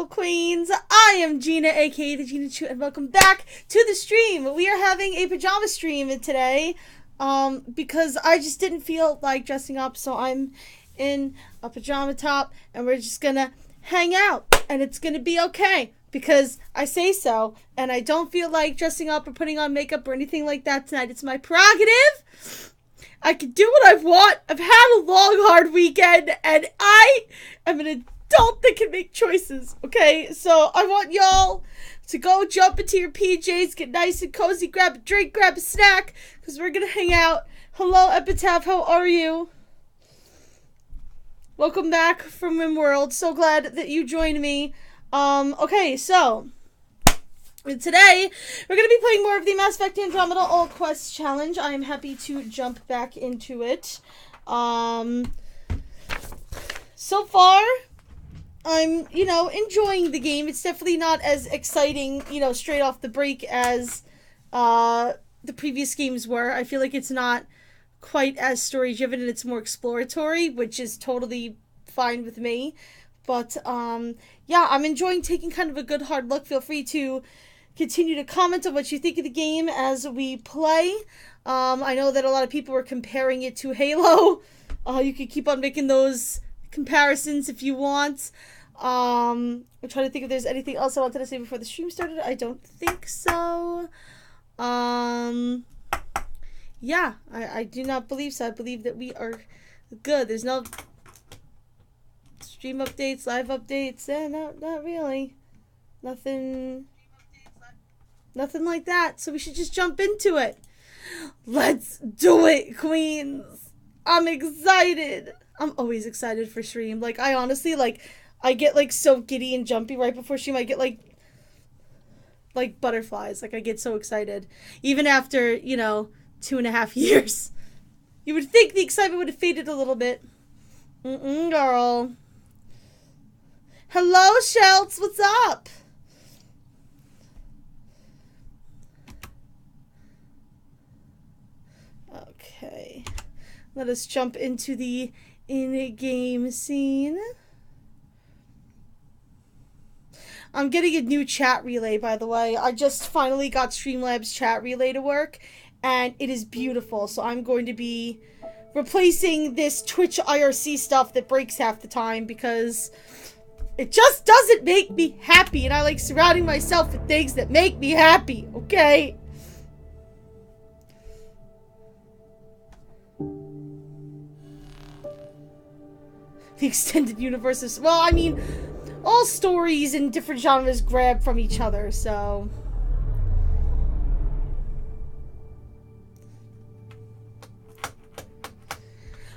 Hello, Queens. I am Gina, aka the Gina Chu, and welcome back to the stream. We are having a pajama stream today, because I just didn't feel like dressing up, so I'm in a pajama top, and we're just gonna hang out, and it's gonna be okay, because I say so, and I don't feel like dressing up or putting on makeup or anything like that tonight. It's my prerogative. I can do what I want. I've had a long, hard weekend, and I am an adult that can make choices, okay? So I want y'all to go jump into your PJs, get nice and cozy, grab a drink, grab a snack, because we're going to hang out. Hello, Epitaph. How are you? Welcome back from RimWorld. So glad that you joined me. Okay, so today, we're going to be playing more of the Mass Effect Andromeda All Quests Challenge. I am happy to jump back into it. So far, I'm, enjoying the game. It's definitely not as exciting, straight off the break as the previous games were. I feel like it's not quite as story-driven and it's more exploratory, which is totally fine with me. But, yeah, I'm enjoying taking kind of a good hard look. Feel free to continue to comment on what you think of the game as we play. I know that a lot of people were comparing it to Halo. You could keep on making those comparisons if you want. I'm trying to think if there's anything else I wanted to say before the stream started. I don't think so. Yeah, I do not believe so. I believe that we are good. There's no stream updates, live updates. Not really. Nothing like that, so we should just jump into it. Let's do it, Queens! I'm excited! I'm always excited for stream. Like, I honestly, I get, so giddy and jumpy right before stream. I get, like butterflies. Like, I get so excited. Even after, 2.5 years. You would think the excitement would have faded a little bit. Girl. Hello, Shelts! What's up? Okay, let us jump into the in-game scene. I'm getting a new chat relay, by the way. I just finally got Streamlabs chat relay to work, and it is beautiful. So I'm going to be replacing this Twitch IRC stuff that breaks half the time because it just doesn't make me happy, and I like surrounding myself with things that make me happy, okay? The extended universe is, well, I mean, all stories in different genres grab from each other, so.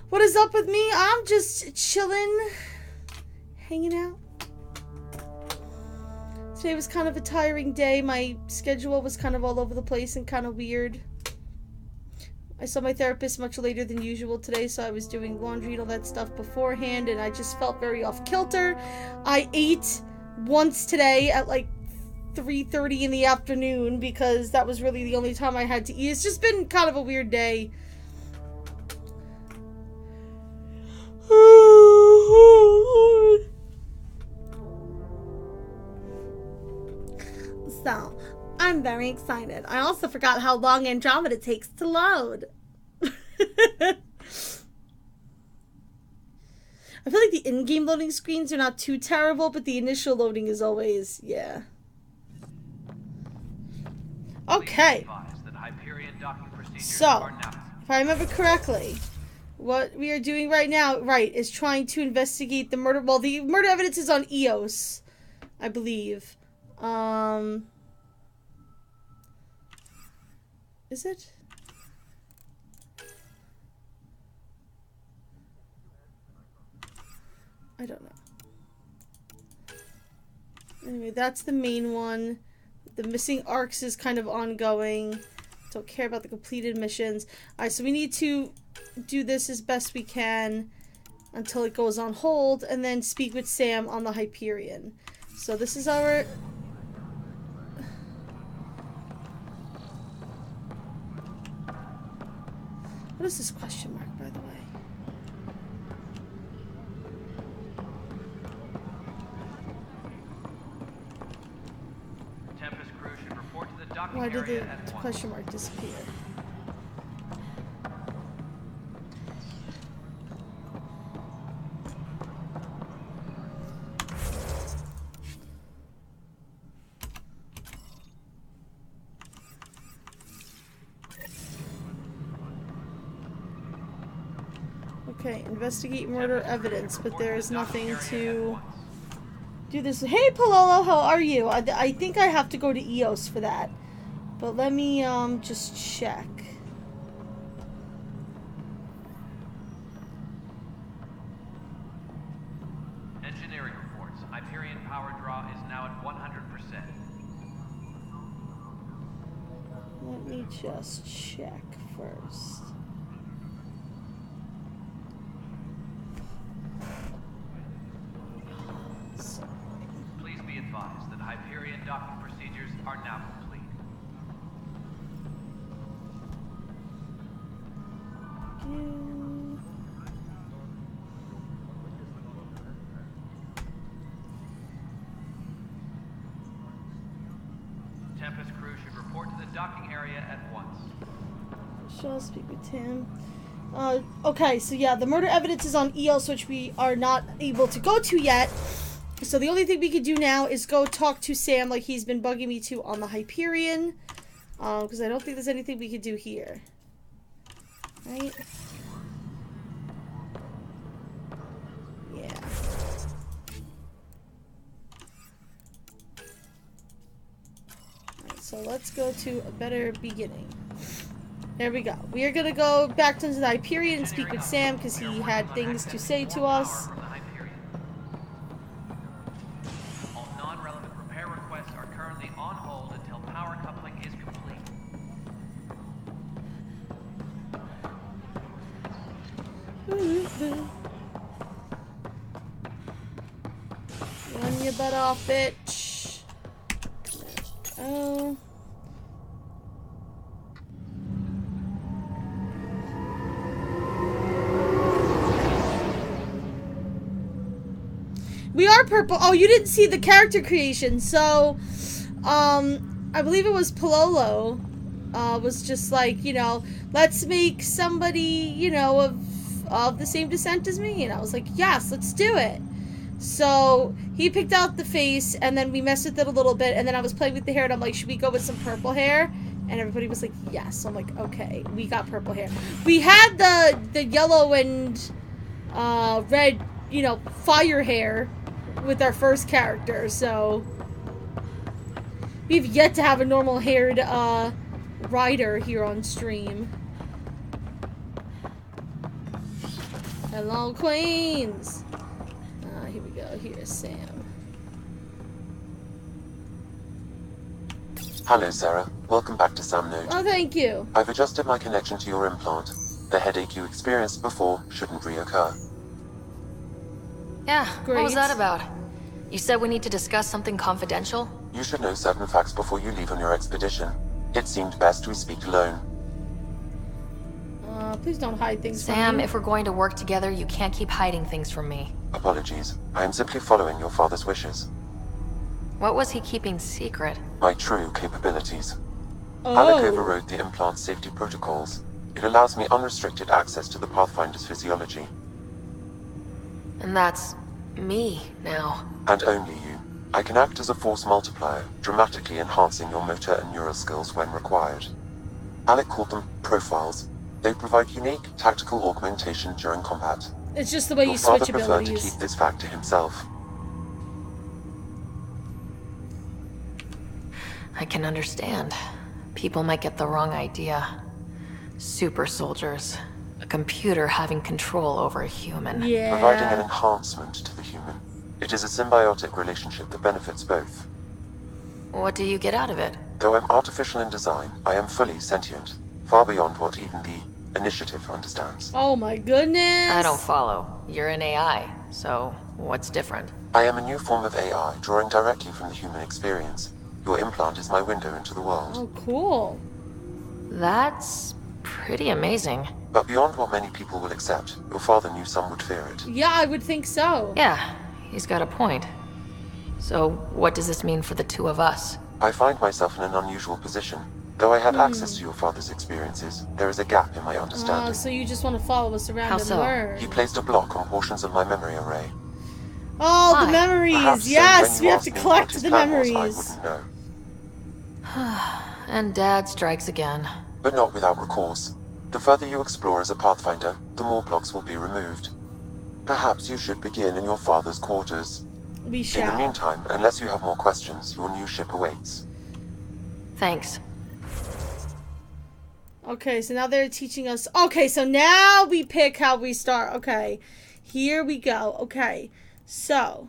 What is up with me? I'm just chilling, hanging out. Today was kind of a tiring day. My schedule was kind of all over the place and kind of weird. I saw my therapist much later than usual today, so I was doing laundry and all that stuff beforehand, and I just felt very off kilter. I ate once today at 3:30 in the afternoon because that was really the only time I had to eat. It's just been kind of a weird day. So, I'm very excited. I also forgot how long Andromeda takes to load. I feel like the in-game loading screens are not too terrible, but the initial loading is always, yeah. Okay. So, if I remember correctly, what we are doing right now, is trying to investigate the murder. Well, the murder evidence is on EOS, I believe. Is it? I don't know. Anyway, that's the main one. The missing arcs is kind of ongoing. Don't care about the completed missions. Alright, so we need to do this as best we can until it goes on hold, and then speak with Sam on the Hyperion. So this is our... What is this question mark, by the way? Why did the question mark disappear? Okay, investigate murder evidence, but there is nothing to do this. Hey, Palolo, how are you? I think I have to go to EOS for that. But let me, just check. Engineering reports. Hyperion power draw is now at 100%. Let me just check first. Please be advised that Hyperion docking procedures are now complete. Tempest crew should report to the docking area at once. Shall speak with Tim. Okay, so yeah, the murder evidence is on EOS, which we are not able to go to yet. So the only thing we can do now is go talk to Sam like he's been bugging me to on the Hyperion. Because I don't think there's anything we can do here. Right? Yeah. Alright, so let's go to a better beginning. There we go. We are gonna go back to the Hyperion and speak with Sam because he had things to say to us. All non-relevant repair requests are currently on hold until power coupling is complete. Run your butt off, bitch. Oh. We are purple. Oh, you didn't see the character creation. So, I believe it was Palolo, was just like, you know, let's make somebody, you know, of the same descent as me. And I was like, yes, let's do it. So, he picked out the face, and then we messed with it a little bit, and then I was playing with the hair, and I'm like, should we go with some purple hair? And everybody was like, yes. So I'm like, okay, we got purple hair. We had the yellow and, red, you know, fire hair with our first character, so we've yet to have a normal haired rider here on stream. Hello, Queens. Here we go. Here's Sam. Hello, Sarah. Welcome back to Sam Node. Oh, thank you. I've adjusted my connection to your implant. The headache you experienced before shouldn't reoccur. Yeah, Great. what was that about? You said we need to discuss something confidential? You should know certain facts before you leave on your expedition. It seemed best we speak alone. Please don't hide things from Sam, me. if we're going to work together, you can't keep hiding things from me. Apologies. I am simply following your father's wishes. What was he keeping secret? My true capabilities. Oh. Alec overrode the implant safety protocols. It allows me unrestricted access to the Pathfinder's physiology. And that's me now. And only you. I can act as a force multiplier, dramatically enhancing your motor and neural skills when required. Alec called them profiles. They provide unique tactical augmentation during combat. It's just the way Your you father switch preferred to abilities. keep this fact to himself. I can understand. People might get the wrong idea. Super soldiers. A computer having control over a human. Yeah. Providing an enhancement to the human. It is a symbiotic relationship that benefits both. What do you get out of it? Though I'm artificial in design, I am fully sentient, far beyond what even the Initiative understands. Oh my goodness. I don't follow. You're an AI, so what's different? I am a new form of AI, drawing directly from the human experience. Your implant is my window into the world. Oh, cool. That's pretty amazing. But beyond what many people will accept, your father knew some would fear it. Yeah, I would think so. Yeah, he's got a point. So what does this mean for the two of us? I find myself in an unusual position. Though I had access to your father's experiences, there is a gap in my understanding. So you just want to follow us around How and so? learn. He placed a block on portions of my memory array. Oh, Why? the memories! Perhaps Yes, when we you have to asked me collect what his the plan was, memories. I wouldn't know. And Dad strikes again. But not without recourse. The further you explore as a Pathfinder, the more blocks will be removed. Perhaps you should begin in your father's quarters. We In the shall. meantime, unless you have more questions, your new ship awaits. Thanks. Okay, so now they're teaching us. Okay, so now we pick how we start. Okay, here we go. Okay, so.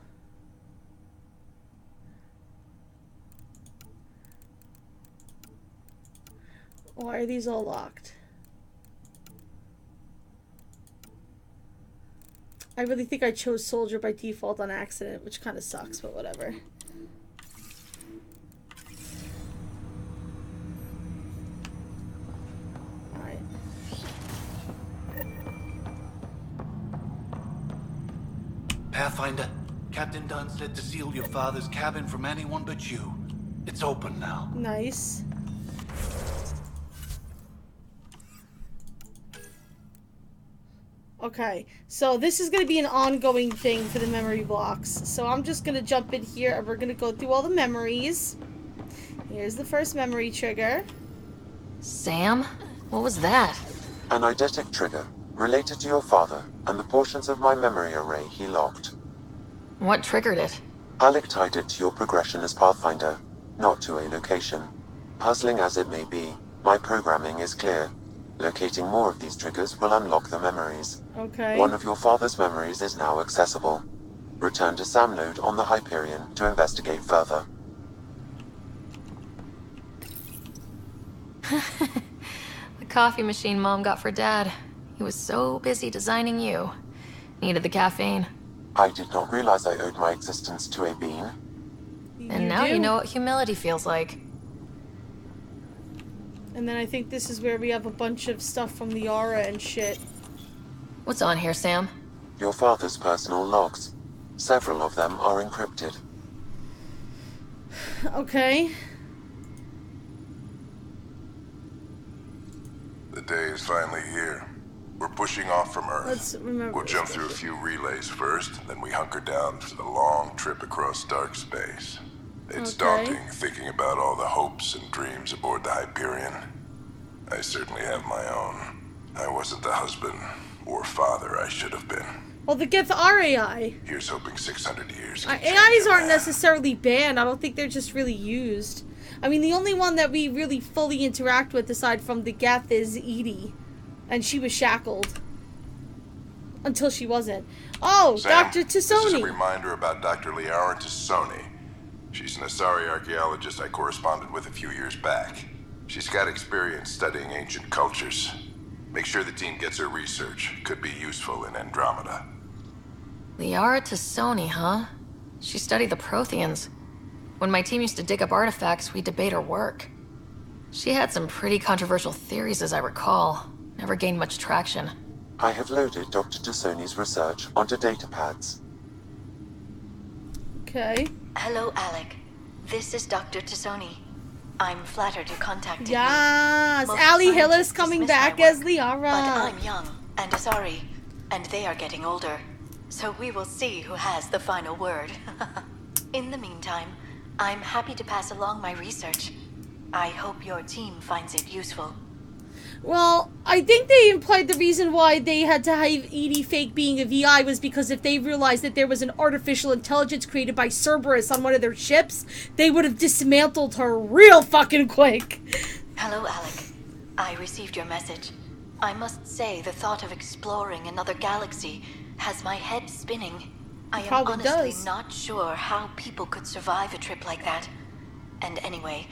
Why are these all locked? I really think I chose soldier by default on accident, which kind of sucks, but whatever. Alright. Pathfinder, Captain Dunn said to seal your father's cabin from anyone but you. It's open now. Nice. Okay, so this is going to be an ongoing thing for the memory blocks. So I'm just going to jump in here and we're going to go through all the memories. Here's the first memory trigger. Sam? What was that? An eidetic trigger, related to your father, and the portions of my memory array he locked. What triggered it? Alec tied it to your progression as Pathfinder, not to a location. Puzzling as it may be, my programming is clear. Locating more of these triggers will unlock the memories. Okay. One of your father's memories is now accessible. Return to Sam node on the Hyperion to investigate further. The coffee machine Mom got for Dad. He was so busy designing you. Needed the caffeine. I did not realize I owed my existence to a bean. And now you know what humility feels like. And then I think this is where we have a bunch of stuff from the aura and shit. What's on here, Sam? Your father's personal logs. Several of them are encrypted. Okay. The day is finally here. We're pushing off from Earth. Let's remember. We'll jump through a few relays first, then we hunker down for the long trip across dark space. It's daunting thinking about all the hopes and dreams aboard the Hyperion. I certainly have my own. I wasn't the husband or father I should have been. Well, the Geth are AI. Here's hoping 600 years. can change AIs that. aren't necessarily banned. I don't think they're just really used. I mean, the only one that we really fully interact with aside from the Geth is Edie. And she was shackled. Until she wasn't. Oh, Sam, Dr. This is a Tassoni. reminder about Dr. Liara Tassoni. She's an Asari archaeologist I corresponded with a few years back. She's got experience studying ancient cultures. Make sure the team gets her research. Could be useful in Andromeda. Liara Tassoni, huh? She studied the Protheans. When my team used to dig up artifacts, we'd debate her work. She had some pretty controversial theories, as I recall. Never gained much traction. I have loaded Dr. Tassoni's research onto datapads. Okay. Hello, Alec. This is Dr. Tassoni. I'm flattered you contacted me. Yes. Most Ali Hillis scientists coming dismiss back my as work, Liara. But I'm young and Asari, and they are getting older. So we will see who has the final word. In the meantime, I'm happy to pass along my research. I hope your team finds it useful. Well, I think they implied the reason why they had to have Edie fake being a VI was because if they realized that there was an artificial intelligence created by Cerberus on one of their ships, they would have dismantled her real fucking quick. Hello, Alec. I received your message. I must say the thought of exploring another galaxy has my head spinning. I am Probably honestly does. not sure how people could survive a trip like that. And anyway,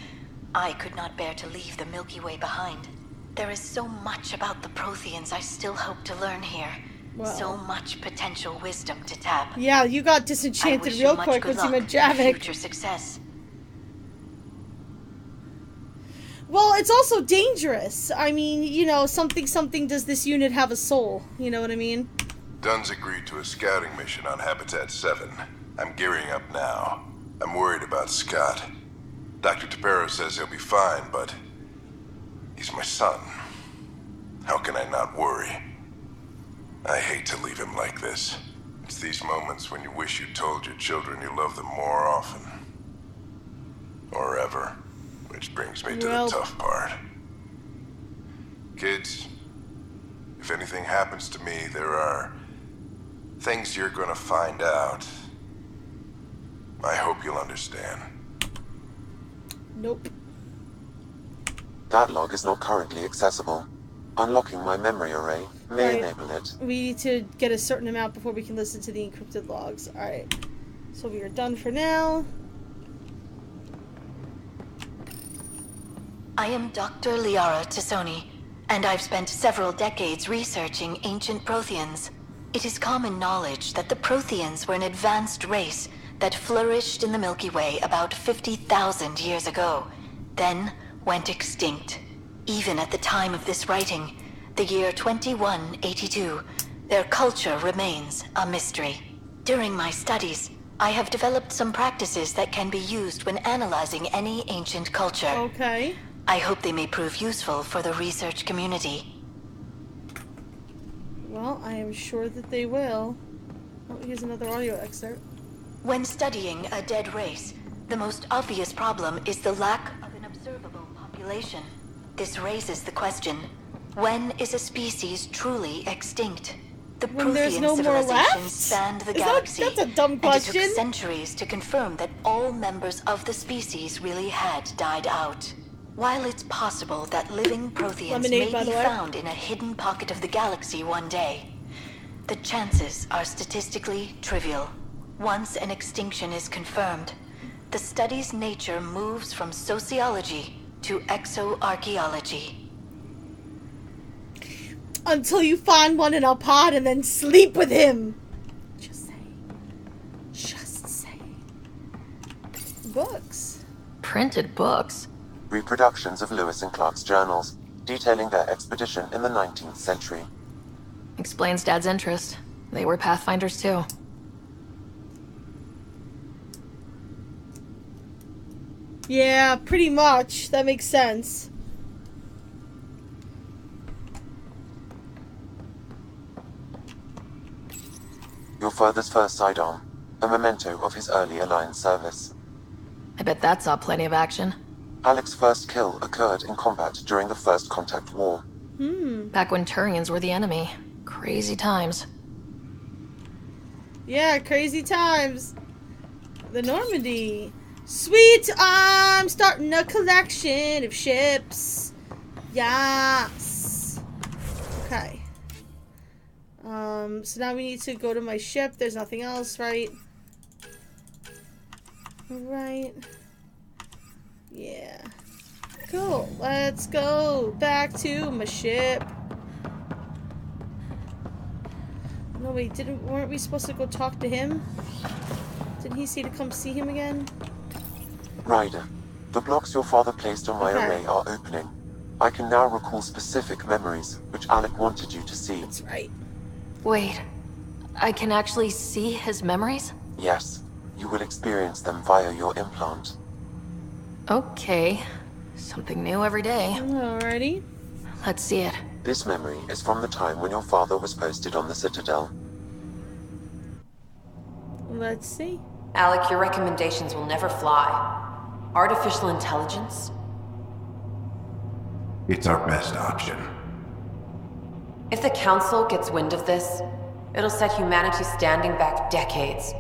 I could not bear to leave the Milky Way behind. There is so much about the Protheans I still hope to learn here. Well. So much potential wisdom to tap. Yeah, you got I disenchanted wish real you much quick good once you met luck and Javik. future success. Well, it's also dangerous. I mean, you know, something does this unit have a soul? You know what I mean? Dunn's agreed to a scouting mission on Habitat 7. I'm gearing up now. I'm worried about Scott. Dr. Tapero says he'll be fine, but He's my son. How can I not worry? I hate to leave him like this. It's these moments when you wish you told your children you love them more often. Or ever. Which brings me to the tough part. Kids, if anything happens to me, there are things you're gonna find out. I hope you'll understand. Nope. That log is not currently accessible. Unlocking my memory array may enable it. We need to get a certain amount before we can listen to the encrypted logs. Alright. So we are done for now. I am Dr. Liara Tassoni, and I've spent several decades researching ancient Protheans. It is common knowledge that the Protheans were an advanced race that flourished in the Milky Way about 50,000 years ago, then went extinct. Even at the time of this writing, the year 2182, their culture remains a mystery. During my studies, I have developed some practices that can be used when analyzing any ancient culture. Okay. I hope they may prove useful for the research community. Well, I am sure that they will. Oh, here's another audio excerpt. When studying a dead race, the most obvious problem is the lack of an observable population. This raises the question, when is a species truly extinct? The When there's Prothean no more civilization left? spanned the Is that- galaxy, that's a dumb and it question. took centuries to confirm that all members of the species really had died out. While it's possible that living Protheans Lemonade, by may be the way. found in a hidden pocket of the galaxy one day, the chances are statistically trivial. Once an extinction is confirmed, the study's nature moves from sociology to exoarchaeology. Until you find one in a pod and then sleep with him. Just saying. Just saying. Books. Printed books? Reproductions of Lewis and Clark's journals, detailing their expedition in the 19th century. Explains Dad's interest. They were Pathfinders too. Yeah, pretty much. That makes sense. Your father's first sidearm, a memento of his early Alliance service. I bet that saw plenty of action. Alec's first kill occurred in combat during the First Contact War. Back when Turians were the enemy. Crazy times. Yeah, crazy times. The Normandy. Sweet, I'm starting a collection of ships. Yes. Okay. So now we need to go to my ship. There's nothing else, right? Right. Yeah. Cool. Let's go back to my ship. No, wait, weren't we supposed to go talk to him? Didn't he say to come see him again? Ryder, the blocks your father placed on my Okay. array are opening. I can now recall specific memories, which Alec wanted you to see. That's right. Wait, I can actually see his memories? Yes, you will experience them via your implant. Okay. Something new every day. Alrighty. Let's see it. This memory is from the time when your father was posted on the Citadel. Let's see. Alec, your recommendations will never fly. Artificial intelligence? It's our best option. If the Council gets wind of this, it'll set humanity standing back decades.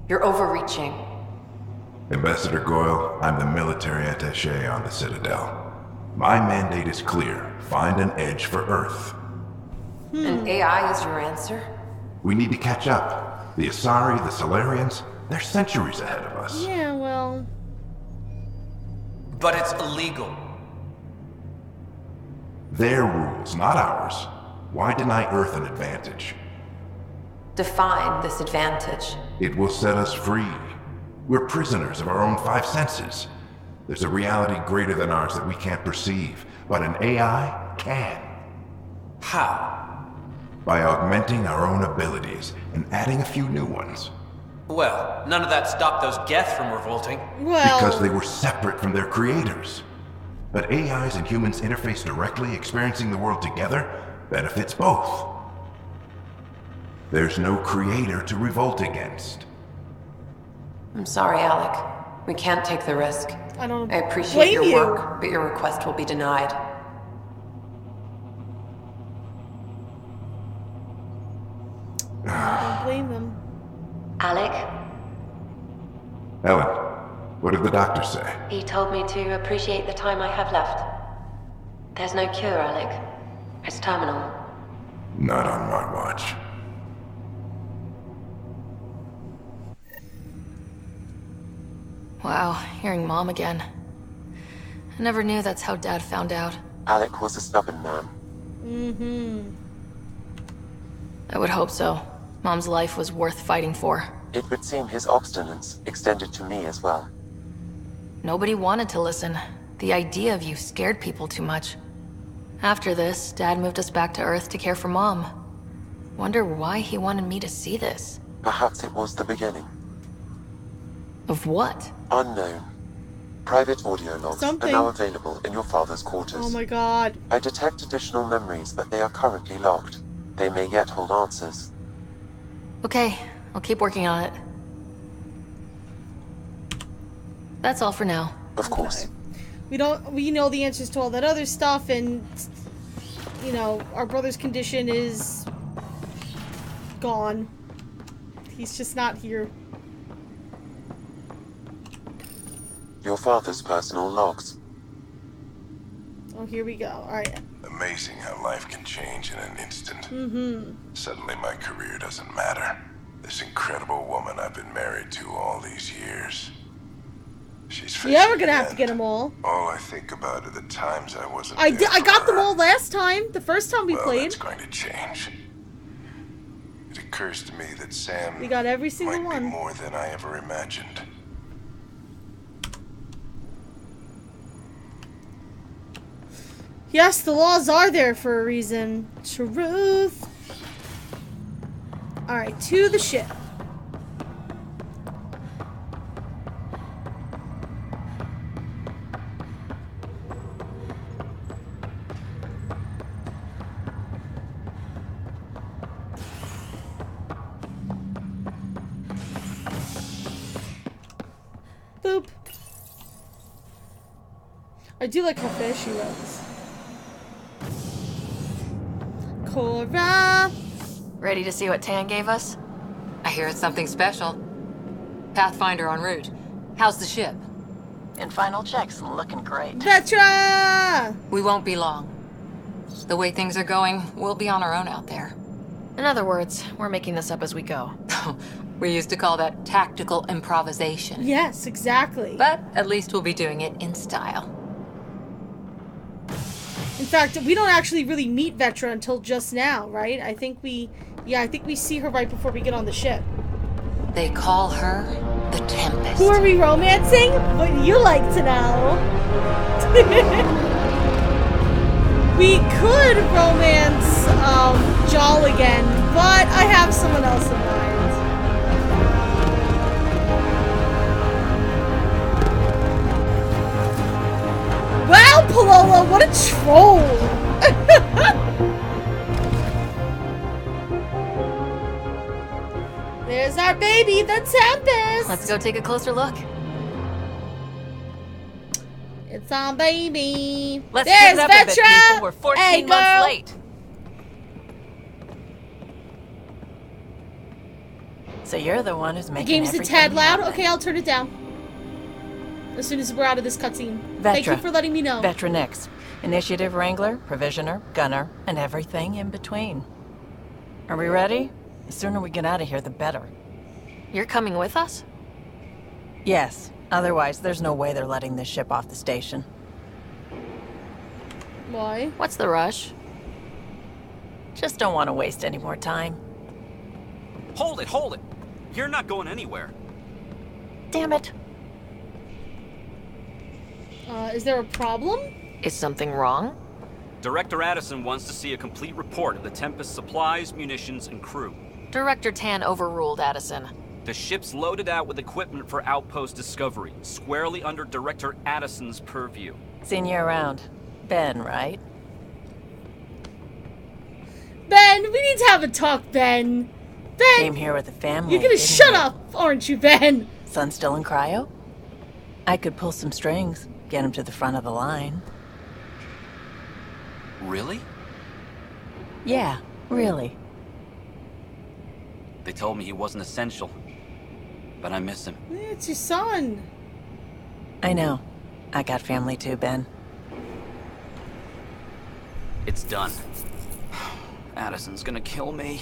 You're overreaching. Ambassador Goyle, I'm the military attaché on the Citadel. My mandate is clear. Find an edge for Earth. And AI is your answer? We need to catch up. The Asari, the Solarians, they're centuries ahead of us. Yeah, well... But it's illegal. Their rules, not ours. Why deny Earth an advantage? Define this advantage. It will set us free. We're prisoners of our own five senses. There's a reality greater than ours that we can't perceive, but an AI can. How? By augmenting our own abilities and adding a few new ones. Well, none of that stopped those Geth from revolting. Well... Because they were separate from their creators. But AIs and humans interface directly, experiencing the world together benefits both. There's no creator to revolt against. I'm sorry, Alec. We can't take the risk. I don't I appreciate blame your you. work, but your request will be denied. I don't blame them. Alec, Ellen, what did the doctor say? he told me to appreciate the time I have left. There's no cure, Alec. It's terminal. Not on my watch. Wow, hearing Mom again. I never knew that's how Dad found out. Alec was a stubborn man. Mm-hmm. I would hope so. Mom's life was worth fighting for. It would seem his obstinance extended to me as well. Nobody wanted to listen. The idea of you scared people too much. After this, Dad moved us back to Earth to care for Mom. Wonder why he wanted me to see this. Perhaps it was the beginning. Of what? Unknown. Private audio logs Something. are now available in your father's quarters. Oh my god. I detect additional memories, but they are currently locked. They may yet hold answers. Okay, I'll keep working on it. That's all for now. Of course. We know the answers to all that other stuff, and you know, our brother's condition is gone. He's just not here. Your father's personal logs. Oh, here we go. Alright. Amazing how life can change in an instant. Mm-hmm. Suddenly my career doesn't matter. This incredible woman I've been married to all these years. She's facing Yeah, we're gonna the have to end. get them all. All I think about are the times I wasn't I there for got them her. all last time. The first time we Well, played. that's going to change. It occurs to me that Sam We got every single might be one. more than I ever imagined. Yes, the laws are there for a reason. Truth. Alright, to the ship. Boop. I do like how fast she runs. Cora. Ready to see what Tan gave us? I hear it's something special. Pathfinder en route. How's the ship? In final checks, looking great. Vetra! We won't be long. The way things are going, we'll be on our own out there. In other words, we're making this up as we go. We used to call that tactical improvisation. Yes, exactly. But at least we'll be doing it in style. In fact, we don't actually really meet Vetra until just now, right? I think we see her right before we get on the ship. They call her the Tempest. Who are we romancing? Wouldn't you like to know? We could romance Jal again, but I have someone else in mind. Wow, Paloma, what a troll! There's our baby, the Tempest! Let's go take a closer look. It's our baby. Let's There's give it up a bit, Vetra! people. We're 14 Hey, months girl. late. So you're the one who's The making game's a everything tad loud. happen. Okay, I'll turn it down. As soon as we're out of this cutscene. Thank you Vetra. for letting me know. Veteran X. Initiative Wrangler, Provisioner, Gunner, and everything in between. Are we ready? The sooner we get out of here, the better. You're coming with us? Yes. Otherwise, there's no way they're letting this ship off the station. Why? What's the rush? Just don't want to waste any more time. Hold it, hold it! You're not going anywhere. Damn it. Is there a problem? Is something wrong? Director Addison wants to see a complete report of the Tempest's supplies, munitions, and crew. Director Tan overruled Addison. The ship's loaded out with equipment for outpost discovery, squarely under Director Addison's purview. Seen you around. Ben, right? Ben, we need to have a talk, Ben. Ben! Came here with the family. You're gonna didn't shut you? up, aren't you, Ben? Son still in cryo? I could pull some strings, get him to the front of the line. Really? Yeah, really. They told me he wasn't essential, but I miss him. Yeah, it's your son. I know. I got family too, Ben. It's done. Addison's gonna kill me.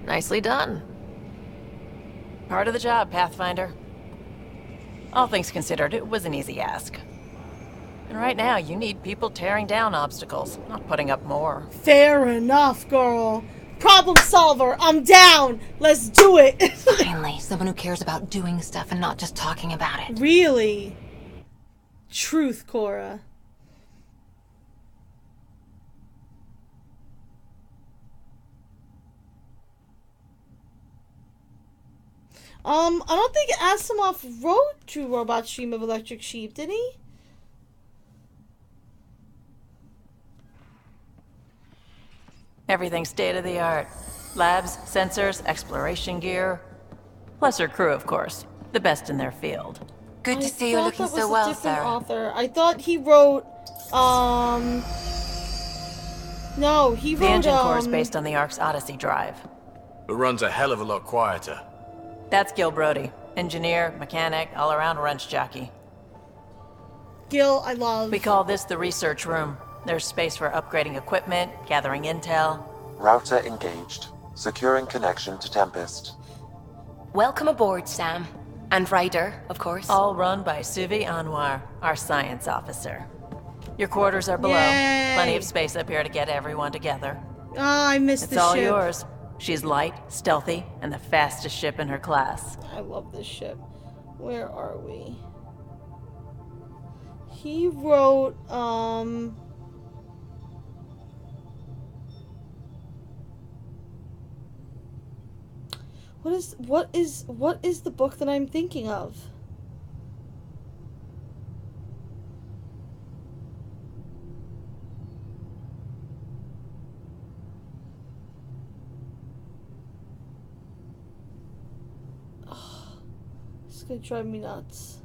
Nicely done. Part of the job, Pathfinder. All things considered, it was an easy ask. And right now, you need people tearing down obstacles, not putting up more. Fair enough, girl. Problem solver, I'm down. Let's do it. Finally, someone who cares about doing stuff and not just talking about it. Really? Truth, Cora. I don't think Asimov wrote True Robot Stream of Electric Sheep, did he? Everything's state-of-the-art. Labs, sensors, exploration gear. Plus her crew, of course. The best in their field. Good to see you looking so well, Sarah. Author. I thought he wrote, no, he wrote, The engine core is based on the Ark's Odyssey drive. It runs a hell of a lot quieter. That's Gil Brody. Engineer, mechanic, all-around wrench jockey. Gil, I love. We call this the research room. There's space for upgrading equipment, gathering intel. Router engaged. Securing connection to Tempest. Welcome aboard, Sam. And Ryder, of course. All run by Suvi Anwar, our science officer. Your quarters are below. Yay. Plenty of space up here to get everyone together. Oh, I missed this It's all ship. yours. She's light, stealthy, and the fastest ship in her class. I love this ship. Where are we? He wrote, What is the book that I'm thinking of? Oh, this is gonna drive me nuts.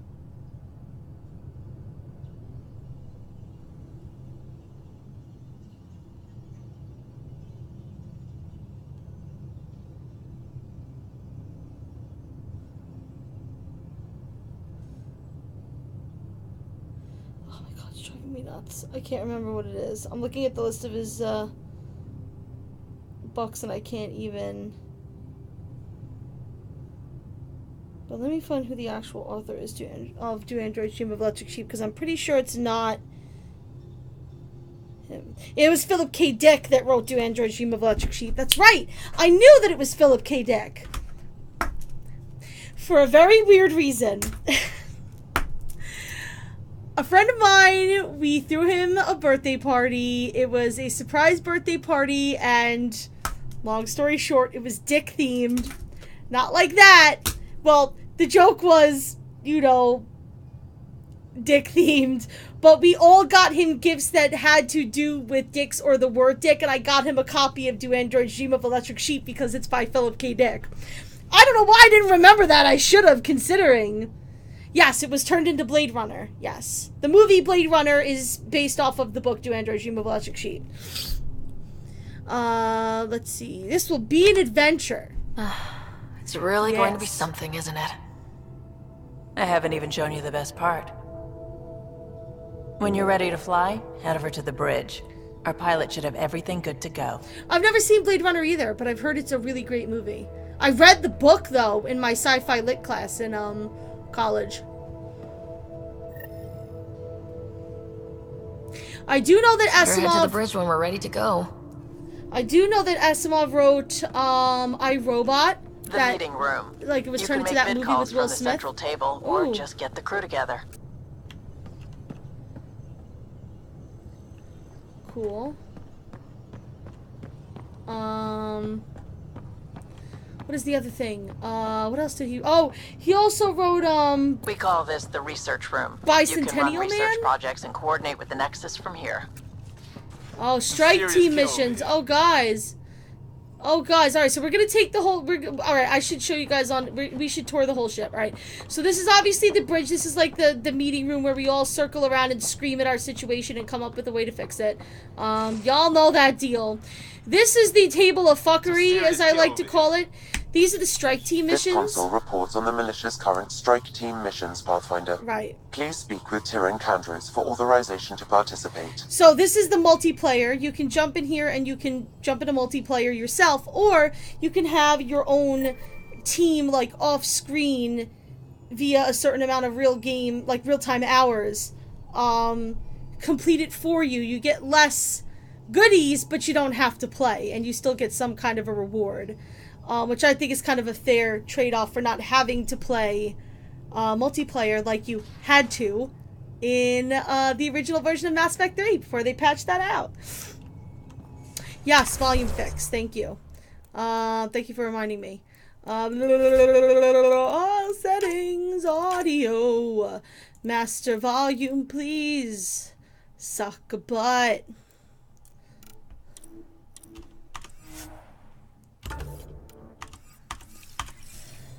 Nuts. I can't remember what it is. I'm looking at the list of his books and I can't even. But let me find who the actual author is of Do Androids Dream of Electric Sheep, because I'm pretty sure it's not him. It was Philip K. Dick that wrote Do Androids Dream of Electric Sheep. That's right. I knew that it was Philip K. Dick. For a very weird reason. A friend of mine, we threw him a birthday party. It was a surprise birthday party, and long story short, it was Dick themed. Not like that. Well, the joke was, you know, Dick themed, but we all got him gifts that had to do with dicks or the word dick, and I got him a copy of Do Androids Dream of Electric Sheep because it's by Philip K. Dick. I don't know why I didn't remember that. I should have, considering. Yes, it was turned into Blade Runner. Yes. The movie Blade Runner is based off of the book Do Androids Dream of Electric Sheep. Let's see. This will be an adventure. It's really going to be something, isn't it? I haven't even shown you the best part. When you're ready to fly, head over to the bridge. Our pilot should have everything good to go. I've never seen Blade Runner either, but I've heard it's a really great movie. I read the book, though, in my sci-fi lit class in, college. I do know that Asimov... Head to the bridge when we're ready to go. I do know that Asimov wrote, I, Robot. The meeting room. Like, it was turned into that movie with Will from the Smith. Central table, or just get the crew together. Cool. What is the other thing? What else did he... Oh, he also wrote, We call this the research room. Bicentennial You can run research Man? projects and coordinate with the Nexus from here. Oh, strike team missions. Oh, guys. Oh, guys. All right, so we're going to take the whole... all right, I should show you guys on... We should tour the whole ship, all right? So this is obviously the bridge. This is like the meeting room where we all circle around and scream at our situation and come up with a way to fix it. Y'all know that deal. This is the table of fuckery, as I like to call it. These are the strike team missions. This console reports on the militia's current strike team missions, Pathfinder. Right. Please speak with Tyrion Candros for authorization to participate. So this is the multiplayer. You can jump in here and you can jump into multiplayer yourself, or you can have your own team, like, off-screen via a certain amount of real-time hours. Complete it for you. You get less goodies, but you don't have to play, and you still get some kind of a reward. Which I think is kind of a fair trade-off for not having to play multiplayer like you had to in the original version of Mass Effect 3 before they patched that out. Yes, volume fix. Thank you. Thank you for reminding me. Settings, audio. Master volume, please. Suck a butt.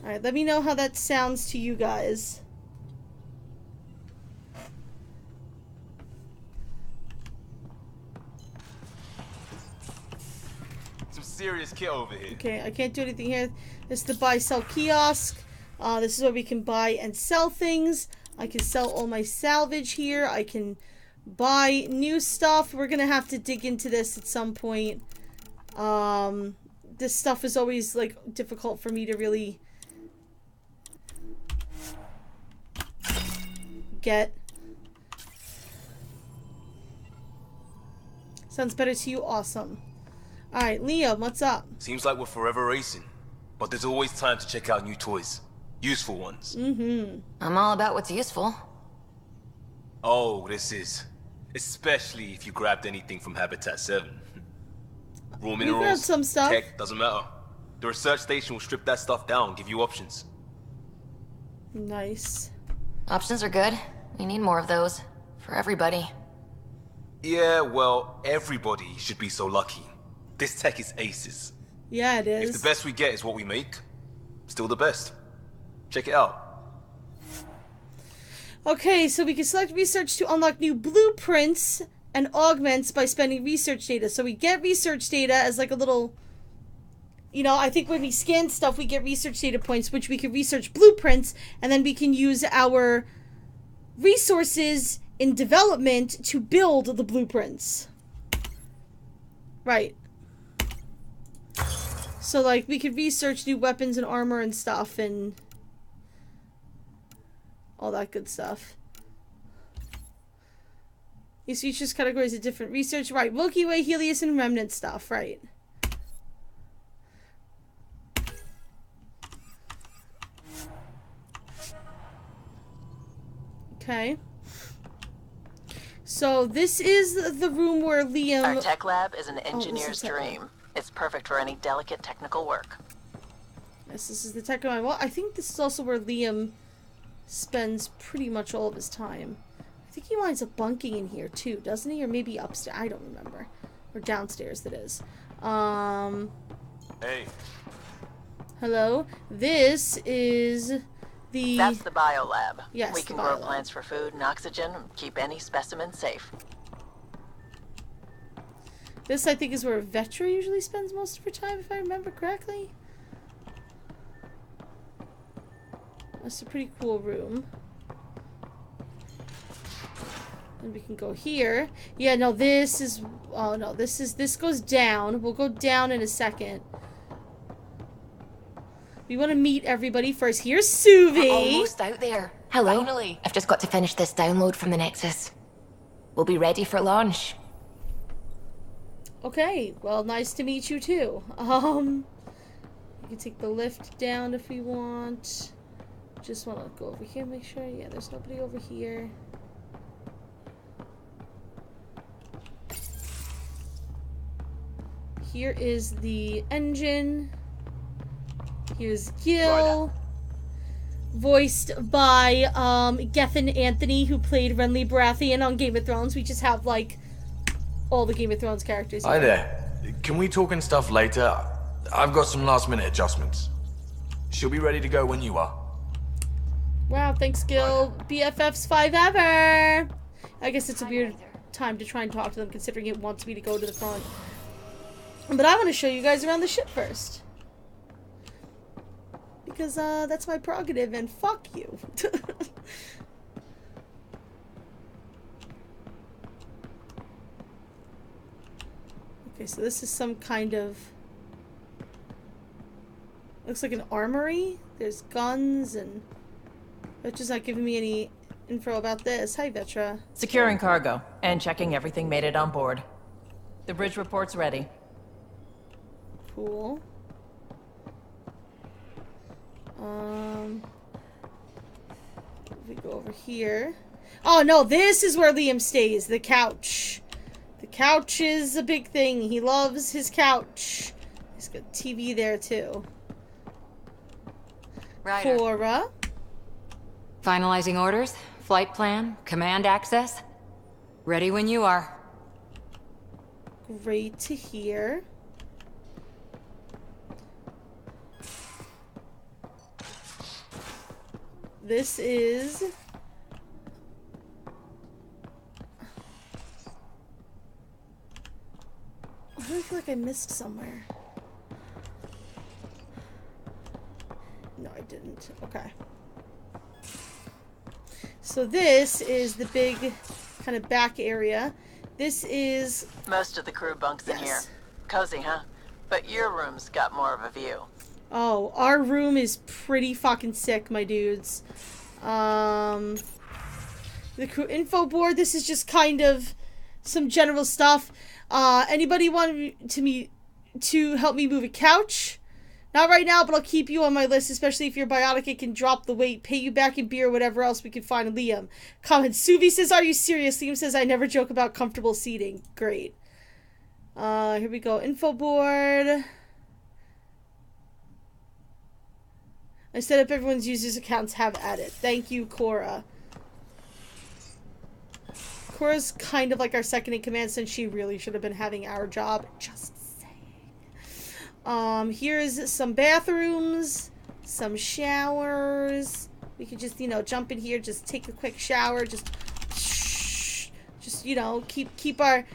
Alright, let me know how that sounds to you guys. Some serious kit over here. Okay, I can't do anything here. This is the buy-sell kiosk. This is where we can buy and sell things. I can sell all my salvage here. I can buy new stuff. We're gonna have to dig into this at some point. This stuff is always, like, difficult for me to really get. Sounds better to you? Awesome. Alright, Liam, what's up? Seems like we're forever racing, but there's always time to check out new toys. Useful ones. Mm-hmm. I'm all about what's useful. Oh, this is. Especially if you grabbed anything from Habitat 7. Raw minerals, grabbed some stuff. tech, doesn't matter. The research station will strip that stuff down and give you options. Nice. Options are good. We need more of those. For everybody. Yeah, well, everybody should be so lucky. This tech is aces. Yeah, it is. If the best we get is what we make, still the best. Check it out. Okay, so we can select research to unlock new blueprints and augments by spending research data. So we get research data as like a little... You know, I think when we scan stuff, we get research data points, which we can research blueprints, and then we can use our resources in development to build the blueprints. Right. So, like, we could research new weapons and armor and stuff, and all that good stuff. These features categories of different research. Right, Milky Way, Helios, and Remnant stuff. Right. Okay. So this is the room where Liam... Our tech lab is an engineer's dream. It's perfect for any delicate technical work. Yes, this is the tech lab. Well, I think this is also where Liam spends pretty much all of his time. I think he winds up bunking in here too, doesn't he? Or maybe upstairs. I don't remember. Or downstairs, that is. Hey. Hello? This is... That's the biolab. Yes, we can grow plants for food and oxygen, keep any specimen safe. This, I think, is where Vetra usually spends most of her time, if I remember correctly. That's a pretty cool room. And we can go here. Yeah, no, this is... Oh, no, this goes down. We'll go down in a second. We want to meet everybody first. Here's Suvi. We're almost out there. Hello. Finally. I've just got to finish this download from the Nexus. We'll be ready for launch. Okay, well, nice to meet you too. You can take the lift down if we want. Just want to go over here, make sure. Yeah, there's nobody over here. Here is the engine. Here's Gil, voiced by Gethin Anthony, who played Renly Baratheon on Game of Thrones. We just have like all the Game of Thrones characters here. Hi there. Can we talk and stuff later? I've got some last minute adjustments. She'll be ready to go when you are. Wow, thanks, Gil. BFFs 5 ever. I guess it's a weird time to try and talk to them, considering it wants me to go to the front. But I want to show you guys around the ship first. Because, that's my prerogative, and fuck you. Okay, so this is some kind of... looks like an armory. There's guns, and... Vetra's not giving me any info about this. Hi, Vetra. Securing cargo, and checking everything made it on board. The bridge report's ready. Cool. We go over here. Oh no, this is where Liam stays. The couch. The couch is a big thing. He loves his couch. He's got TV there too. Ryder. Cora. Finalizing orders, flight plan, command access. Ready when you are. Great to hear. This is... I really feel like I missed somewhere. No, I didn't. Okay. So this is the big kind of back area. This is... Most of the crew bunks in here. Cozy, huh? But your room's got more of a view. Oh, our room is pretty fucking sick, my dudes. The crew info board, this is just kind of some general stuff. Anybody want to help me move a couch? Not right now, but I'll keep you on my list, especially if you're biotic, it can drop the weight, pay you back in beer, whatever else we can find. Liam. Comment. Suvi says, are you serious? Liam says, I never joke about comfortable seating. Great. Here we go. Info board. I set up everyone's users' accounts, have at it. Thank you, Cora. Cora's kind of like our second in command, since she really should have been having our job. Just saying. Here's some bathrooms, some showers. We could just, you know, jump in here, just take a quick shower, just you know, keep our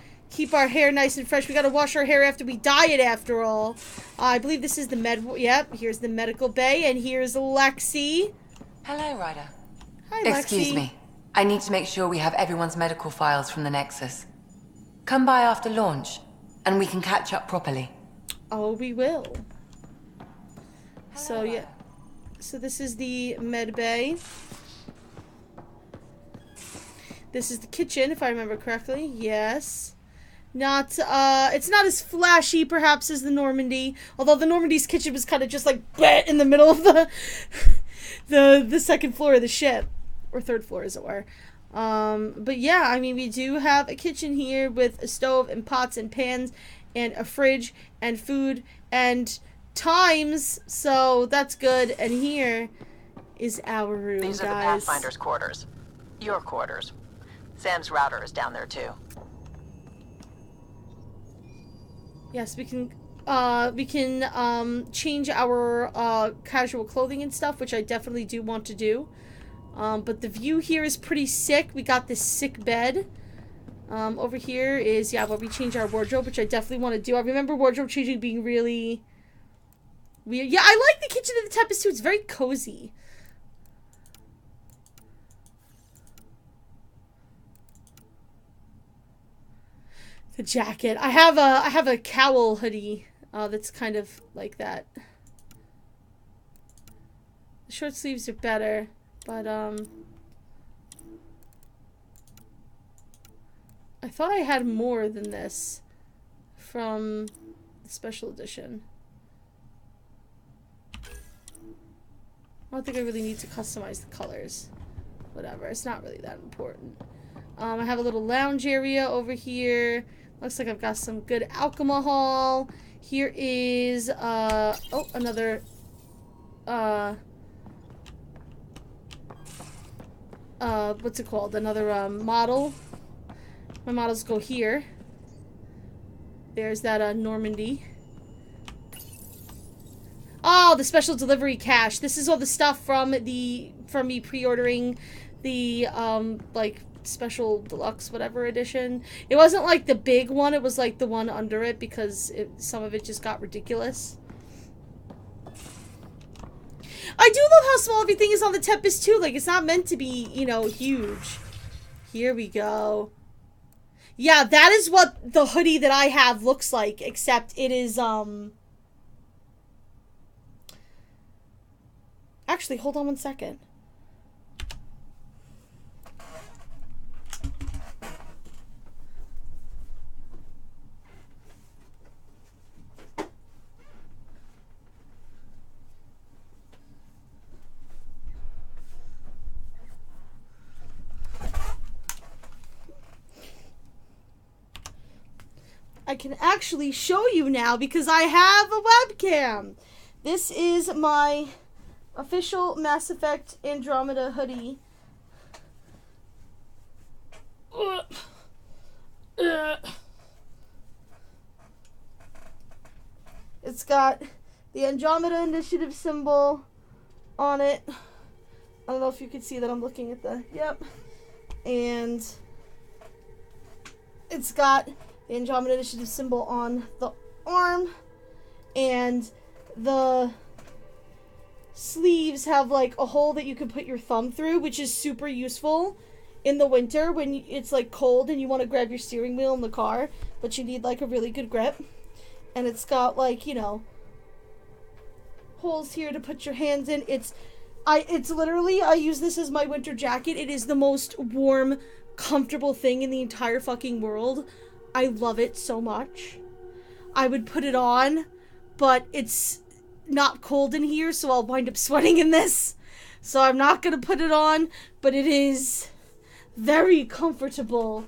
hair nice and fresh. We gotta wash our hair after we dye it, after all. I believe this is the yep, here's the medical bay, and here's Lexi. Hello, Ryder. Hi, Lexi. Excuse me. I need to make sure we have everyone's medical files from the Nexus. Come by after launch, and we can catch up properly. Oh, we will. So, yeah. So this is the med bay. This is the kitchen, if I remember correctly. Yes. Not, it's not as flashy, perhaps, as the Normandy. Although the Normandy's kitchen was kind of just like, bleh, in the middle of the second floor of the ship. Or third floor, as it were. But yeah, I mean, we do have a kitchen here with a stove and pots and pans and a fridge and food and times. So that's good. And here is our room, These are the Pathfinder's quarters. Your quarters. Sam's router is down there, too. Yes, we can change our casual clothing and stuff, which I definitely do want to do. But the view here is pretty sick. We got this sick bed. Over here is, yeah, where we change our wardrobe, which I definitely want to do. I remember wardrobe changing being really weird. Yeah, I like the kitchen of the Tempest too. It's very cozy. The jacket. I have a cowl hoodie that's kind of like that. The short sleeves are better, but I thought I had more than this from the special edition. I don't think I really need to customize the colors. Whatever, it's not really that important. I have a little lounge area over here. Looks like I've got some good alcohol. Here is, oh, another what's it called? Another, model. My models go here. There's that, Normandy. Oh, the special delivery cache. This is all the stuff from me pre-ordering the, like, special deluxe whatever edition. It wasn't, like, the big one. It was, like, the one under it because some of it just got ridiculous. I do love how small everything is on the Tempest, too. Like, it's not meant to be, you know, huge. Here we go. Yeah, that is what the hoodie that I have looks like, except it is, Actually, hold on one second. I can actually show you now because I have a webcam. This is my official Mass Effect Andromeda hoodie. It's got the Andromeda Initiative symbol on it. I don't know if you can see that I'm looking at the... Yep. And it's got the Andromeda Initiative symbol on the arm. And the sleeves have like a hole that you can put your thumb through, which is super useful in the winter when it's like cold and you want to grab your steering wheel in the car, but you need like a really good grip. And it's got like, you know, holes here to put your hands in. It's literally, I use this as my winter jacket. It is the most warm, comfortable thing in the entire fucking world. I love it so much. I would put it on, but it's not cold in here, so I'll wind up sweating in this. So I'm not gonna put it on, but it is very comfortable.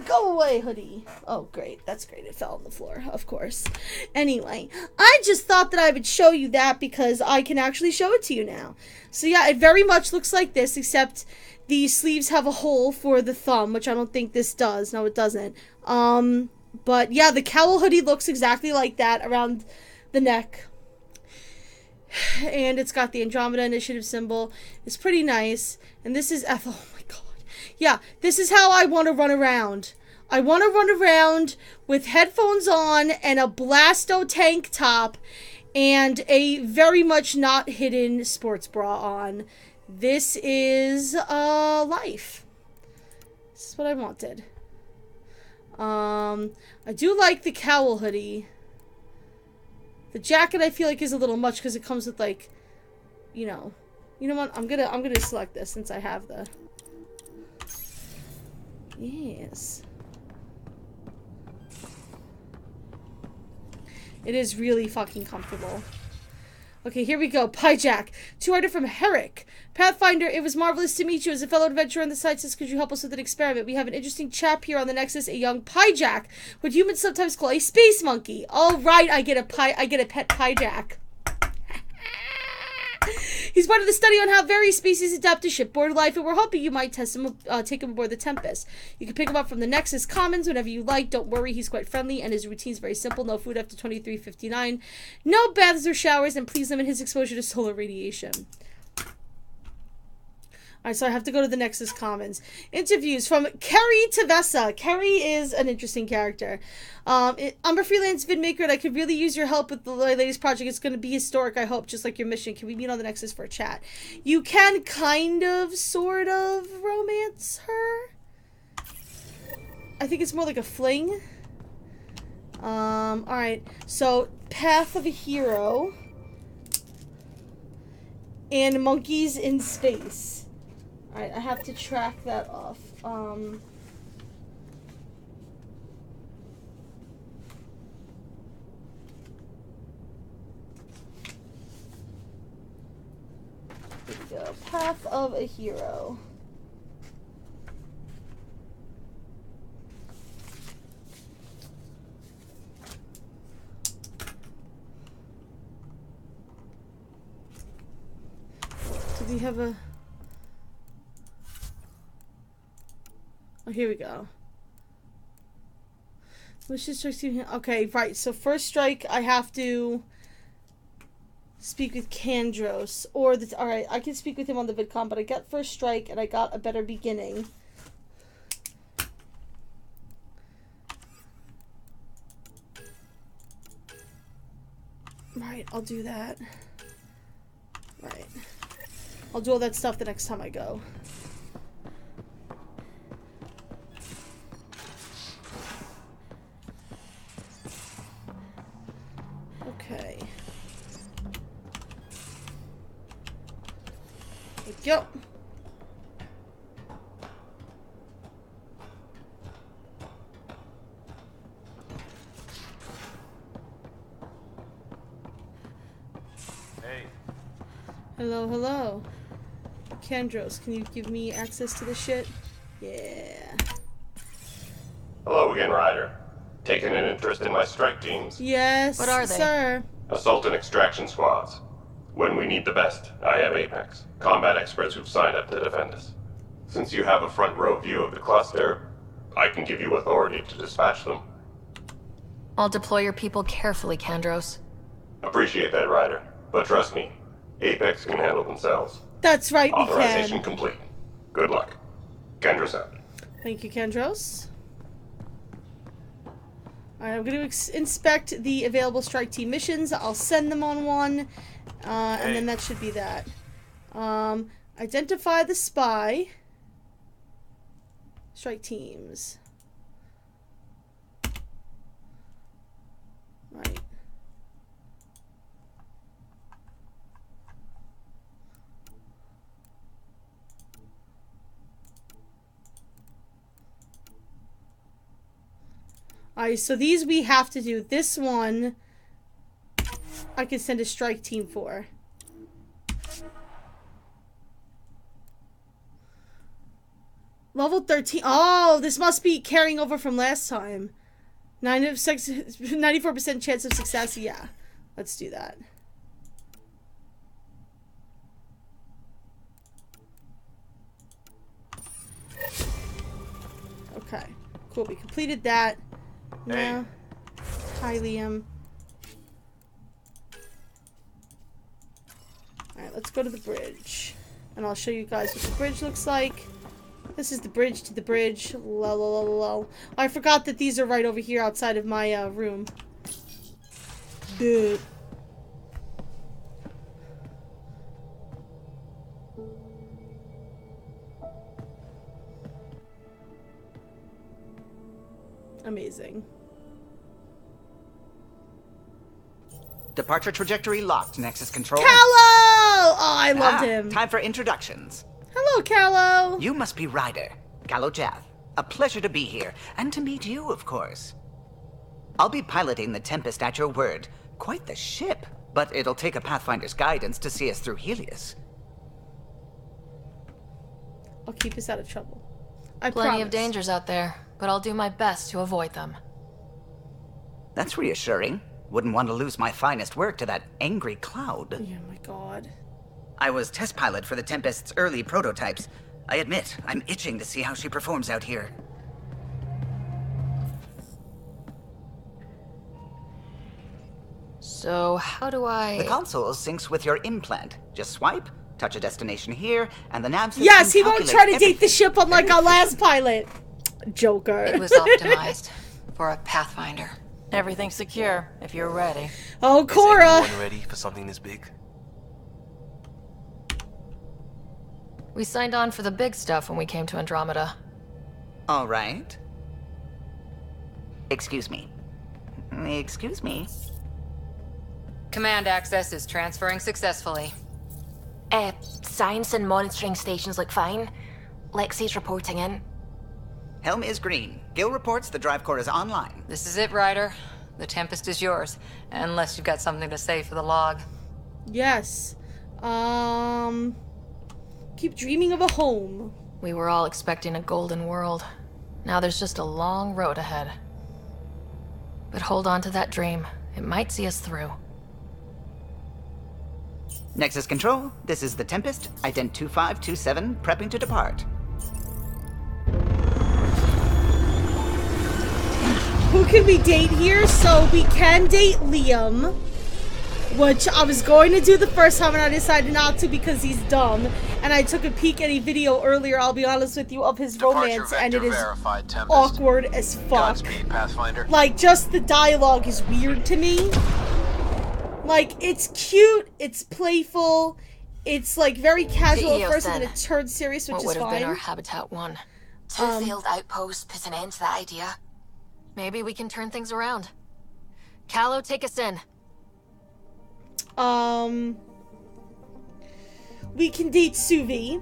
Go away, hoodie. Oh, great. That's great. It fell on the floor, of course. Anyway, I just thought that I would show you that because I can actually show it to you now. So yeah, it very much looks like this, except the sleeves have a hole for the thumb, which I don't think this does. No, it doesn't. But yeah, the cowl hoodie looks exactly like that around the neck. And it's got the Andromeda Initiative symbol. It's pretty nice. And this is oh my god. Yeah, this is how I want to run around. I want to run around with headphones on and a Blasto tank top and a very much not hidden sports bra on. This is life. This is what I wanted. I do like the cowl hoodie. The jacket I feel like is a little much because it comes with like, you know what? I'm gonna select this since I have the. Yes. It is really fucking comfortable. Okay, here we go. Pyjack. 200 from Herrick. Pathfinder, it was marvelous to meet you. As a fellow adventurer on the site says, could you help us with an experiment? We have an interesting chap here on the Nexus, a young Pyjack, what humans sometimes call a space monkey. All right, I get a pet Pyjack. He's part of the study on how various species adapt to shipboard life, and we're hoping you might take him aboard the Tempest. You can pick him up from the Nexus Commons whenever you like. Don't worry, he's quite friendly, and his routine's very simple. No food after 23:59. No baths or showers, and please limit his exposure to solar radiation. Alright, so I have to go to the Nexus Commons. Interviews from Kerry Tavessa. Kerry is an interesting character. I'm a freelance vidmaker and I could really use your help with the latest project. It's going to be historic, I hope, just like your mission. Can we meet on the Nexus for a chat? You can kind of, sort of, romance her. I think it's more like a fling. Alright. So, Path of a Hero. And Monkeys in Space. Alright, I have to track that off. Here we go. Path of a Hero. do we have a... Oh, here we go. Let's just strike team. Okay, right. So first strike, I have to speak with Kandros. Or the... Alright, I can speak with him on the VidCon, but I got first strike and I got a better beginning. Right, I'll do that. Right. I'll do all that stuff the next time I go. Okay. There we go. Hello, hello. Kandros, can you give me access to this shit? Yeah. Hello again, Ryder. Taking an interest in my strike teams? Yes, what are they? Sir. Assault and extraction squads. When we need the best, I have Apex, combat experts who've signed up to defend us. Since you have a front row view of the cluster, I can give you authority to dispatch them. I'll deploy your people carefully, Kandros. Appreciate that, Ryder. But trust me, Apex can handle themselves. That's right, we Authorization can. complete. Good luck. Kandros out. Thank you, Kandros. Alright, I'm going to inspect the available strike team missions. I'll send them on one. And then that should be that. Identify the spy. Strike teams. Right. Alright, so these we have to do. This one, I can send a strike team for. Level 13. Oh, this must be carrying over from last time. 94% chance of success. Yeah, let's do that. Okay, cool. We completed that. Now, hi, Liam. Alright, let's go to the bridge. And I'll show you guys what the bridge looks like. This is the bridge to the bridge. Lol. I forgot that these are right over here outside of my room. Dude. Amazing. Departure trajectory locked. Nexus control. Callow! Oh, I loved him. Time for introductions. Hello, Callow. You must be Ryder. Callow Jath. A pleasure to be here. And to meet you, of course. I'll be piloting the Tempest at your word. Quite the ship. But it'll take a Pathfinder's guidance to see us through Helios. I'll keep us out of trouble. I Plenty promise. of dangers out there, but I'll do my best to avoid them. That's reassuring. Wouldn't want to lose my finest work to that angry cloud. Oh my god. I was test pilot for the Tempest's early prototypes. I admit, I'm itching to see how she performs out here. So, how do I... The console syncs with your implant. Just swipe, touch a destination here, and the nav system Yes, he won't try to everything. date the ship unlike our last pilot. Joker. It was optimized for a Pathfinder. Everything's secure, if you're ready. Oh, Cora! Is anyone ready for something this big? We signed on for the big stuff when we came to Andromeda. All right. Excuse me. Excuse me. Command access is transferring successfully. Science and monitoring stations look fine. Lexi's reporting in. Helm is green. Gil reports the drive core is online. This is it, Ryder. The Tempest is yours, unless you've got something to say for the log. Yes. Keep dreaming of a home. We were all expecting a golden world. Now there's just a long road ahead. But hold on to that dream. It might see us through. Nexus Control, this is the Tempest, ident 2527, prepping to depart. Who can we date here? So we can date Liam, which I was going to do the first time and I decided not to because he's dumb. And I took a peek at a video earlier, I'll be honest with you, of his romance, and it is awkward as fuck. Godspeed, Pathfinder. Like, just the dialogue is weird to me. Like, it's cute, it's playful, it's like very casual at first, and then it turns serious, which is fine. What would have been our Habitat 1? Two failed outposts put an end to that idea. Maybe we can turn things around. Callow, take us in. We can date Suvi.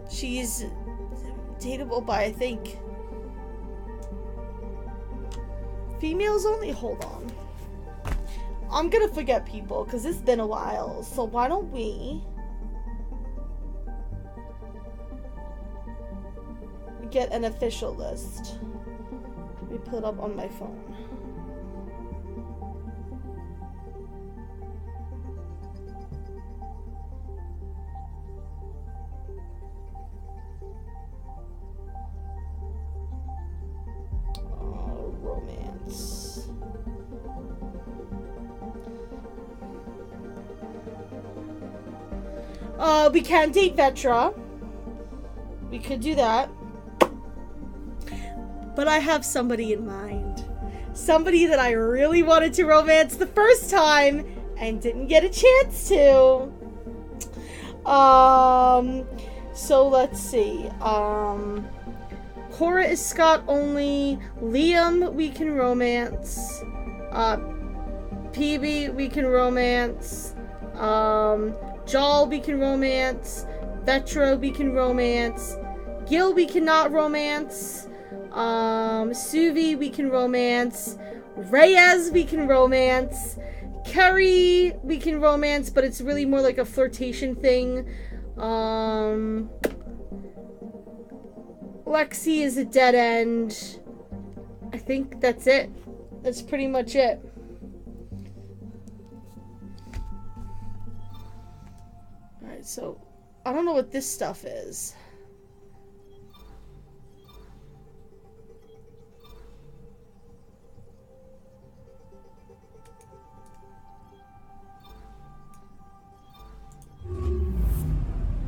She's dateable by, I think, females only. Hold on. I'm gonna forget people because it's been a while. So why don't we get an official list? Let me pull it up on my phone. Romance. We can date Vetra. We could do that. But I have somebody in mind. Somebody that I really wanted to romance the first time and didn't get a chance to. So let's see. Cora is Scott only. Liam we can romance. PB we can romance. Jal we can romance. Vetra we can romance. Gil we cannot romance. Suvi we can romance. Reyes we can romance. Kerry we can romance, but it's really more like a flirtation thing. Lexi is a dead end. I think that's it. That's pretty much it. Alright, so I don't know what this stuff is.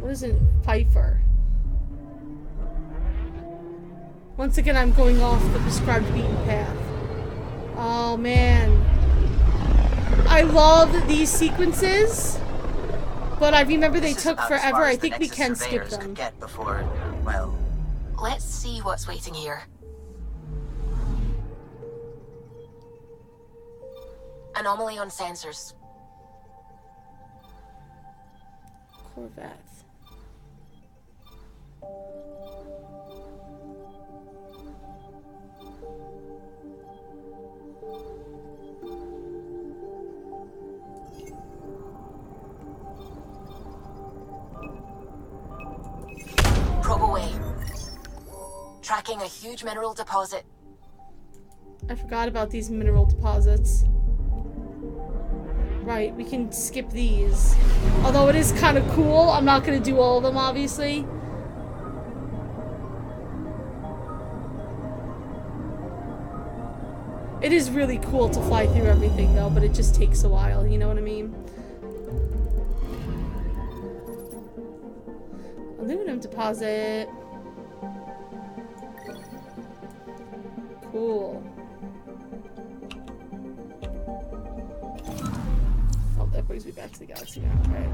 What is it? Pfeiffer. Once again, I'm going off the prescribed beaten path. Oh, man. I love these sequences, but I remember they took forever. I think we can skip them. Get before, well... Let's see what's waiting here. Anomaly on sensors. Corvette. Probe away. Tracking a huge mineral deposit. I forgot about these mineral deposits. Right, we can skip these. Although it is kind of cool. I'm not going to do all of them, obviously. It is really cool to fly through everything, though, but it just takes a while, you know what I mean? Aluminum deposit. Cool. Oh, that brings me back to the galaxy now, right?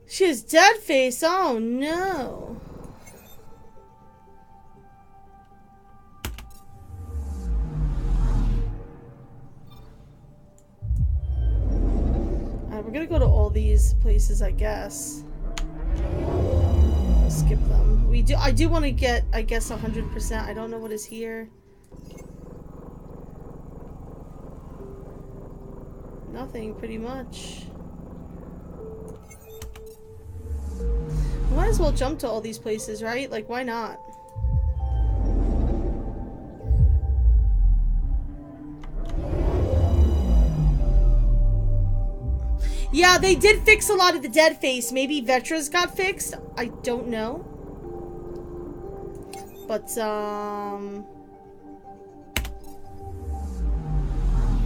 She has dead face. Oh no. Alright, we're gonna go to all these places, I guess. We'll skip them. I do want to get, I guess, 100%. I don't know what is here. Nothing, pretty much. Might as well jump to all these places, right? Like, why not? Yeah, they did fix a lot of the dead face. Maybe Vetra's got fixed? I don't know. But,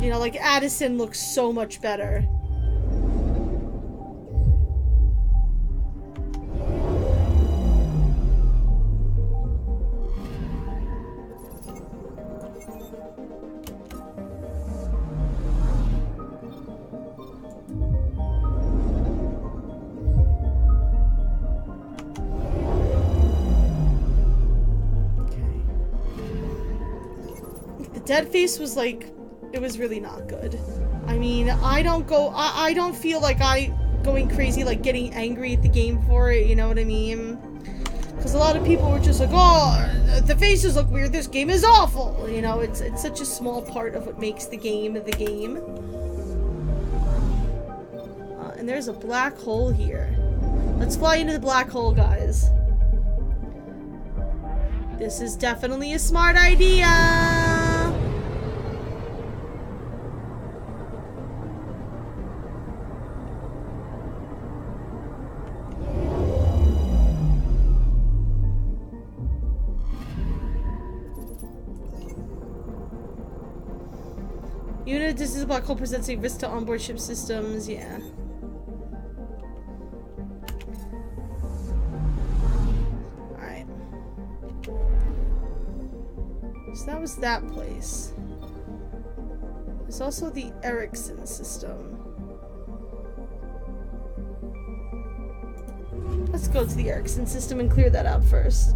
you know, like, Addison looks so much better. Dead face was like, it was really not good. I mean, I don't feel like going crazy, like getting angry at the game for it, you know what I mean? Because a lot of people were just like, oh, the faces look weird, this game is awful. You know, it's such a small part of what makes the game the game. And there's a black hole here. Let's fly into the black hole, guys. This is definitely a smart idea. Unit distance of the black hole presents a risk to onboard ship systems, yeah. Alright. So that was that place. There's also the Erickson system. Let's go to the Erickson system and clear that out first.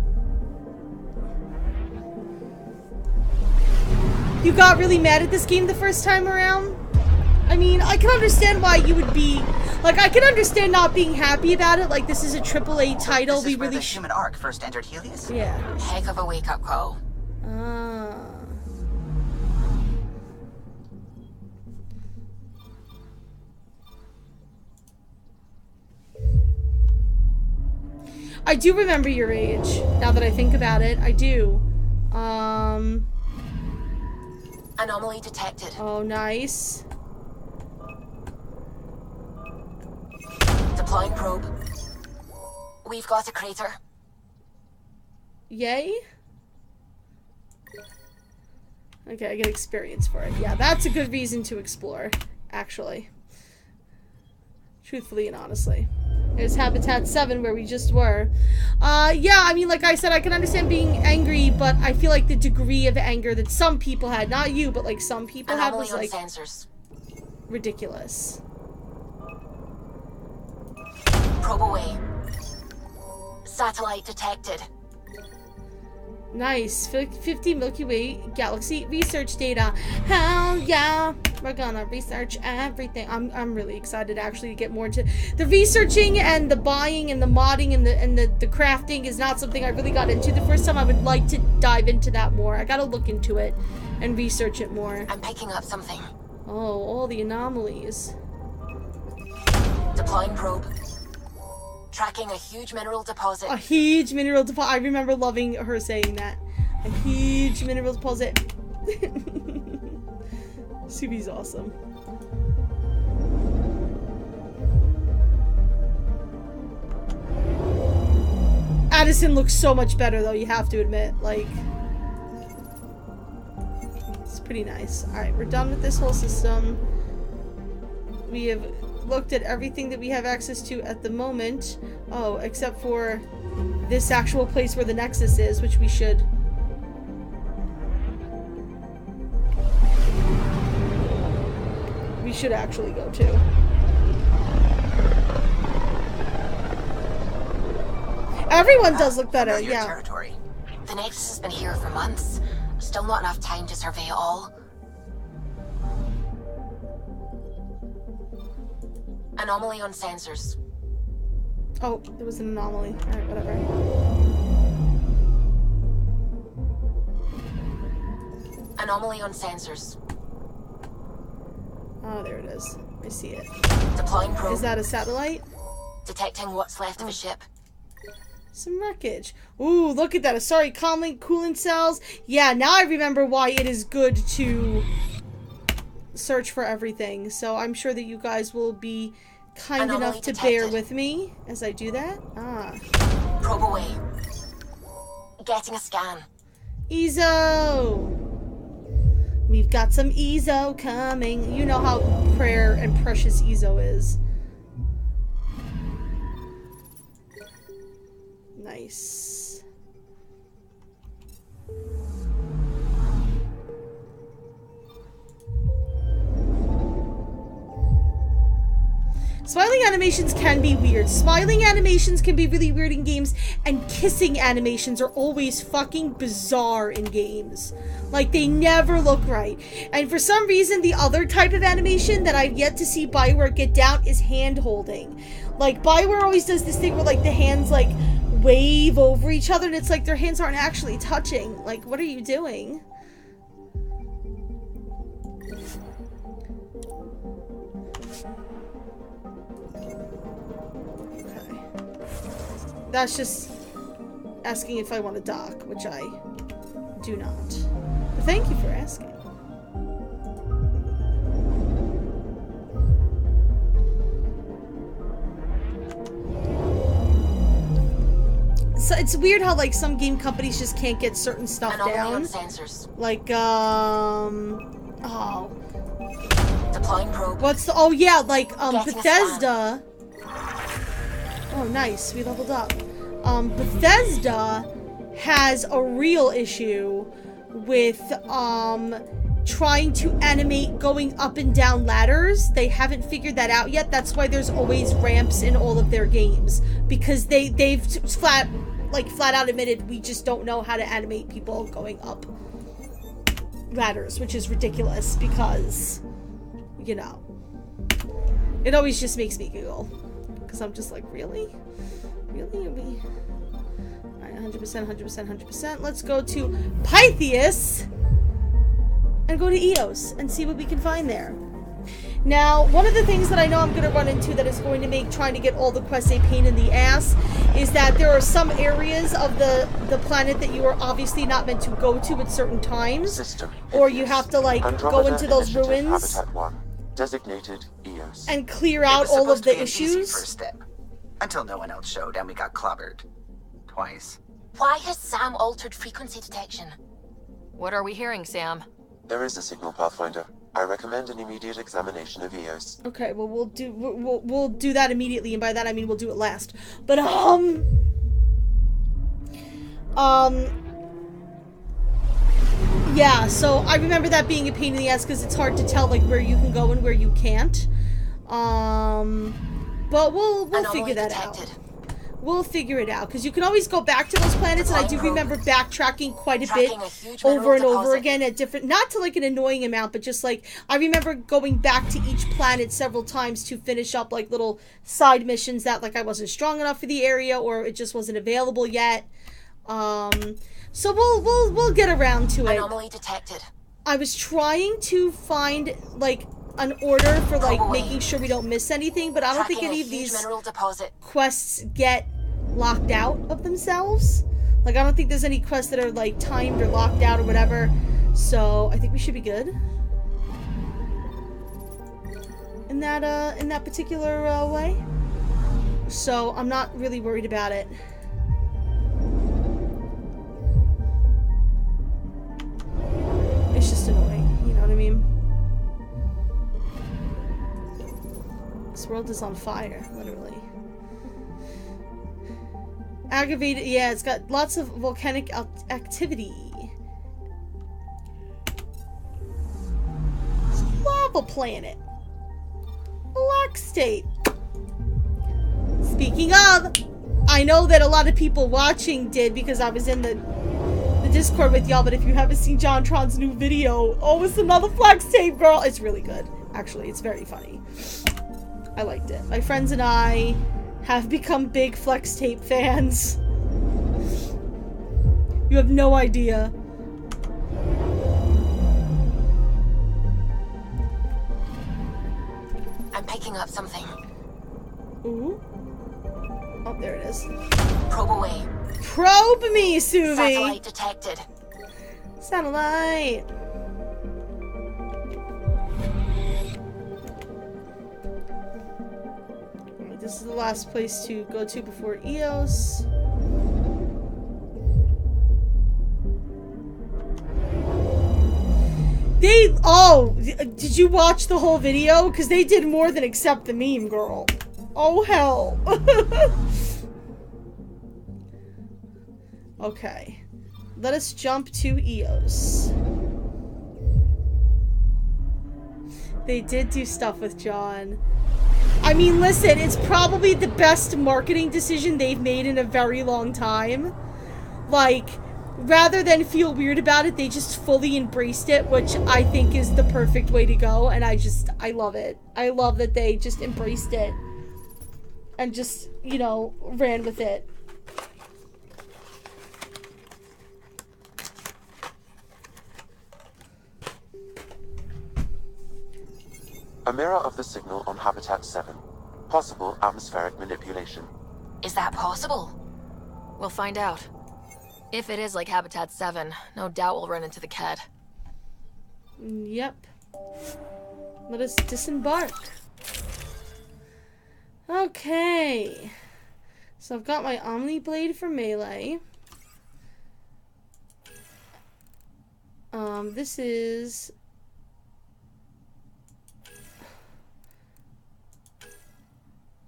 You got really mad at this game the first time around? I mean, I can understand why you would be... Like, I can understand not being happy about it. Like, this is a AAA title. This is where the human arc first entered Helios? Yeah. Heck of a wake-up call. I do remember your age, now that I think about it. I do. Anomaly detected. Oh, nice. Deploying probe. We've got a crater. Yay? Okay, I get experience for it. Yeah, that's a good reason to explore, actually. Truthfully and honestly. There's Habitat 7 where we just were. Yeah, I mean, like I said, I can understand being angry, but I feel like the degree of anger that some people had, not you, but like some people had, was like sensors. Ridiculous. Probe away. Satellite detected. Nice. 50 Milky Way galaxy research data. Hell yeah. We're gonna research everything. I'm really excited actually to get more into the researching, and the buying and the modding and the crafting is not something I really got into the first time. I would like to dive into that more. I gotta look into it and research it more. I'm picking up something. Oh, all the anomalies. Deploying probe. Tracking a huge mineral deposit. A huge mineral deposit. I remember loving her saying that. A huge mineral deposit. Subi's awesome. Addison looks so much better though, you have to admit. Like, it's pretty nice. Alright, we're done with this whole system. We have looked at everything that we have access to at the moment. Oh, except for this actual place where the Nexus is, which we should. We should actually go to. Everyone does look better, yeah. Territory. The Nexus has been here for months. Still not enough time to survey it all. Anomaly on sensors. Oh, there was an anomaly. Alright, whatever. Anomaly on sensors. Oh, there it is. I see it. Deploying probe. Is that a satellite? Detecting what's left of a ship. Some wreckage. Ooh, look at that. Sorry, coolant cells. Yeah, now I remember why it is good to search for everything. So I'm sure that you guys will be kind enough to bear with me as I do that. Ah. Probe away. Getting a scan. Eezo! We've got some Eezo coming. You know how rare and precious Eezo is. Nice. Smiling animations can be weird. Smiling animations can be really weird in games, and kissing animations are always fucking bizarre in games. Like, they never look right. And for some reason, the other type of animation that I've yet to see Bioware get down is hand-holding. Like, Bioware always does this thing where, like, the hands, like, wave over each other, and it's like their hands aren't actually touching. Like, what are you doing? That's just asking if I want to dock, which I do not. But thank you for asking. So it's weird how, like, some game companies just can't get certain stuff down. Like, oh. Deploying probe. What's the, oh yeah, like, Bethesda. Oh, nice. We leveled up. Bethesda has a real issue with, trying to animate going up and down ladders. They haven't figured that out yet. That's why there's always ramps in all of their games. Because they've flat out admitted we just don't know how to animate people going up ladders, which is ridiculous because, you know, it always just makes me giggle. Because I'm just like, really? Really? Are we... Alright, 100%, 100%, 100%. Let's go to Pythias and go to Eos and see what we can find there. Now, one of the things that I know I'm going to run into that is going to make trying to get all the quests a pain in the ass is that there are some areas of the planet that you are obviously not meant to go to at certain times. Or you have to, like, go into those ruins. Habitat 1. Designated Eos. And clear out all of the issues. First step. Until no one else showed and we got clobbered. Twice. Why has Sam altered frequency detection? What are we hearing, Sam? There is a signal, Pathfinder. I recommend an immediate examination of Eos. Okay, well we'll do that immediately, and by that I mean we'll do it last. But yeah, so I remember that being a pain in the ass because it's hard to tell, like, where you can go and where you can't. But we'll figure that out. We'll figure it out, because you can always go back to those planets, and I do remember backtracking quite a bit over and over again at different, not to like an annoying amount, but just like, I remember going back to each planet several times to finish up like little side missions that like I wasn't strong enough for the area, or it just wasn't available yet. So we'll get around to it. Anomaly detected. I was trying to find like an order for like making sure we don't miss anything, but I don't think any of these quests get locked out of themselves. Like, I don't think there's any quests that are like timed or locked out or whatever. So I think we should be good in that particular way. So I'm not really worried about it. It's just annoying, you know what I mean? This world is on fire, literally. Aggravated, yeah, it's got lots of volcanic activity. It's a lava planet. Black state. Speaking of, I know that a lot of people watching did because I was in the Discord with y'all, but if you haven't seen JonTron's new video, oh, it's another flex tape, girl. It's really good. Actually, it's very funny. I liked it. My friends and I have become big flex tape fans. You have no idea. I'm picking up something. Ooh. Oh, there it is. Probe away. Probe me, Suvi! Satellite detected. Satellite! this is the last place to go to before EOS. Did you watch the whole video? Because they did more than accept the meme, girl. Oh, hell. Okay. Let us jump to EOS. They did do stuff with John. I mean, listen, it's probably the best marketing decision they've made in a very long time. Like, rather than feel weird about it, they just fully embraced it, which I think is the perfect way to go, and I love it. I love that they just embraced it and just, you know, ran with it. A mirror of the signal on Habitat 7. Possible atmospheric manipulation. Is that possible? We'll find out. If it is like Habitat 7, no doubt we'll run into the Ked. Yep. Let us disembark. Okay. So I've got my Omni Blade for melee. This is...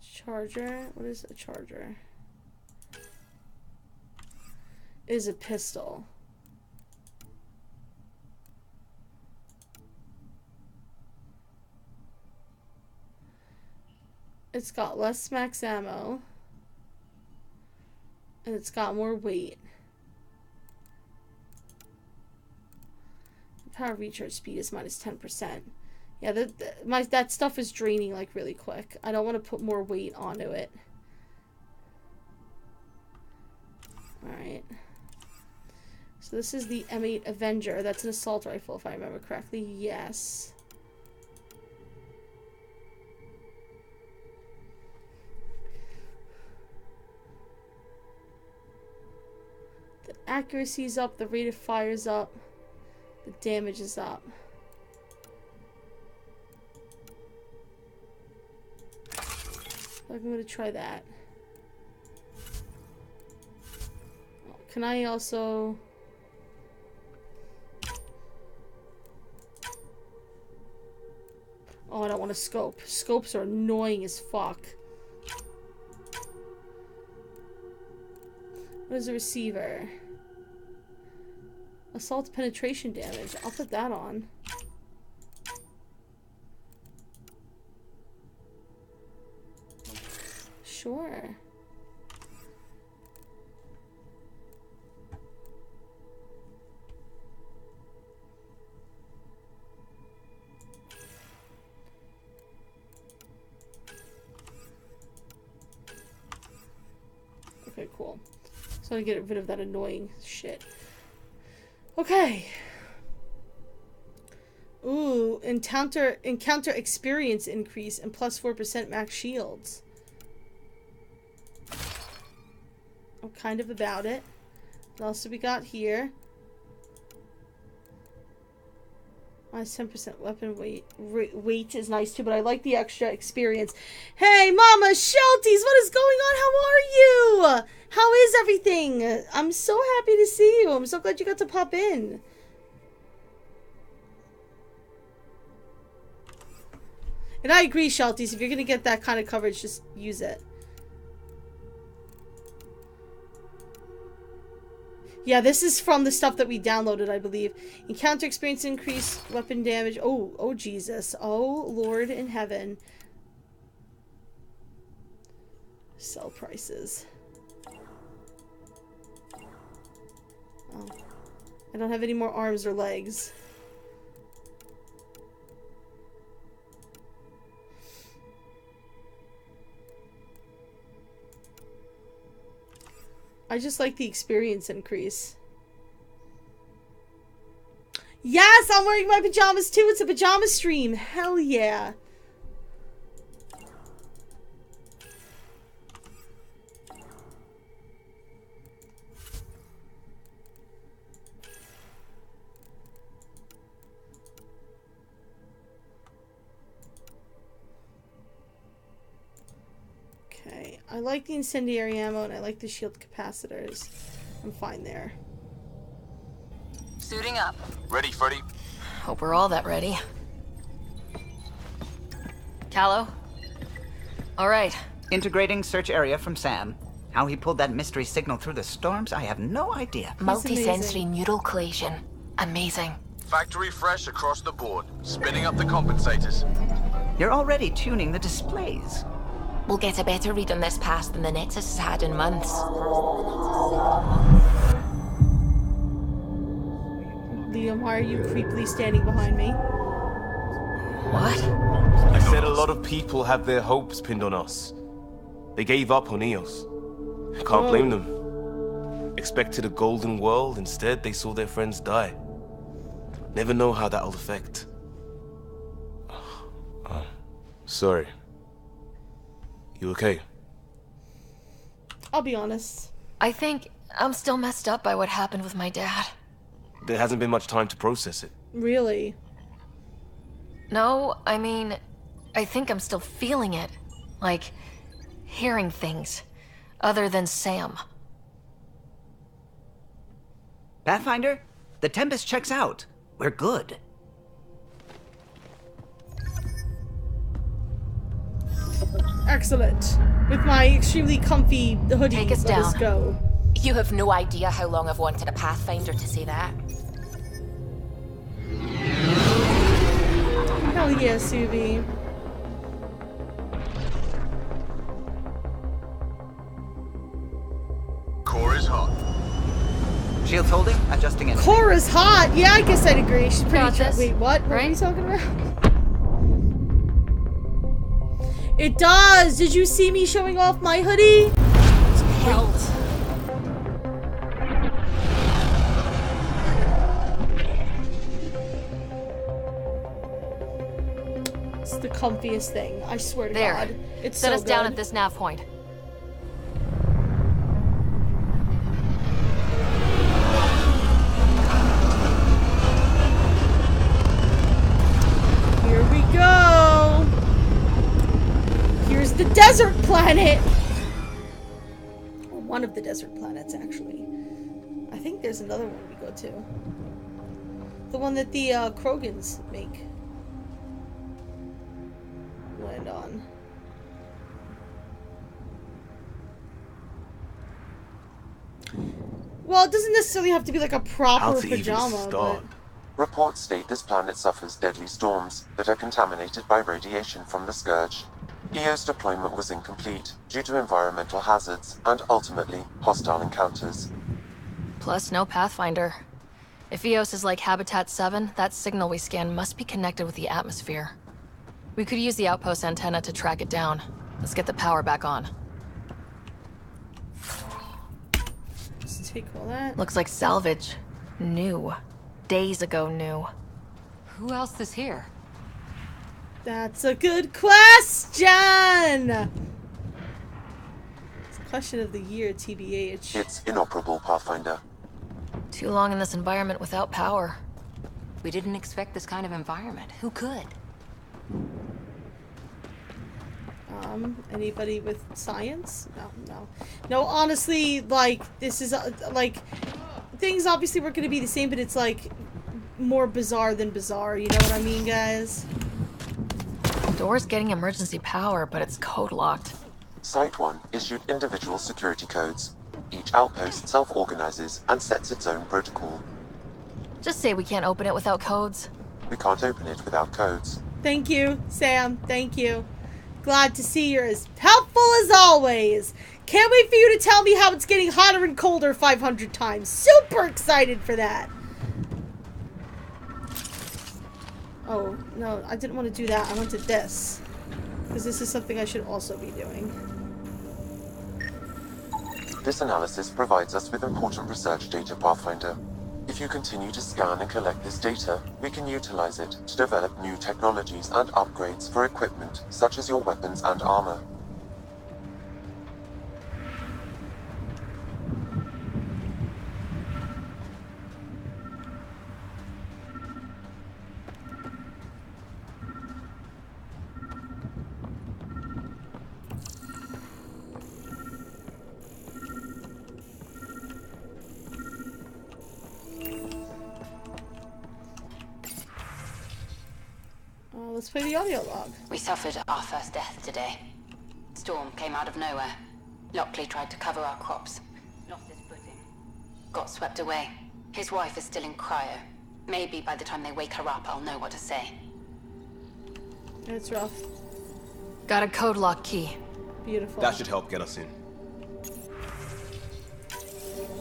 Charger? What is a charger? Is a pistol. It's got less max ammo. And it's got more weight. Power recharge speed is minus 10%. Yeah, that stuff is draining like really quick. I don't want to put more weight onto it. Alright. So this is the M8 Avenger. That's an assault rifle if I remember correctly. Yes. The accuracy's up, the rate of fire's up, the damage is up. I'm going to try that. Can I also... Oh, I don't want to scope. Scopes are annoying as fuck. What is a receiver? Assault penetration damage. I'll put that on. Sure. Okay, cool. So I get rid of that annoying shit. Okay. Ooh, encounter experience increase and plus 4% max shields. I'm kind of about it. What else do we got here? Minus 10% weapon weight. Weight is nice too, but I like the extra experience. Hey, Mama Shelties, what is going on? How are you? How is everything? I'm so happy to see you. I'm so glad you got to pop in. And I agree, Shelties. If you're gonna get that kind of coverage, just use it. Yeah, this is from the stuff that we downloaded, I believe. Encounter experience increase, weapon damage. Oh, Jesus. Oh, Lord in heaven. Sell prices. Oh. I don't have any more arms or legs. I just like the experience increase. Yes, I'm wearing my pajamas too. It's a pajama stream. Hell yeah. I like the incendiary ammo and I like the shield capacitors. I'm fine there. Suiting up. Ready, Freddy? Hope we're all that ready. Callow? All right. Integrating search area from Sam. How he pulled that mystery signal through the storms, I have no idea. Multisensory neural collation. Amazing. Factory fresh across the board. Spinning up the compensators. You're already tuning the displays. We'll get a better read on this pass than the Nexus has had in months. Liam, why are you creepily standing behind me? What? I said a lot of people have their hopes pinned on us. They gave up on Eos. Can't blame them. Expected a golden world, instead they saw their friends die. Never know how that'll affect. Sorry. You okay? I'll be honest. I think I'm still messed up by what happened with my dad. There hasn't been much time to process it. Really? No, I mean, I think I'm still feeling it. Like, hearing things. Other than Sam. Pathfinder, the Tempest checks out. We're good. Excellent. With my extremely comfy hoodie, Take us let us down. go. You have no idea how long I've wanted a Pathfinder to say that. Hell yeah, Subi. Core is hot. Shields holding, adjusting it. Cora's hot! Yeah, I guess I'd agree. She's pretty Got this. Wait, what? What are Right? you talking about? It does! Did you see me showing off my hoodie? It's great. It's the comfiest thing, I swear to There. God. It's Set so us down good. at this nav point. Here we go! Here's the desert planet! Or one of the desert planets, actually. I think there's another one we go to. The one that the Krogans make. Land on. Well, it doesn't necessarily have to be like a proper pajama, but... Reports state this planet suffers deadly storms that are contaminated by radiation from the Scourge. EO's deployment was incomplete due to environmental hazards and ultimately hostile encounters. Plus, no Pathfinder. If Eos is like Habitat 7, that signal we scan must be connected with the atmosphere. We could use the outpost antenna to track it down. Let's get the power back on. Let's take all that. Looks like salvage. New. Days ago new. Who else is here? That's a good question! It's a question of the year, TBH. It's inoperable, Pathfinder. Too long in this environment without power. We didn't expect this kind of environment. Who could? Anybody with science? No. No, honestly, like, this is, like, things obviously were gonna be the same, but it's, like, more bizarre than bizarre, you know what I mean, guys? Door's getting emergency power, but it's code locked. Site 1 issued individual security codes. Each outpost self-organizes and sets its own protocol. Just say we can't open it without codes. We can't open it without codes. Thank you, Sam. Thank you. Glad to see you're as helpful as always. Can't wait for you to tell me how it's getting hotter and colder 500 times. Super excited for that. Oh, no, I didn't want to do that. I wanted this. Because this is something I should also be doing. This analysis provides us with important research data, Pathfinder. If you continue to scan and collect this data, we can utilize it to develop new technologies and upgrades for equipment, such as your weapons and armor. let's play the audio log. We suffered our first death today. Storm came out of nowhere. Lockley tried to cover our crops. Lost his footing. Got swept away. His wife is still in cryo. Maybe by the time they wake her up, I'll know what to say. It's rough. Got a code lock key. Beautiful. That should help get us in.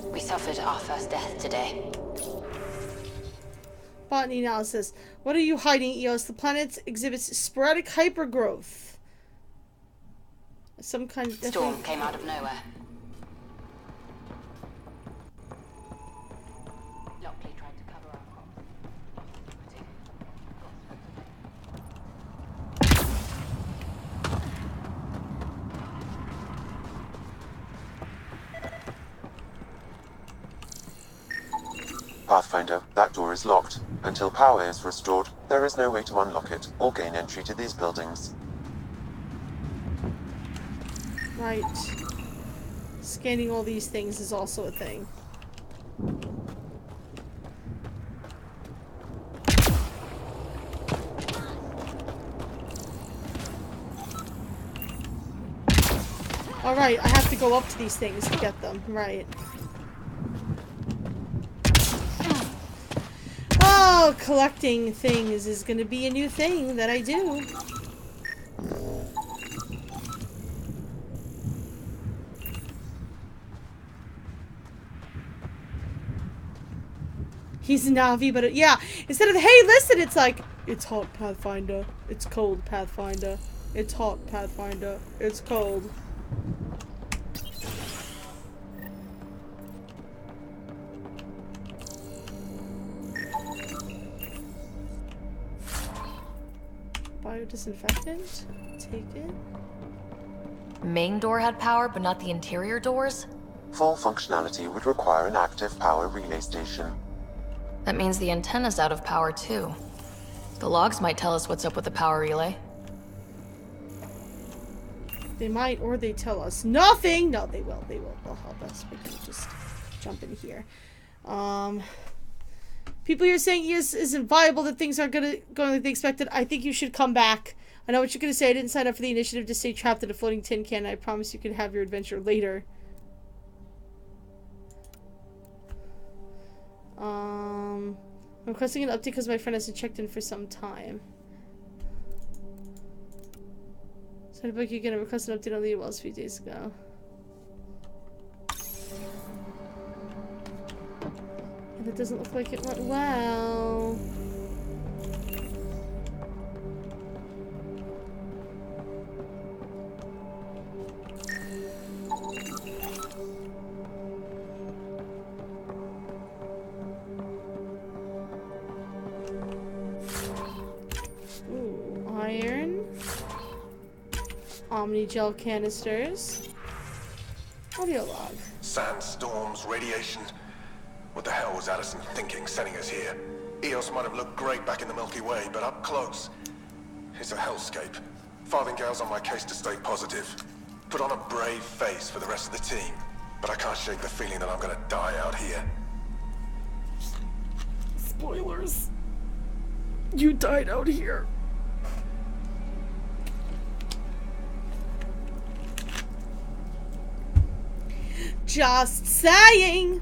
We suffered our first death today. Botany analysis. What are you hiding, Eos? The planet exhibits sporadic hypergrowth. Some kind of... Storm came out of nowhere. Lockley tried to cover our Pathfinder, that door is locked. Until power is restored, there is no way to unlock it or gain entry to these buildings. Right. Scanning all these things is also a thing. Alright, I have to go up to these things to get them. Right. Oh, collecting things is gonna be a new thing that I do. He's a Navi, but yeah, instead of, hey, listen, it's like, it's hot, Pathfinder. It's cold, Pathfinder. It's hot, Pathfinder. It's cold. Biodisinfectant? Take it. Main door had power, but not the interior doors? Full functionality would require an active power relay station. That means the antenna's out of power, too. The logs might tell us what's up with the power relay. They might, or they tell us nothing! No, they will. They will. They'll help us. We can just jump in here. People here saying ES isn't viable, that things aren't going like they expected. I think you should come back. I know what you're going to say. I didn't sign up for the initiative to stay trapped in a floating tin can. I promise you can have your adventure later. I'm requesting an update because my friend hasn't checked in for some time. So like you're gonna request an update on the walls a few days ago. And it doesn't look like it went well. Ooh, iron. Omni-gel canisters. Audio log. Sandstorms, radiation. What the hell was Addison thinking sending us here? Eos might have looked great back in the Milky Way, but up close, it's a hellscape. Farthingale's on my case to stay positive. Put on a brave face for the rest of the team, but I can't shake the feeling that I'm gonna die out here. Spoilers. You died out here. Just saying.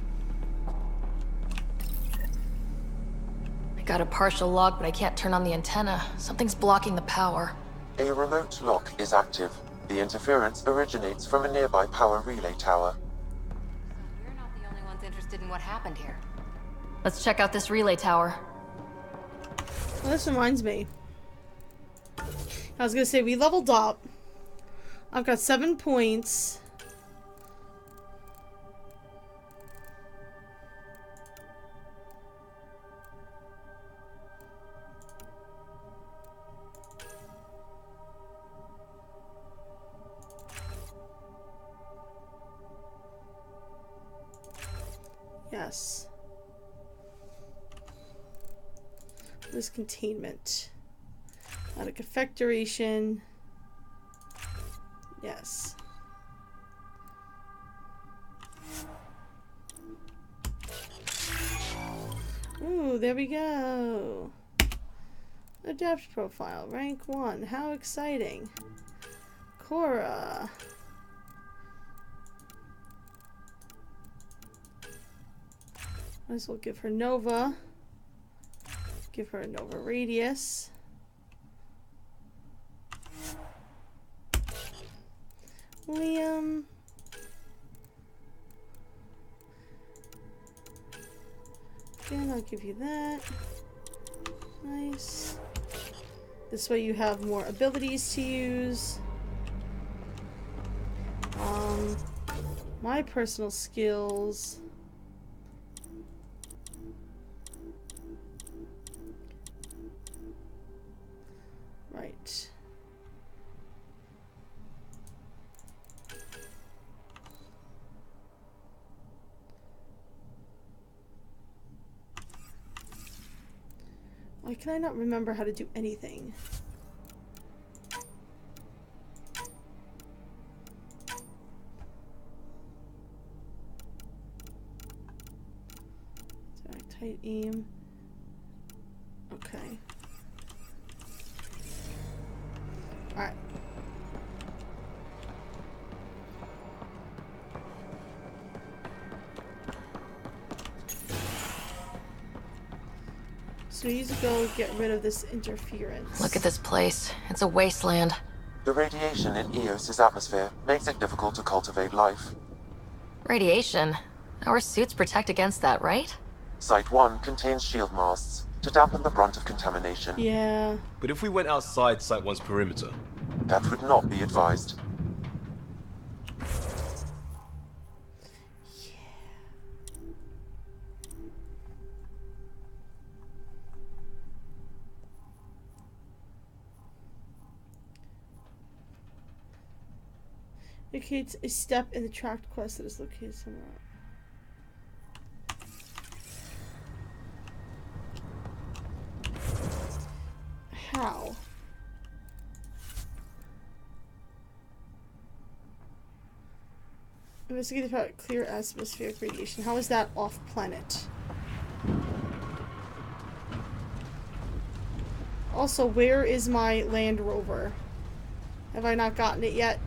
I got a partial log, but I can't turn on the antenna. Something's blocking the power. A remote lock is active. The interference originates from a nearby power relay tower. We're not the only ones interested in what happened here. Let's check out this relay tower. Well, this reminds me. I was gonna say, we leveled up. I've got 7 points. Yes. This containment. Automatic effect duration. Yes. Ooh, there we go. Adept profile, rank 1. How exciting. Cora. Might as well give her Nova. Give her a Nova Radius. Liam. Again, I'll give you that. Nice. This way you have more abilities to use. My personal skills. Right. Why can I not remember how to do anything? Tight aim. Okay. Alright. So we need to go get rid of this interference. Look at this place. It's a wasteland. The radiation in Eos's atmosphere makes it difficult to cultivate life. Radiation? Our suits protect against that, right? Site 1 contains shield masts to dampen the brunt of contamination. Yeah. But if we went outside Site 1's perimeter? That would not be advised. Indicates a step in the tracked quest that is located somewhere. How? Investigate about clear atmospheric radiation. How is that off planet? Also, where is my Land Rover? Have I not gotten it yet?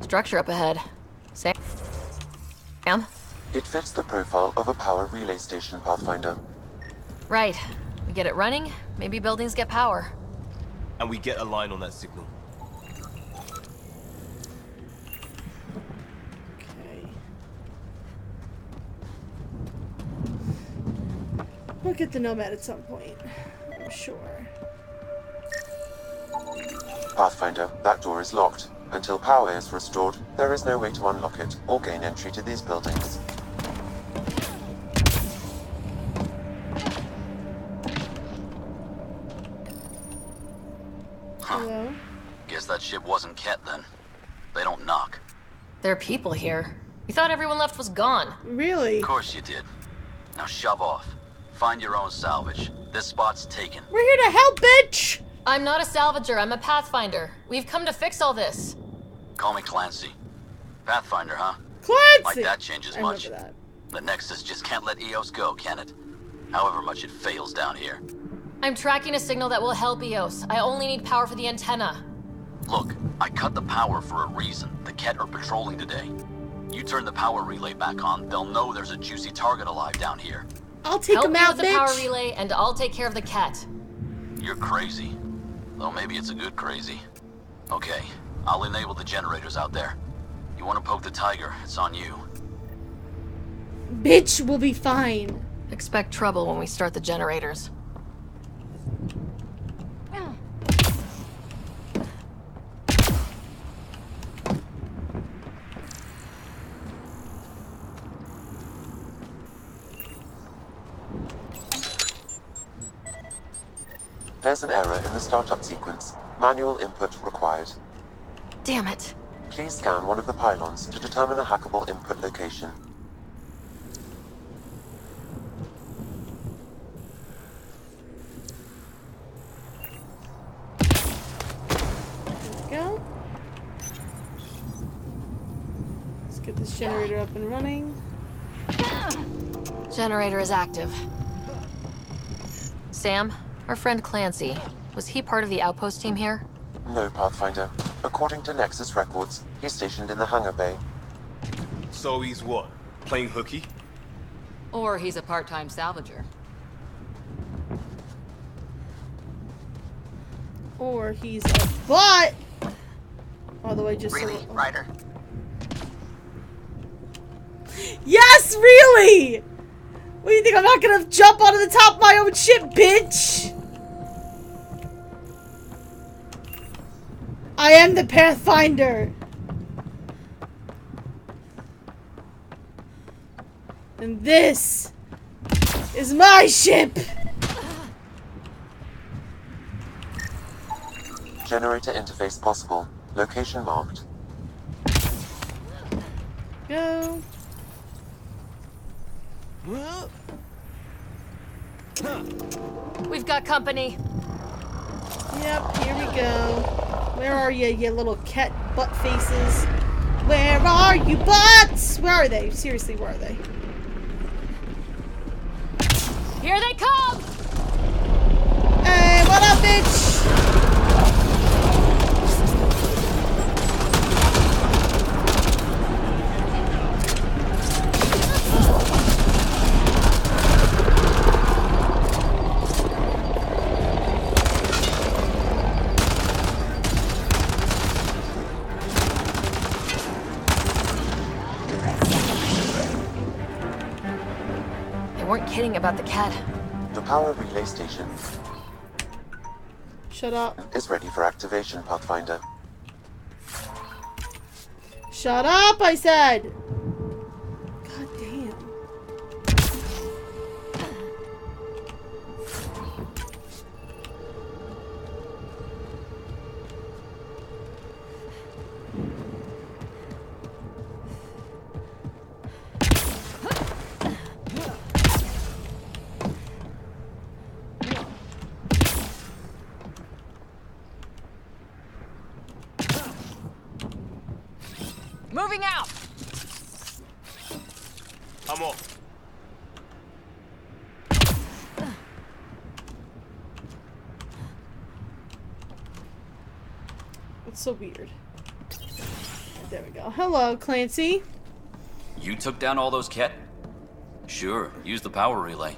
Structure up ahead. Sam? It fits the profile of a power relay station, Pathfinder. Right. We get it running, maybe buildings get power. And we get a line on that signal. Okay. We'll get the Nomad at some point, I'm sure. Pathfinder, that door is locked. Until power is restored, there is no way to unlock it or gain entry to these buildings. Hello? Guess that ship wasn't Ket then. They don't knock. There are people here. We thought everyone left was gone. Really? Of course you did. Now shove off. Find your own salvage. This spot's taken. We're here to help, bitch! I'm not a salvager, I'm a pathfinder. We've come to fix all this. Call me Clancy. Pathfinder, huh? Clancy! Like that changes much. That. The Nexus just can't let Eos go, can it? However much it fails down here. I'm tracking a signal that will help Eos. I only need power for the antenna. Look, I cut the power for a reason. The Ket are patrolling today. You turn the power relay back on, they'll know there's a juicy target alive down here. I'll take him out, bitch! Help me with the power relay, and I'll take care of the Ket. You're crazy. Though maybe it's a good crazy. Okay, I'll enable the generators out there. You want to poke the tiger, it's on you. Bitch, we'll be fine. Expect trouble when we start the generators. There's an error in the startup sequence. Manual input required. Damn it. Please scan one of the pylons to determine a hackable input location. Go. Let's get this generator up and running. Generator is active. Sam, our friend Clancy, was he part of the outpost team here? No, Pathfinder. According to Nexus records, he's stationed in the hangar bay. So he's what? Playing hooky? Or he's a part-time salvager. Or he's a bot! All the way just really, Ryder? Yes, really! What do you think? I'm not gonna jump onto the top of my own ship, bitch! I am the Pathfinder! And this is my ship! Generator interface possible. Location marked. Go. We've got company. Yep, here we go. Where are you, you little cat butt faces? Where are you butts? Where are they? Seriously, where are they? Here they come! Hey, what up, bitch? Weren't kidding about the cat. The power relay station Shut up. is ready for activation, Pathfinder. Shut up, I said! God damn. Moving out! I'm off. It's so weird. There we go. Hello, Clancy. You took down all those Ket? Sure, use the power relay.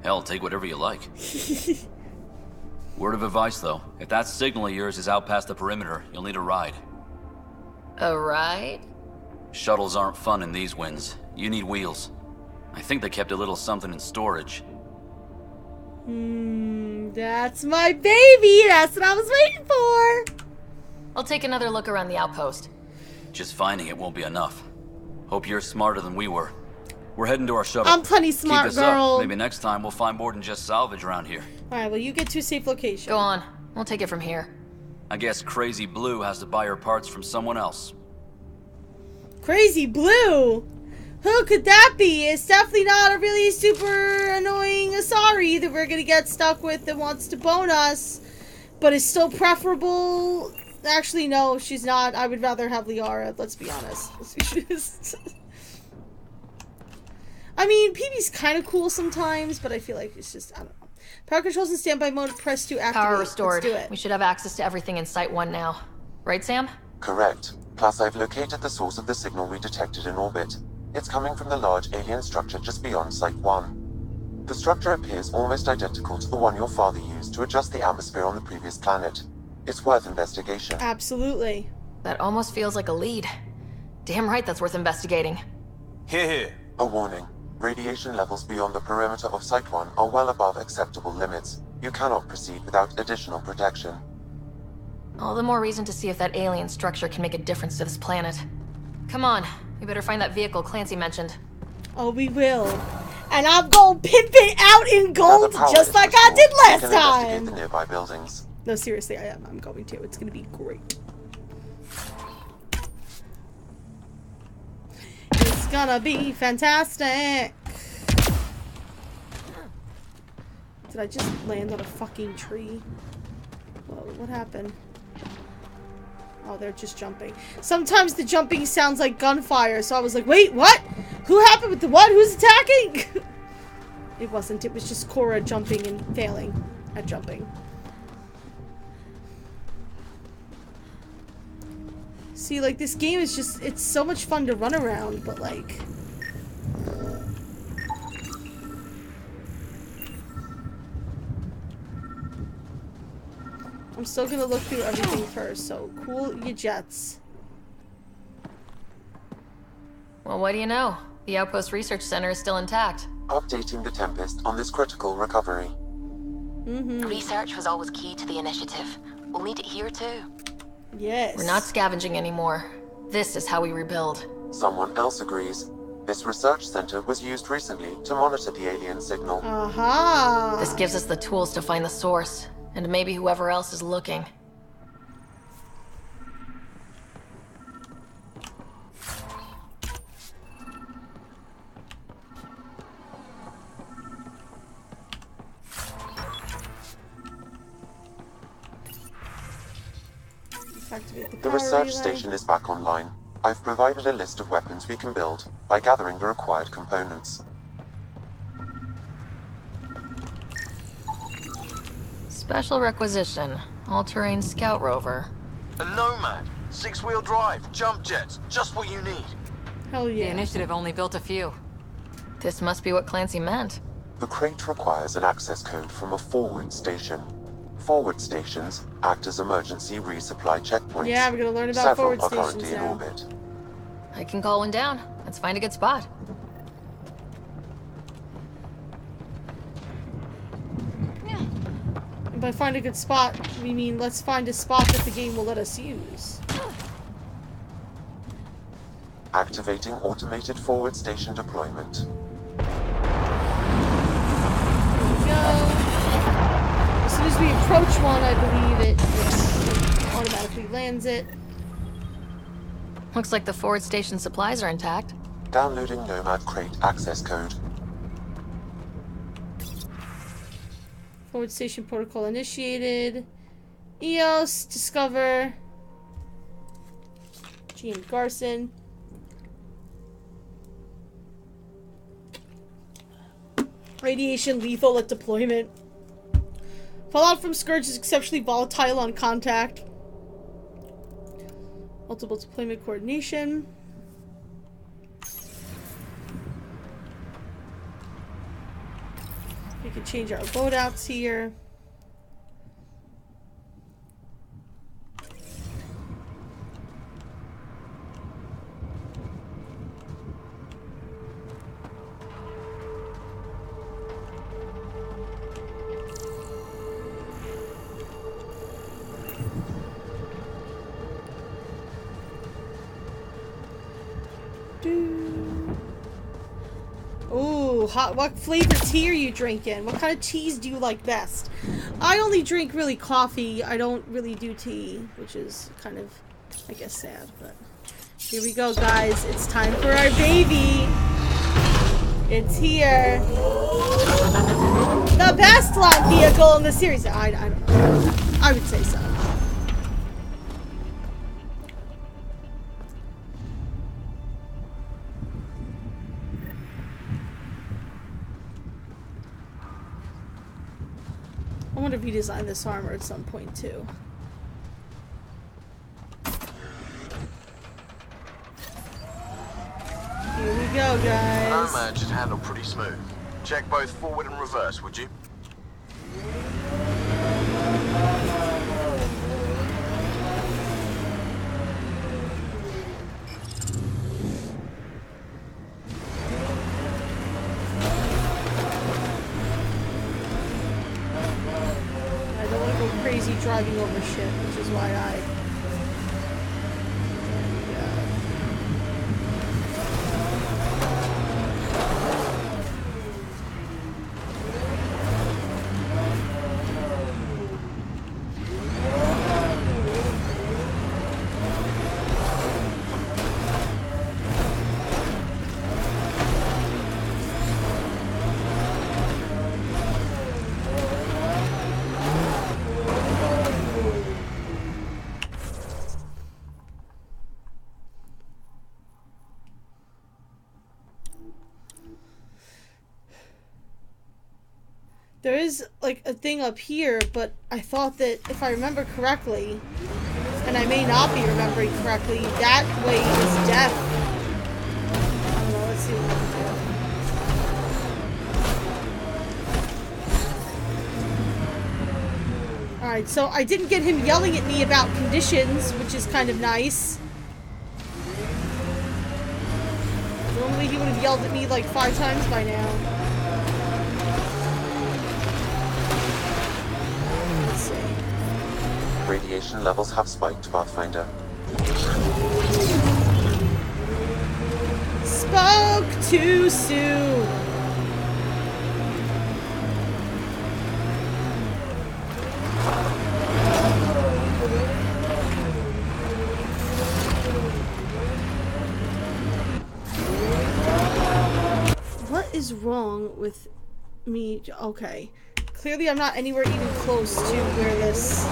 Hell, take whatever you like. Word of advice, though. If that signal of yours is out past the perimeter, you'll need a ride. A ride? Shuttles aren't fun in these winds. You need wheels. I think they kept a little something in storage. That's my baby! That's what I was waiting for! I'll take another look around the outpost. Just finding it won't be enough. Hope you're smarter than we were. We're heading to our shuttle. I'm plenty smart, Keep this girl. up. Maybe next time we'll find more than just salvage around here. Alright, well, you get to a safe location. Go on. We'll take it from here. I guess Crazy Blue has to buy her parts from someone else. Crazy Blue? Who could that be? It's definitely not a really super annoying Asari that we're gonna get stuck with that wants to bone us. But it's still preferable. Actually, no, she's not. I would rather have Liara, let's be honest. I mean, PB's kind of cool sometimes, but I feel like it's just, I don't know. Power controls in standby mode, press to activate. Power restored. Let's do it. We should have access to everything in Site 1 now. Right, Sam? Correct. Plus, I've located the source of the signal we detected in orbit. It's coming from the large alien structure just beyond Site 1. The structure appears almost identical to the one your father used to adjust the atmosphere on the previous planet. It's worth investigation. Absolutely. That almost feels like a lead. Damn right that's worth investigating. Here. A warning. Radiation levels beyond the perimeter of Site 1 are well above acceptable limits. You cannot proceed without additional protection. All the more reason to see if that alien structure can make a difference to this planet. Come on, we better find that vehicle Clancy mentioned. Oh, we will. And I'm gonna pimp it out in gold just like I did last time. The nearby buildings. No, seriously, I am. I'm going to. It's gonna be great. It's gonna be fantastic. Did I just land on a fucking tree? Whoa, what happened? Oh, they're just jumping. Sometimes the jumping sounds like gunfire, so I was like, wait, what? Who happened with the what? Who's attacking? It wasn't. It was just Cora jumping and failing at jumping. See, like, this game is just, it's so much fun to run around, but, like... I'm still gonna look through everything first, so cool your jets. Well, what do you know? The Outpost Research Center is still intact. Updating the Tempest on this critical recovery. Research was always key to the initiative. We'll need it here too. Yes. We're not scavenging anymore. This is how we rebuild. Someone else agrees. This research center was used recently to monitor the alien signal. Aha! This gives us the tools to find the source, and maybe whoever else is looking. The research station is back online. I've provided a list of weapons we can build by gathering the required components. Special requisition. All-terrain scout rover. A Nomad. 6-wheel drive. Jump jets. Just what you need. Hell yeah. The initiative only built a few. This must be what Clancy meant. The crate requires an access code from a forward station. Forward stations act as emergency resupply checkpoints. Yeah, we're gonna learn about Several forward are stations currently in now. orbit. I can call one down. Let's find a good spot. And by find a good spot, we mean let's find a spot that the game will let us use. Activating automated forward station deployment. As soon as we approach one, I believe it automatically lands it. Looks like the forward station supplies are intact. Downloading Nomad crate access code. Forward station protocol initiated. EOS, discover. Gene Garson. Radiation lethal at deployment. Fallout from Scourge is exceptionally volatile on contact. Multiple deployment coordination. We can change our loadouts here. Ooh, hot. What flavor tea are you drinking? What kind of teas do you like best? I only drink really coffee. I don't really do tea, which is kind of, I guess, sad. But here we go, guys. It's time for our baby. It's here. The best launch vehicle in the series. I don't know. I would say so. I wonder if he designed this armor at some point too. Here we go, guys. Nomad should handle pretty smooth. Check both forward and reverse, would you? Crazy driving over shit, which is why There is, like, a thing up here, but I thought that, if I remember correctly, and I may not be remembering correctly, that way is death. I don't know, let's see what we can do. Alright, so I didn't get him yelling at me about conditions, which is kind of nice. Normally he would have yelled at me like 5 times by now. Let's see. Radiation levels have spiked, Pathfinder. Spoke too soon. What is wrong with me? Okay. Clearly I'm not anywhere even close to where this...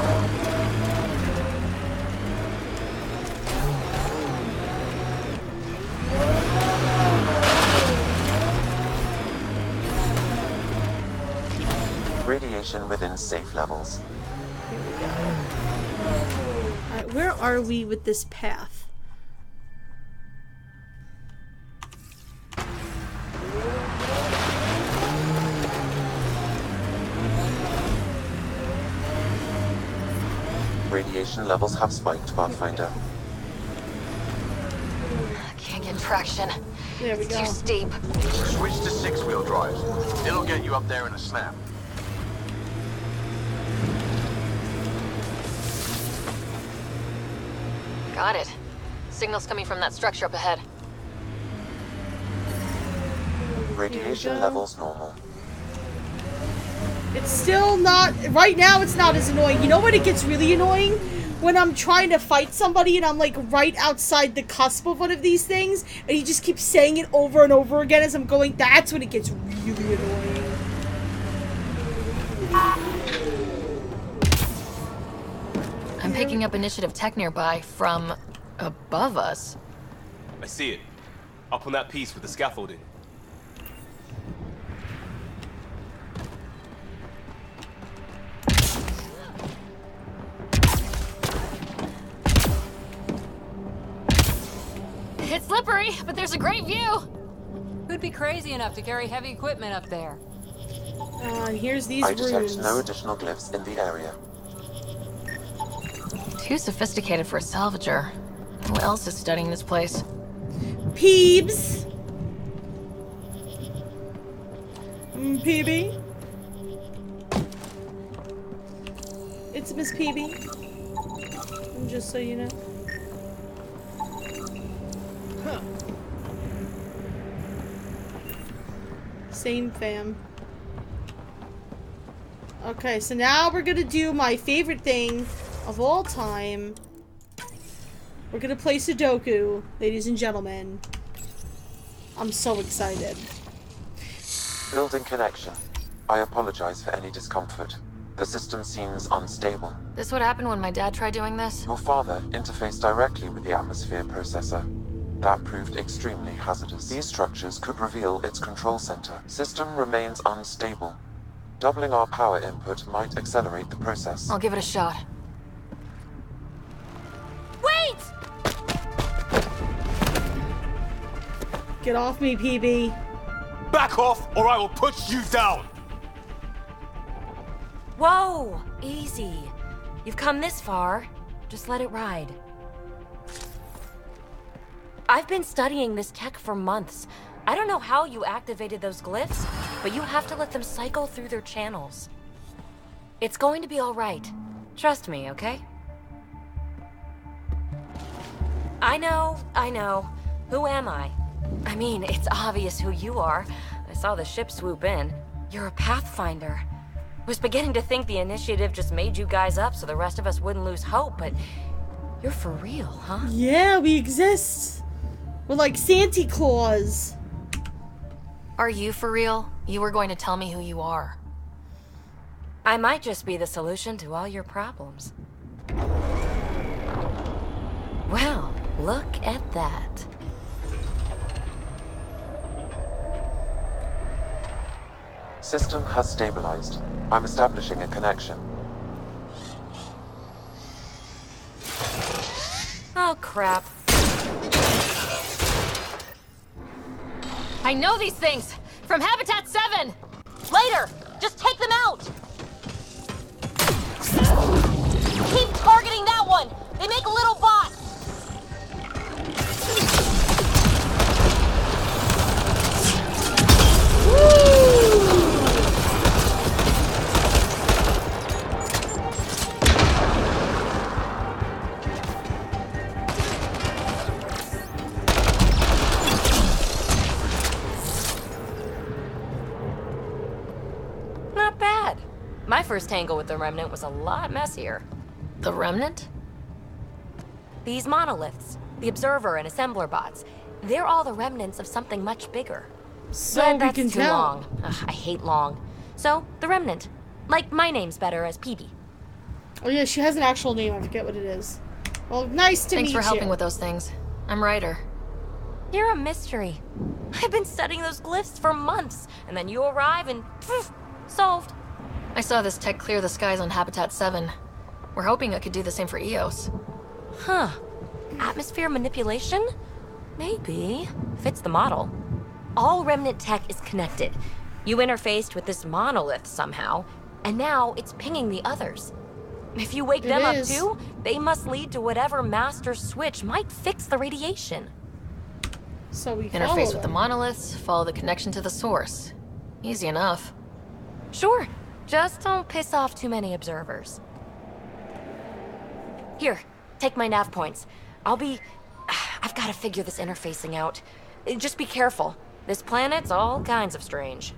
Radiation within safe levels. Here we go. Alright, where are we with this path? Radiation levels have spiked, Pathfinder. Can't get traction. There we it's go. too steep. Switch to 6-wheel drive. It'll get you up there in a snap. Got it. Signal's coming from that structure up ahead. Radiation levels normal. It's still not... Right now, it's not as annoying. You know when it gets really annoying? When I'm trying to fight somebody and I'm, like, right outside the cusp of one of these things, and he just keeps saying it over and over again as I'm going... That's when it gets really annoying. I'm picking up initiative tech nearby from above us. I see it. Up on that piece with the scaffolding. It's slippery, but there's a great view. Who'd be crazy enough to carry heavy equipment up there? And here's these I detect rooms. no additional glyphs in the area. Too sophisticated for a salvager. Who else is studying this place? Peebs! PB? It's Miss PB. Just so you know. Same fam. Okay, so now we're gonna do my favorite thing of all time. We're gonna play Sudoku, ladies and gentlemen. I'm so excited. Building connection. I apologize for any discomfort. The system seems unstable. This what happened when my dad tried doing this? Your father interfaced directly with the atmosphere processor. That proved extremely hazardous. These structures could reveal its control center. System remains unstable. Doubling our power input might accelerate the process. I'll give it a shot. Wait! Get off me, PB. Back off, or I will push you down! Whoa! Easy. You've come this far. Just let it ride. I've been studying this tech for months. I don't know how you activated those glyphs, but you have to let them cycle through their channels. It's going to be all right. Trust me, okay? I know. Who am I? I mean, it's obvious who you are. I saw the ship swoop in. You're a Pathfinder. Was beginning to think the initiative just made you guys up so the rest of us wouldn't lose hope, but you're for real, huh? Yeah, we exist. We're like Santa Claus. Are you for real? You were going to tell me who you are. I might just be the solution to all your problems. Well, look at that. System has stabilized. I'm establishing a connection. Oh, crap. I know these things! From Habitat 7! Later! Just take them out! Keep targeting that one! They make little bots! Not bad. My first tangle with the Remnant was a lot messier. The Remnant? These monoliths, the Observer and Assembler bots, they're all the remnants of something much bigger. So But we that's can too tell. long. Ugh, I hate long. So, the Remnant. Like my name's better as PB. Oh yeah, she has an actual name. I forget what it is. Well, nice to meet Thanks you. for helping with those things. I'm Ryder. You're a mystery. I've been studying those glyphs for months, and then you arrive and poof, solved. I saw this tech clear the skies on Habitat 7. We're hoping it could do the same for Eos. Huh. Atmosphere manipulation? Maybe. Fits the model. All Remnant tech is connected. You interfaced with this monolith somehow, and now it's pinging the others. If you wake them up too, they must lead to whatever master switch might fix the radiation. So we Interface with the monoliths, follow the connection to the source. Easy enough. Sure. Just don't piss off too many observers. Here, take my nav points. I've got to figure this interfacing out. Just be careful. This planet's all kinds of strange.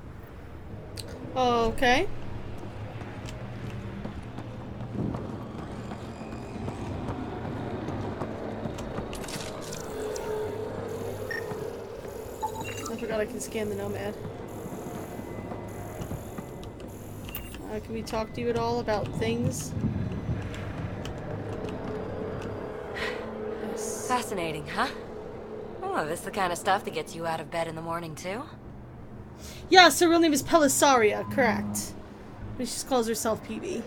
Okay. I forgot I can scan the Nomad. Can we talk to you at all about things? Yes. Fascinating, huh? Oh, this is the kind of stuff that gets you out of bed in the morning, too? Yes, her real name is Pelisaria, correct. But she just calls herself PB.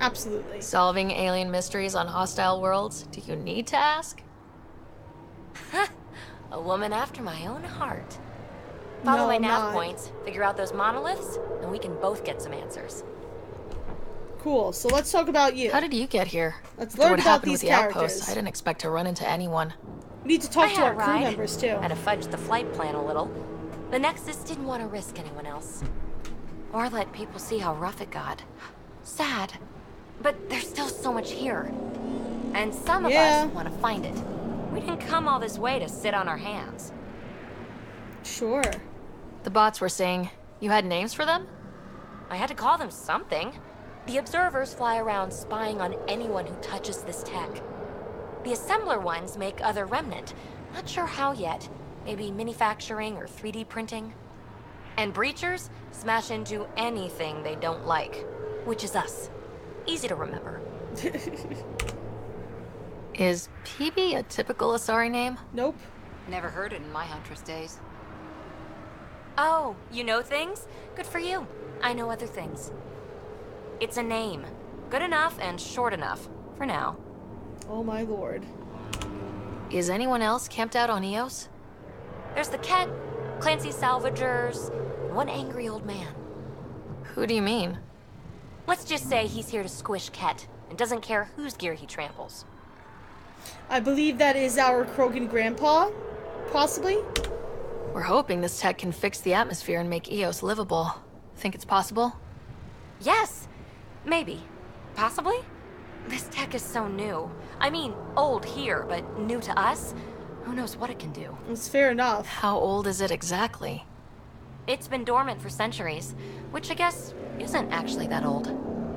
Absolutely. Solving alien mysteries on hostile worlds? Do you need to ask? A woman after my own heart. Follow my nav points, figure out those monoliths, and we can both get some answers. Cool, so let's talk about you. How did you get here? Let's After learn what about happened these with the characters. outpost, I didn't expect to run into anyone. We need to talk to I our had a crew ride. members too. Had to fudge the flight plan a little. The Nexus didn't want to risk anyone else. Or let people see how rough it got. Sad. But there's still so much here. And some of us want to find it. We didn't come all this way to sit on our hands. Sure. The bots were saying you had names for them? I had to call them something. The observers fly around spying on anyone who touches this tech. The assembler ones make other Remnant. Not sure how yet. Maybe manufacturing or 3D printing. And breachers smash into anything they don't like. Which is us. Easy to remember. Is PB a typical Asari name? Nope. Never heard it in my Huntress days. Oh, you know things? Good for you. I know other things. It's a name. Good enough and short enough. For now. Oh my lord. Is anyone else camped out on Eos? There's the Ket, Clancy Salvagers, one angry old man. Who do you mean? Let's just say he's here to squish Ket, and doesn't care whose gear he tramples. I believe that is our Krogan grandpa, possibly. We're hoping this tech can fix the atmosphere and make Eos livable. Think it's possible? Yes! Maybe. Possibly? This tech is so new. I mean, old here, but new to us? Who knows what it can do? It's fair enough. How old is it exactly? It's been dormant for centuries, which I guess isn't actually that old.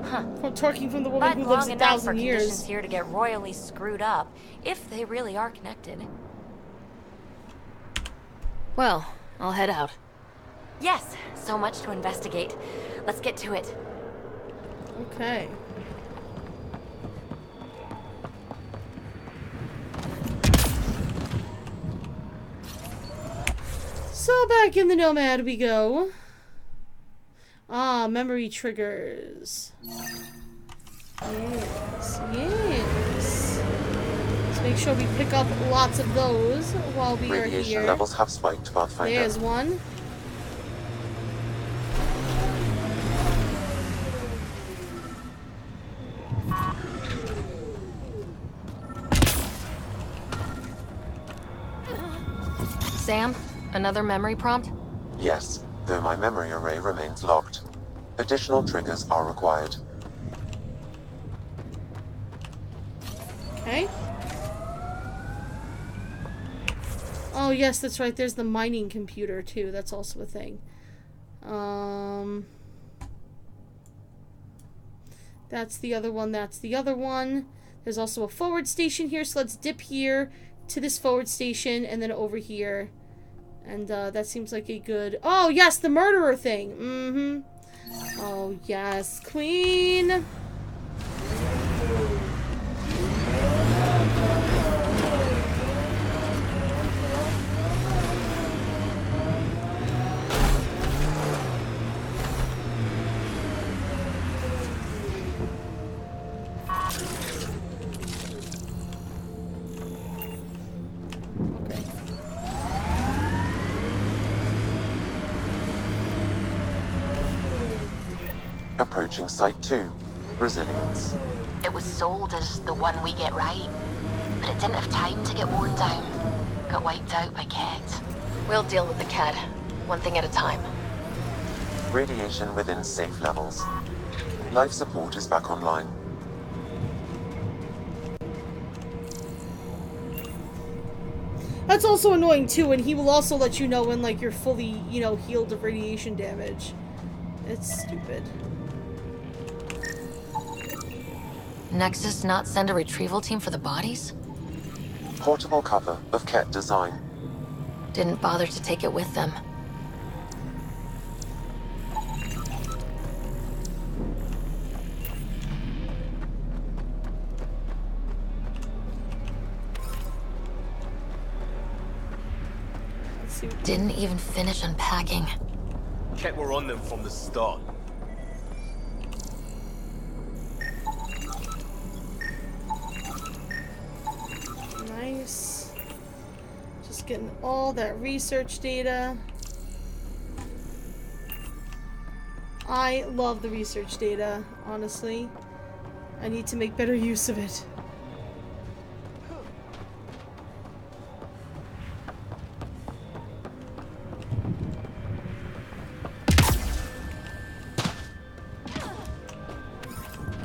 Huh. I'm talking from the woman But who lives long a enough for thousand conditions years. here to get royally screwed up, if they really are connected. Well, I'll head out. Yes, so much to investigate. Let's get to it. Okay. So back in the Nomad we go. Ah, memory triggers. Yes, yes. Let's make sure we pick up lots of those while we are Radiation here. levels have spiked, Pathfinder. There's one. Sam, another memory prompt? Yes, though my memory array remains locked. Additional triggers are required. Okay. Oh yes, that's right. There's the mining computer too. That's also a thing. That's the other one. That's the other one. There's also a forward station here. So let's dip here to this forward station and then over here. And that seems like a good... Oh yes, the murderer thing. Mm-hmm. Oh yes, Queen. Approaching Site 2. Resilience. It was sold as the one we get right, but it didn't have time to get worn down. Got wiped out by Ket. We'll deal with the Ket, one thing at a time. Radiation within safe levels. Life support is back online. That's also annoying too, and he will also let you know when like you're fully, you know, healed of radiation damage. It's stupid. Nexus not send a retrieval team for the bodies? Portable cover of Ket design. Didn't bother to take it with them. Didn't even finish unpacking. Ket were on them from the start. Nice. Just getting all that research data. I love the research data, honestly. I need to make better use of it.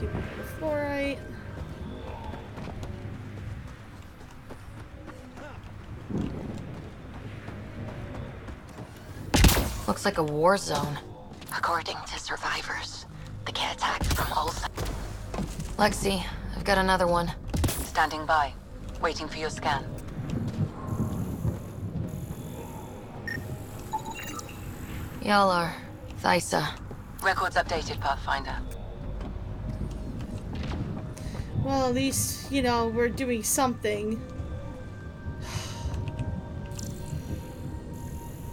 Give me the fluorite. Looks like a war zone. According to survivors, the Ket attacked from all sides. Lexi, I've got another one. Standing by, waiting for your scan. Y'all are Thysa. Records updated, Pathfinder. Well, at least, you know, we're doing something.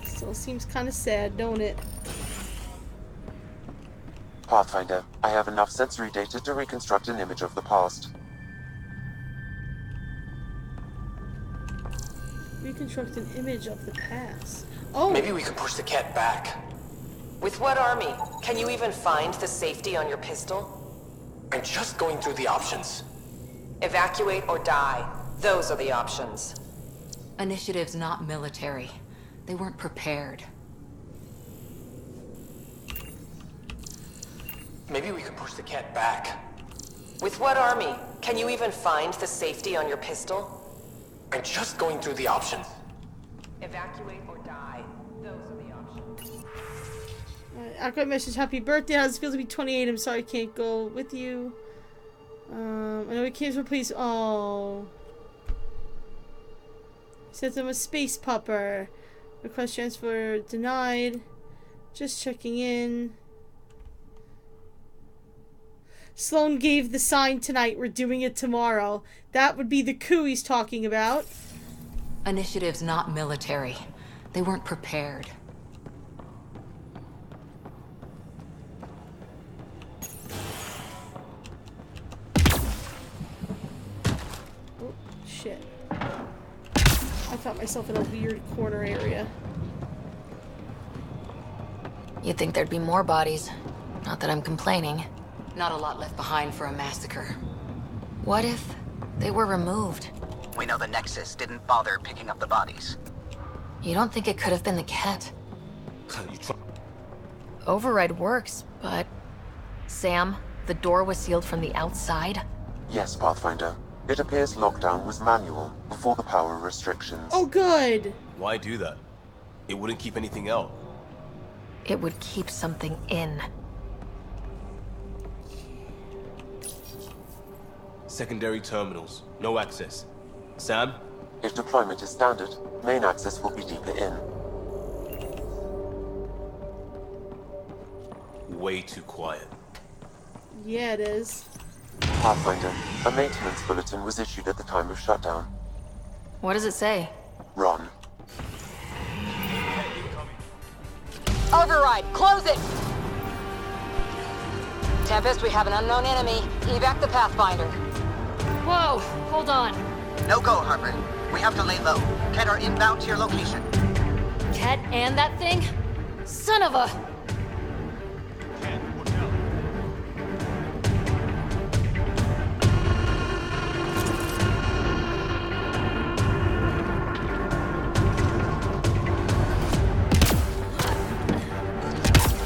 Still seems kind of sad, don't it? Pathfinder, I have enough sensory data to reconstruct an image of the past. Reconstruct an image of the past. Oh! Maybe we could push the Ket back. With what army? Can you even find the safety on your pistol? I'm just going through the options. Evacuate or die. Those are the options. Initiative's not military. They weren't prepared. Maybe we could push the Ket back. With what army? Can you even find the safety on your pistol? I'm just going through the options. Evacuate or die. Those are the options. Aqua message, happy birthday. How does it feel to be 28? I'm sorry I can't go with you. I know we can't replace. Oh. Says I'm a space pupper. Request transfer denied. Just checking in. Sloan gave the sign tonight. We're doing it tomorrow. That would be the coup he's talking about. Initiative's not military. They weren't prepared. Oh, shit. I found myself in a weird corner area. You'd think there'd be more bodies. Not that I'm complaining. Not a lot left behind for a massacre. What if they were removed? We know the Nexus didn't bother picking up the bodies. You don't think it could have been the Ket? Override works, but... Sam, the door was sealed from the outside? Yes, Pathfinder. It appears lockdown was manual before the power restrictions. Oh, good. Why do that? It wouldn't keep anything out. It would keep something in. Secondary terminals. No access. Sam? If deployment is standard, main access will be deeper in. Way too quiet. Yeah, it is. Pathfinder, a maintenance bulletin was issued at the time of shutdown. What does it say? Run. Override, close it! Tempest, we have an unknown enemy. Evac the Pathfinder. Whoa, hold on. No go, Harper. We have to lay low. Ket are inbound to your location. Ket and that thing? Son of a...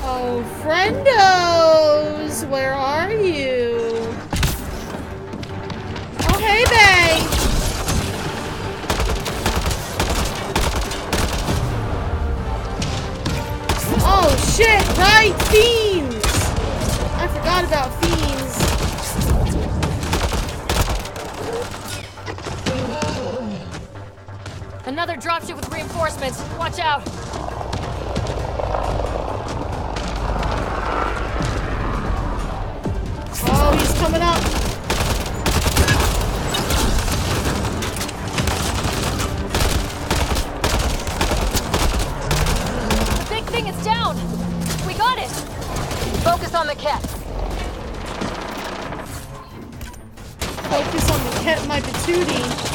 Oh, friendos! Where are you? Oh, hey, babe! Oh, shit! Right! Fiends! I forgot about fiends. Another dropship with reinforcements. Watch out. Oh, he's coming up. The big thing is down. We got it. Focus on the Ket. Focus on the Ket, my patootie.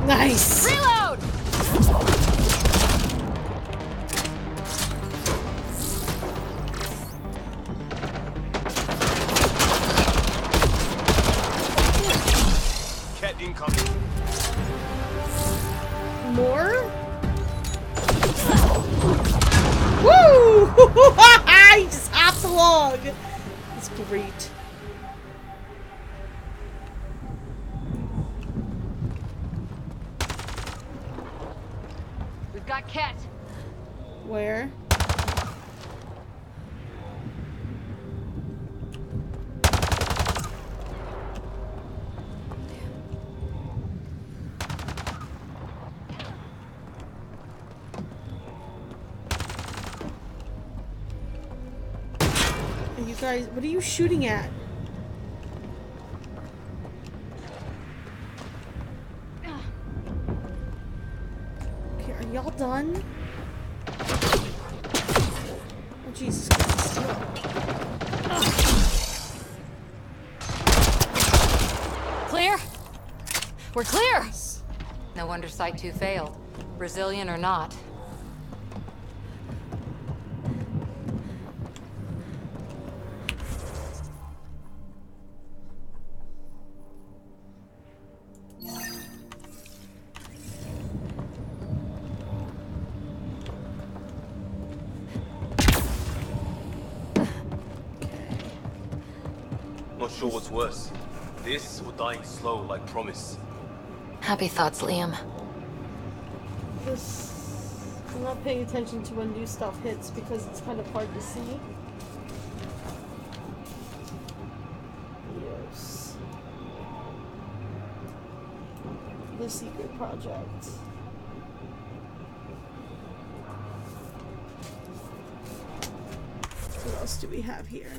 Nice. Reload. Ket incoming. More? Woo! He just hopped along. It's great. We've got Ket. Where? You guys, what are you shooting at? Okay, are y'all done? Oh, Jesus Christ. Clear? We're clear! No wonder Site 2 failed. Brazilian or not. Not sure what's worse. this or dying slow like promise. Happy thoughts, Liam. I'm not paying attention to when new stuff hits because it's kind of hard to see. Yes. The secret project. What else do we have here?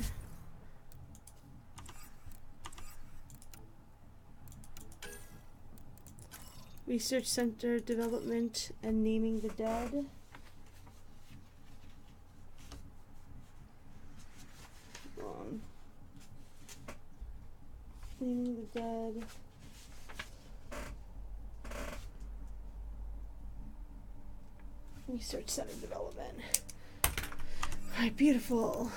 Research Center Development and Naming the Dead. Naming the Dead. Research Center Development. Alright, beautiful.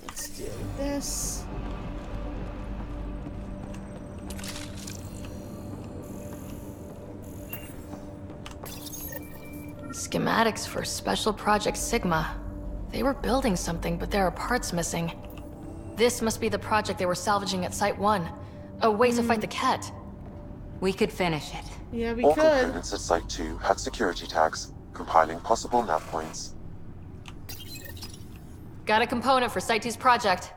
Let's do this. Schematics for Special Project Sigma. They were building something, but there are parts missing. This must be the project they were salvaging at Site 1. A way to fight the Ket. We could finish it. Yeah, we All could. components at Site 2 had security tags, compiling possible nav points. Got a component for Site 2's project.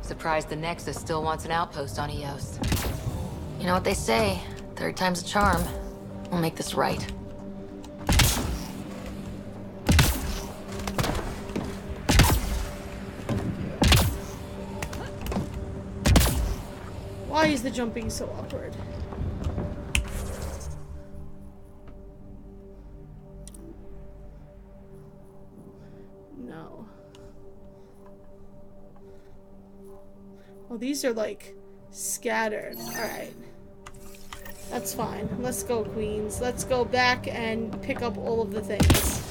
Surprised the Nexus still wants an outpost on Eos. You know what they say, third time's a charm. We'll make this right. Why is the jumping so awkward? No. Well, these are like scattered. Alright. That's fine. Let's go, Queens. Let's go back and pick up all of the things.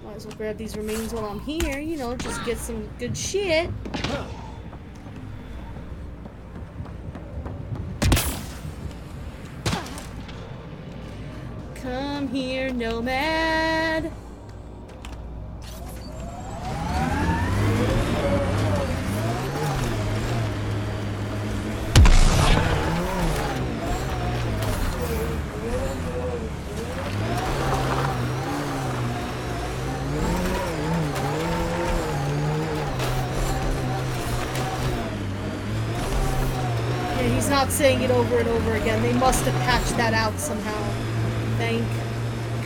Might as well grab these remains while I'm here, you know, just get some good shit. Come here, Nomad. Yeah, he's not saying it over and over again. They must have patched that out somehow. Thank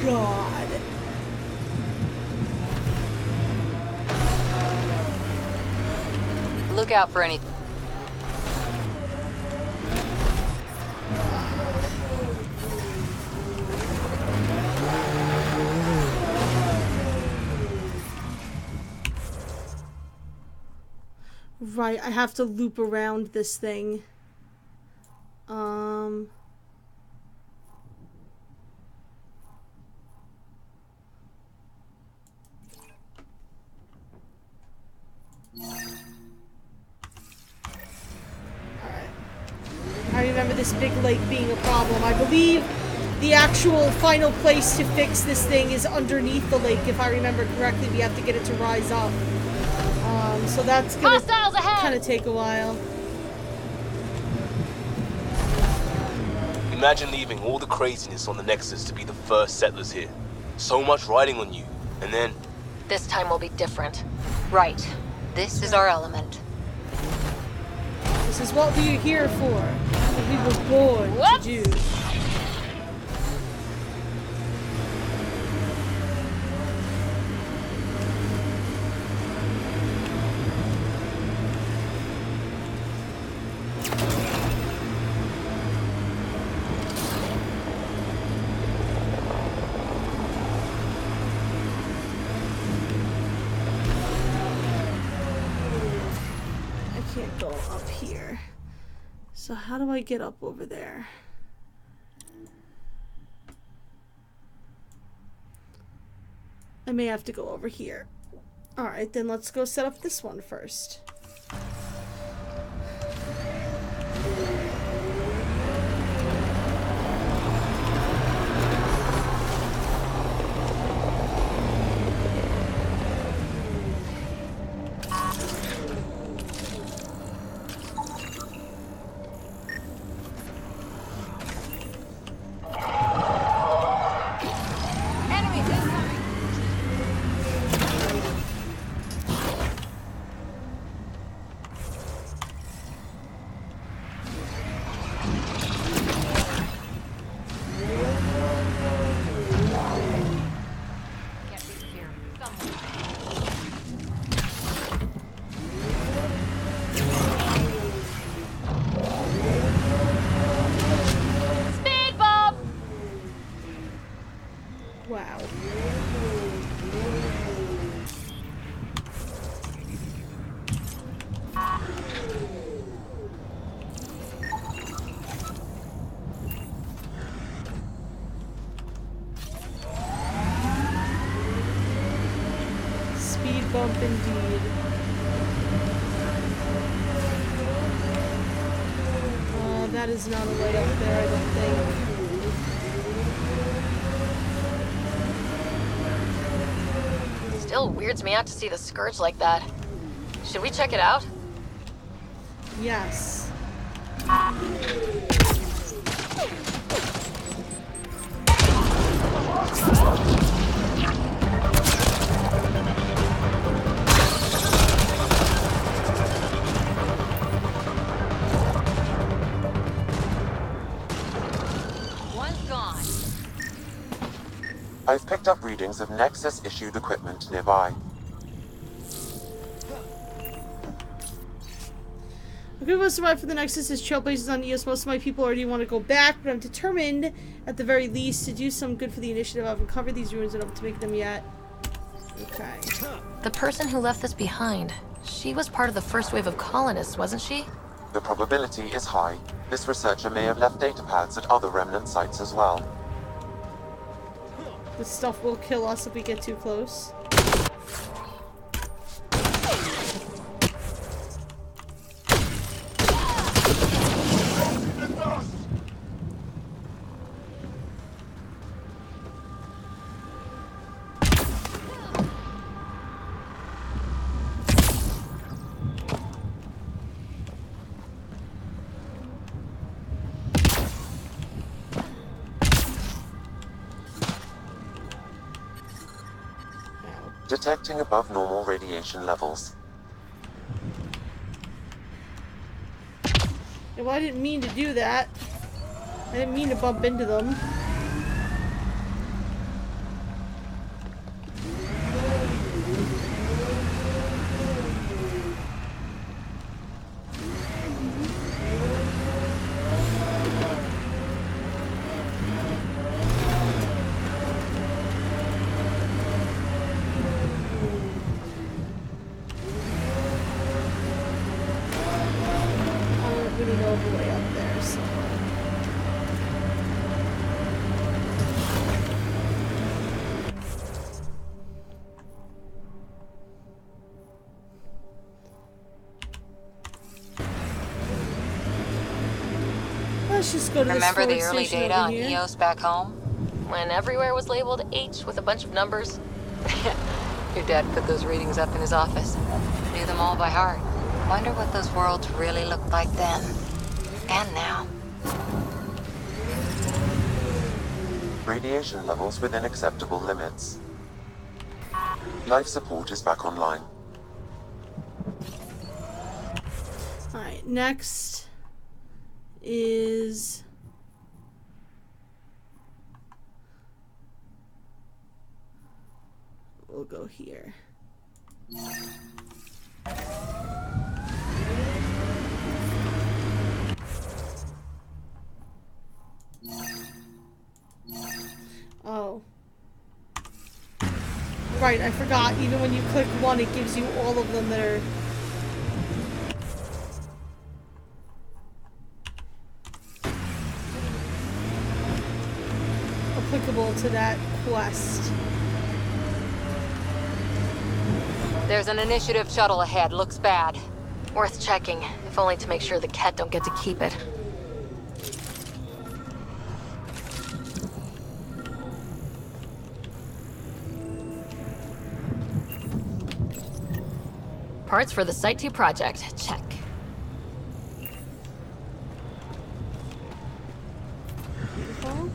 God. Look out for anything. Right, I have to loop around this thing. I remember this big lake being a problem. I believe the actual final place to fix this thing is underneath the lake, if I remember correctly. We have to get it to rise up. So that's gonna kind of take a while. Imagine leaving all the craziness on the Nexus to be the first settlers here. So much riding on you, and then... This time will be different. Right. This is our element. This is what we are here for. What we were born to do. Go up here. So how do I get up over there? I may have to go over here. Alright, then let's go set up this one first. indeed. That is not a way up there, I don't think. Still weirds me out to see the Scourge like that. Should we check it out? Yes. I've picked up readings of Nexus-issued equipment nearby. A group of survived for the Nexus as trailblazers on EOS. Most of my people already want to go back, but I'm determined, at the very least, to do some good for the initiative. I haven't covered these ruins enough to make them yet. Okay. The person who left this behind, she was part of the first wave of colonists, wasn't she? The probability is high. This researcher may have left data pads at other remnant sites as well. This stuff will kill us if we get too close. Detecting above normal radiation levels. Yeah, well, I didn't mean to do that. I didn't mean to bump into them. Let's just go to Remember this the early station data over on here. EOS back home? When everywhere was labeled H with a bunch of numbers. Your dad put those readings up in his office. Knew them all by heart. Wonder what those worlds really looked like then. And now. Radiation levels within acceptable limits. Life support is back online. Alright, next is we'll go here. Oh. Right, I forgot. Even when you click one, it gives you all of them that are applicable to that quest. There's an initiative shuttle ahead. Looks bad. Worth checking, if only to make sure the Ket don't get to keep it. Parts for the Site 2 project. Check. Beautiful.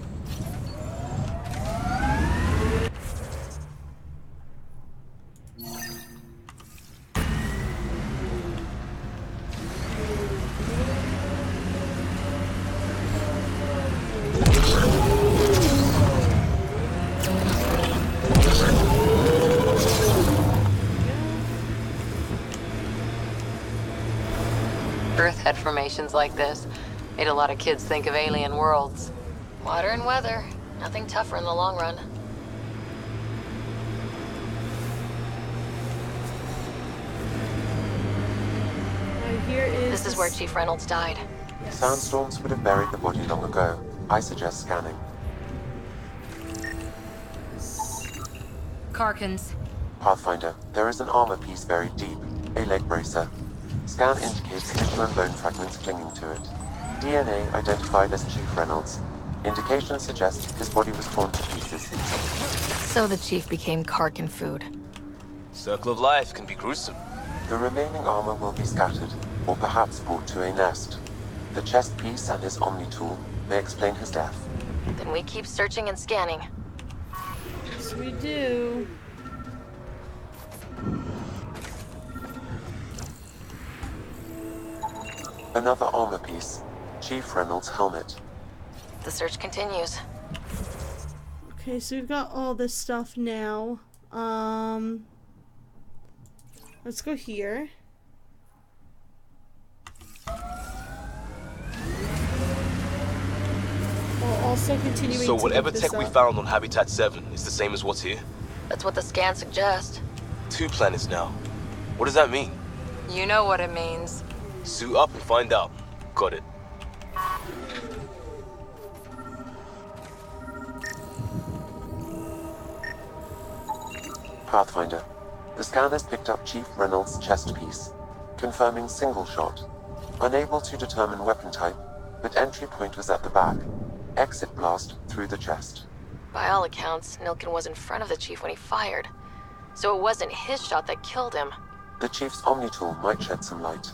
Earth had formations like this. Made a lot of kids think of alien worlds. Water and weather. Nothing tougher in the long run. Here is this is where Chief Reynolds died. Yes. Sandstorms would have buried the body long ago. I suggest scanning. Karkins, Pathfinder, there is an armor piece buried deep, a leg bracer. Scan indicates tissue and bone fragments clinging to it. DNA identified as Chief Reynolds. Indications suggest his body was torn to pieces. So the chief became Karkin food. Circle of life can be gruesome. The remaining armor will be scattered, or perhaps brought to a nest. The chest piece and his Omni tool may explain his death. Then we keep searching and scanning. Yes, we do. Another armor piece. Chief Reynolds' helmet. The search continues. Okay, so we've got all this stuff now. Let's go here. While also continuing So to whatever look this tech we up. found on Habitat 7 is the same as what's here? That's what the scans suggest. 2 planets now. What does that mean? You know what it means. Suit up and find out. Got it. Pathfinder. The scanners picked up Chief Reynolds' chest piece, confirming single shot. Unable to determine weapon type, but entry point was at the back. Exit blast through the chest. By all accounts, Nilkin was in front of the chief when he fired. So it wasn't his shot that killed him. The Chief's Omni tool might shed some light.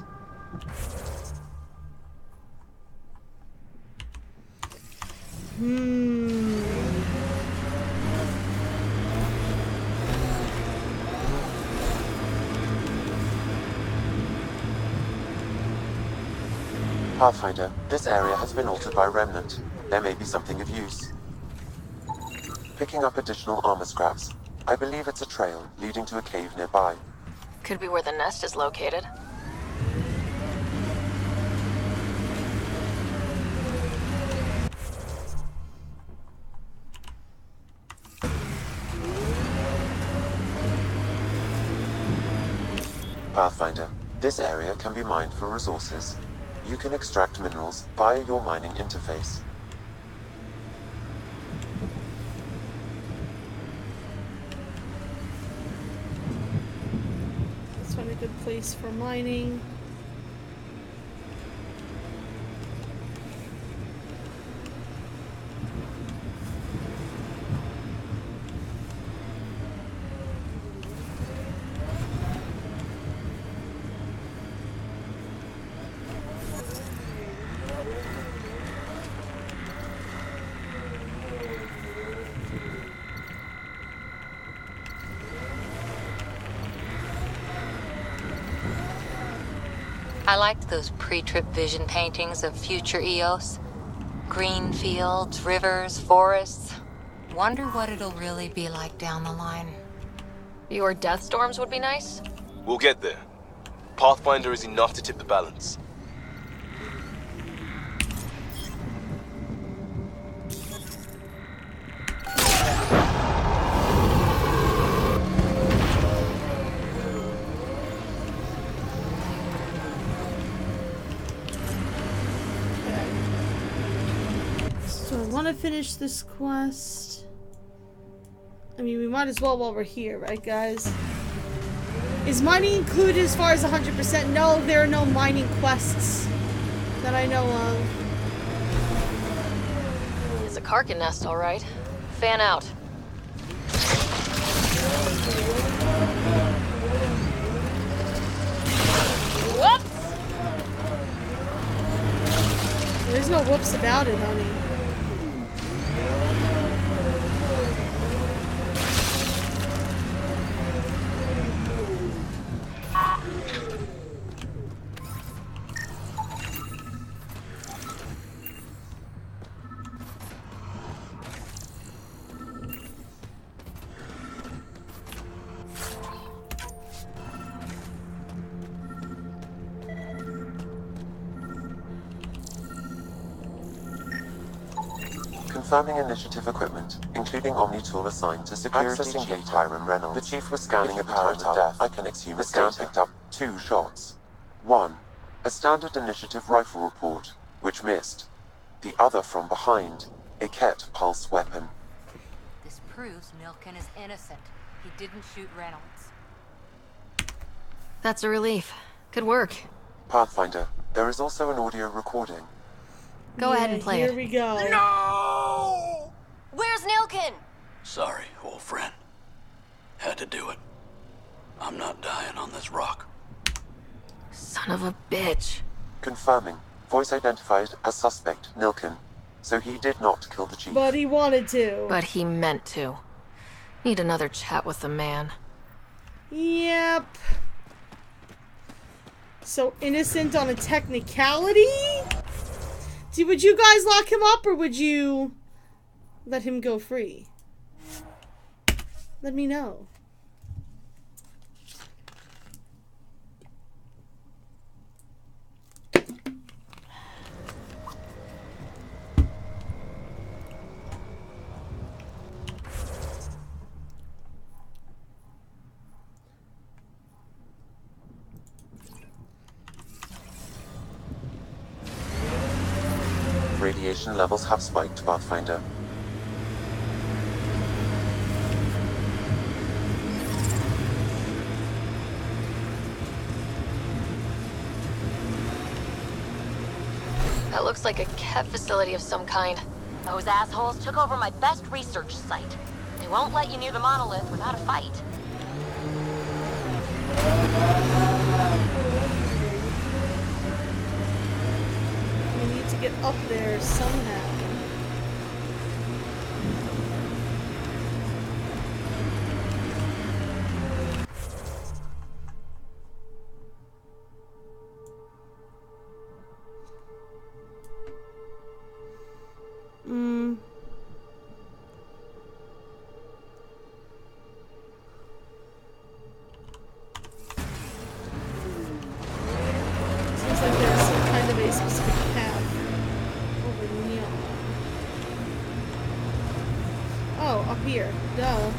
Pathfinder, this area has been altered by Remnant. There may be something of use. Picking up additional armor scraps. I believe it's a trail leading to a cave nearby. Could be where the nest is located. Pathfinder, this area can be mined for resources. You can extract minerals via your mining interface. Let's find a good place for mining. I liked those pre-trip vision paintings of future Eos. Green fields, rivers, forests. Wonder what it'll really be like down the line. Your death storms would be nice? We'll get there. Pathfinder is enough to tip the balance. So I want to finish this quest. I mean, we might as well while we're here, right, guys? Is mining included as far as 100%? No, there are no mining quests that I know of. It's a Karkin nest, all right. Fan out. Whoops! There's no whoops about it, honey. Confirming initiative equipment, including Omni tool assigned to security Chief Hiram Reynolds. The Chief was scanning at the time of death. I can assume the scan picked up 2 shots. 1. A standard initiative rifle report, which missed. The other from behind, a Ket pulse weapon. This proves Nilkin is innocent. He didn't shoot Reynolds. That's a relief. Good work. Pathfinder, there is also an audio recording. Go ahead and play here it. We go. No! Where's Nilkin? Sorry, old friend. Had to do it. I'm not dying on this rock. Son of a bitch. Confirming. Voice identified as suspect, Nilkin. So he did not kill the chief. But he wanted to. But he meant to. Need another chat with the man. Yep. So innocent on a technicality? Would you guys lock him up or would you let him go free? Let me know. Radiation levels have spiked, Pathfinder. That looks like a Ket facility of some kind. Those assholes took over my best research site. They won't let you near the monolith without a fight. We need to get up there somehow. Seems like there's some kind of a specific path over near. Oh, up here. Duh.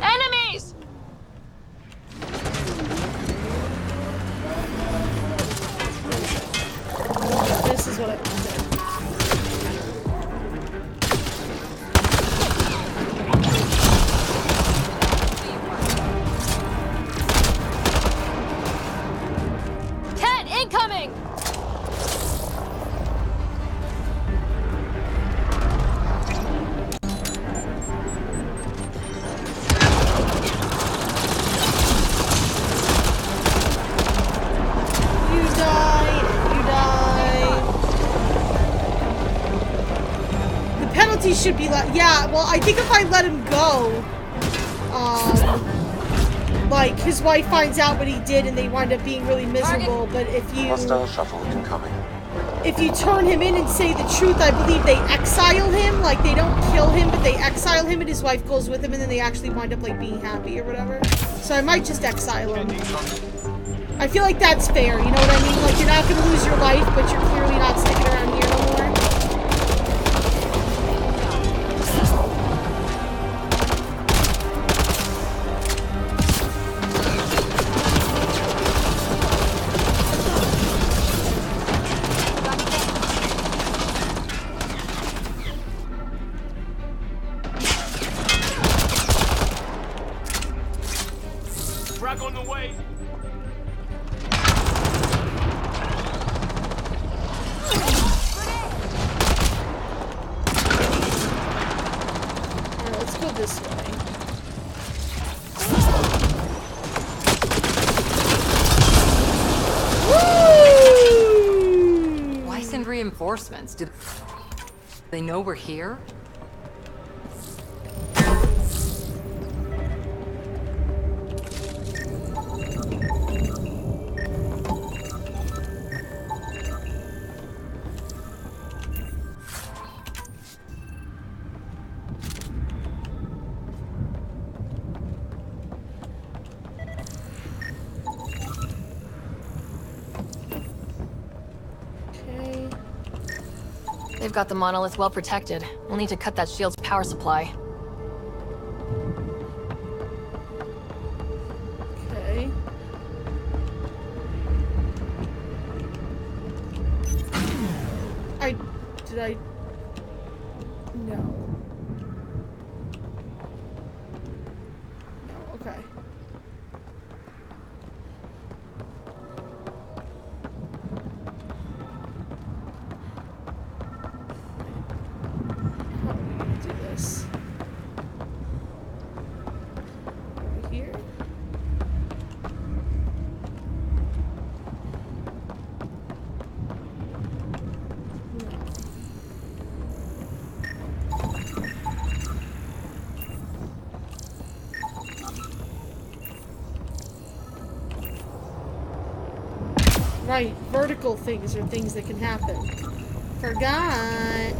Enemies! This is what I wanted. Ket, incoming! You die. You die. The penalty should be like, yeah, well, I think if I let him go, like, his wife finds out what he did and they wind up being really miserable, but if you... Hostile shuttle incoming. If you turn him in and say the truth, I believe they exile him. Like, they don't kill him, but they exile him and his wife goes with him and then they actually wind up, like, being happy or whatever. So I might just exile him. I feel like that's fair, you know what I mean? Like, you're not gonna lose your life, but you're clearly not sticking around here no more. Frag on the way. Alright, let's go this way. Why send reinforcements? Do they know we're here? Okay. They've got the monolith well protected. We'll need to cut that shield's power supply. Okay. Did I... No. No, okay. How are we gonna do this? Over here? Right, vertical things are things that can happen. Forgot.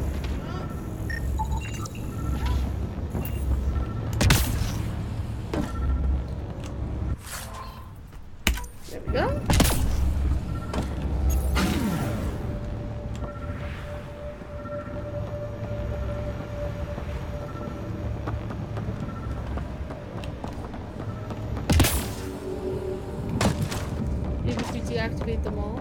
There we go. Maybe if we deactivate them all.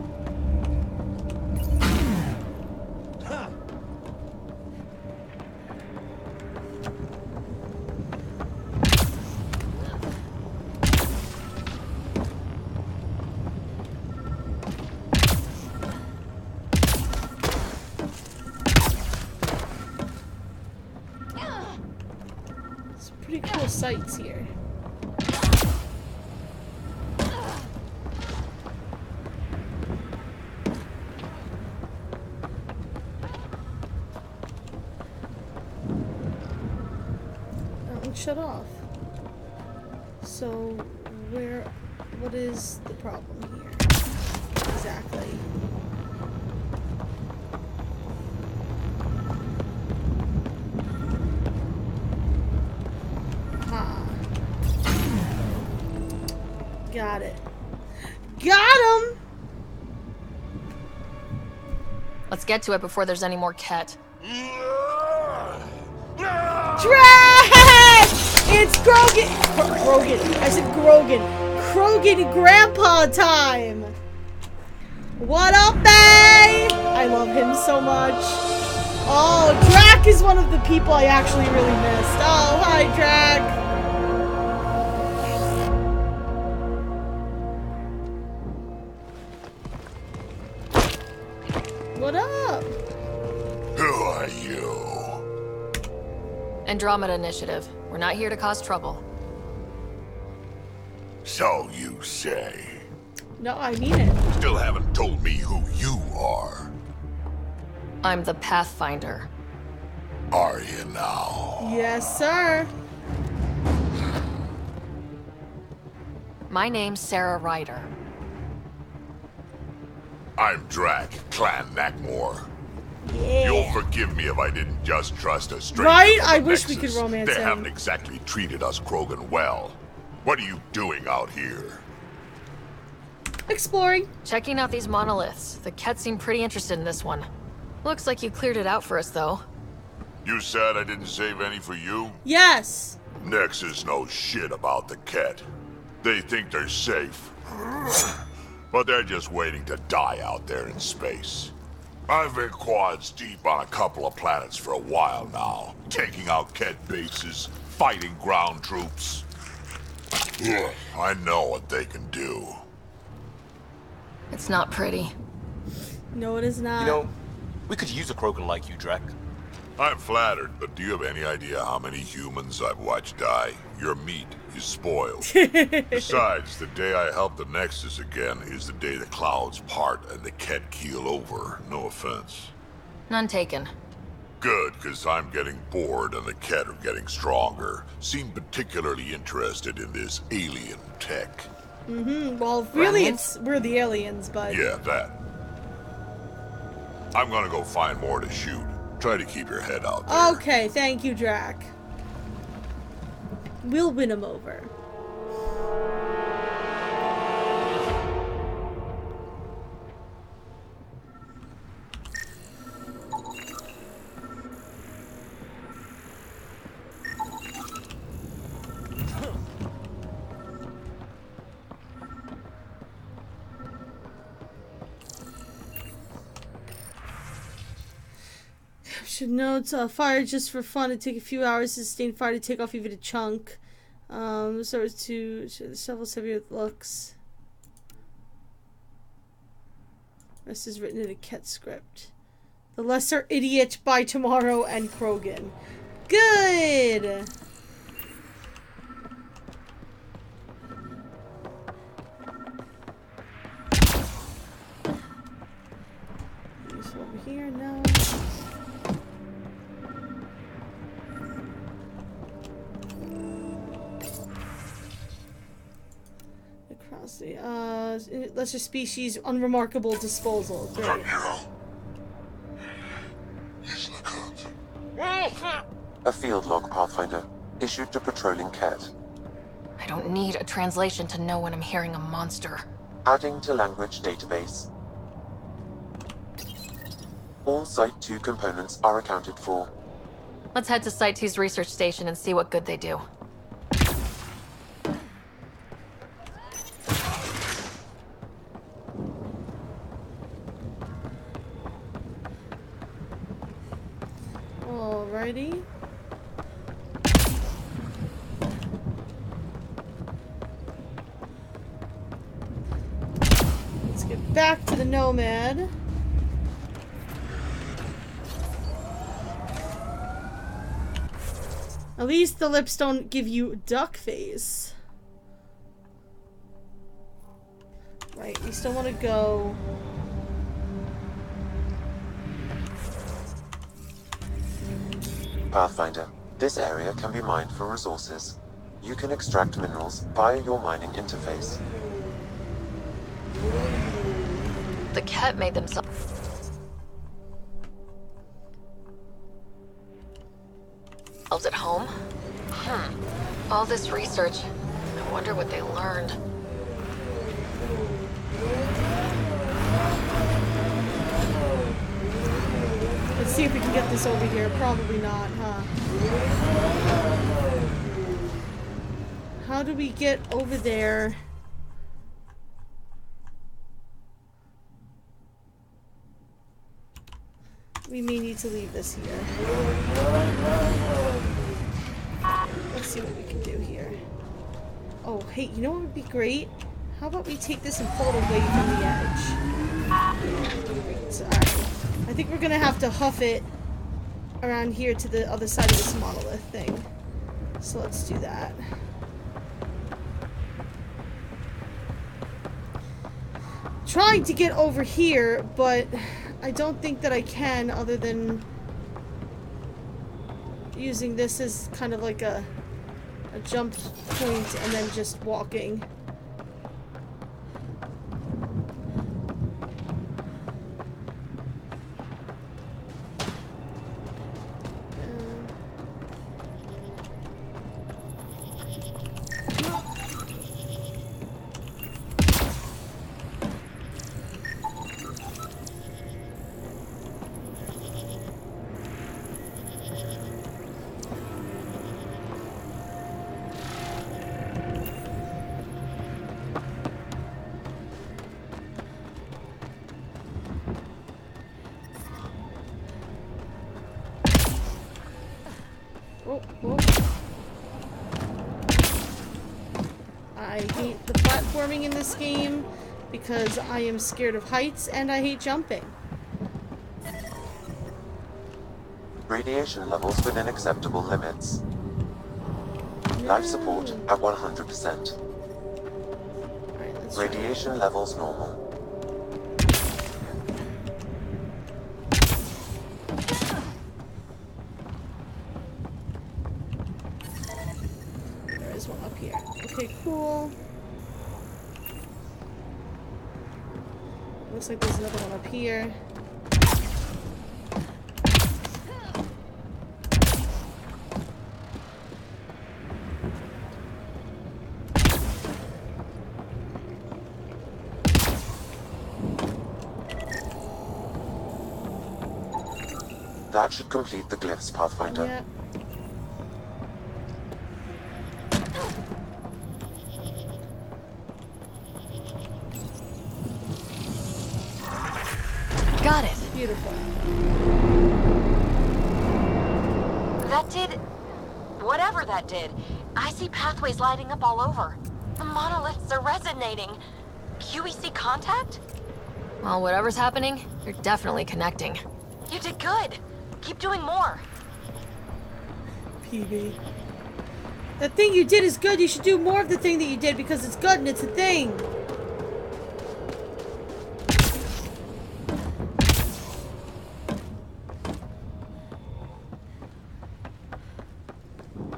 Some pretty cool sights here. Shut off. So, what is the problem here? Exactly. Ha. Got it. Got him! Let's get to it before there's any more Ket. Drag! It's Grogan! Grogan. I said Grogan. Krogan Grandpa time! What up, babe? I love him so much. Oh, Drac is one of the people I actually really missed. Oh, hi, Drac. What up? Who are you? Andromeda Initiative. We're not here to cause trouble. So you say. No, I mean it. Still haven't told me who you are. I'm the Pathfinder. Are you now? Yes, sir. My name's Sarah Ryder. I'm Drac, Clan Nakmor. Yeah. You'll forgive me if I didn't just trust a stranger. Right? from I the wish we Nexus. could romance They him. haven't exactly treated us Krogan well. What are you doing out here? Exploring. Checking out these monoliths. The Ket seem pretty interested in this one. Looks like you cleared it out for us, though. You said I didn't save any for you? Yes. Nexus knows shit about the Ket. They think they're safe. But they're just waiting to die out there in space. I've been quads deep on a couple of planets for a while now, taking out Ket bases, fighting ground troops. I know what they can do. It's not pretty. No, it is not. You know, we could use a Krogan like you, Drac. I'm flattered, but do you have any idea how many humans I've watched die? Your meat is spoiled. Besides, the day I help the Nexus again is the day the clouds part and the Ket keel over. No offense. None taken. Good, because I'm getting bored and the Ket are getting stronger. Seem particularly interested in this alien tech. Well, really, we're the aliens, but... Yeah, that. I'm gonna go find more to shoot. Try to keep your head out there. Okay, thank you, Drac. We'll win him over. Should note, fire just for fun. It take a few hours to sustain fire to take off even a chunk. So as to the shovels heavier it looks. This is written in a Ket script. The Lesser Idiot by tomorrow and Krogan. Good! This over here, no. Across the, lesser species, unremarkable disposal. Great. A field log, Pathfinder, issued to patrolling Ket. I don't need a translation to know when I'm hearing a monster. Adding to language database. All Site 2 components are accounted for. Let's head to Site 2's research station and see what good they do. Alrighty. Let's get back to the Nomad. At least the lips don't give you duck face. Right, we still want to go. Pathfinder, this area can be mined for resources. You can extract minerals via your mining interface. The Ket made themselves at home? All this research. I wonder what they learned. Let's see if we can get this over here. Probably not, huh? How do we get over there? We may need to leave this here. Let's see what we can do here. Oh, hey, you know what would be great? How about we take this and pull it away from the edge? So, I think we're gonna have to huff it around here to the other side of this monolith thing. So let's do that. Trying to get over here, but I don't think that I can other than using this as kind of like a jump point and then just walking. I hate the platforming in this game because I am scared of heights and I hate jumping. Radiation levels within acceptable limits. Life support at 100%. Radiation levels normal. There is one up here. Okay, cool. Looks like there's another one up here. That should complete the glyphs, Pathfinder. Yep. Got it. Beautiful. Whatever that did, I see pathways lighting up all over. The monoliths are resonating. QEC contact? Well, whatever's happening, you're definitely connecting. You did good. Keep doing more. PB. The thing you did is good. You should do more of the thing that you did because it's good and it's a thing.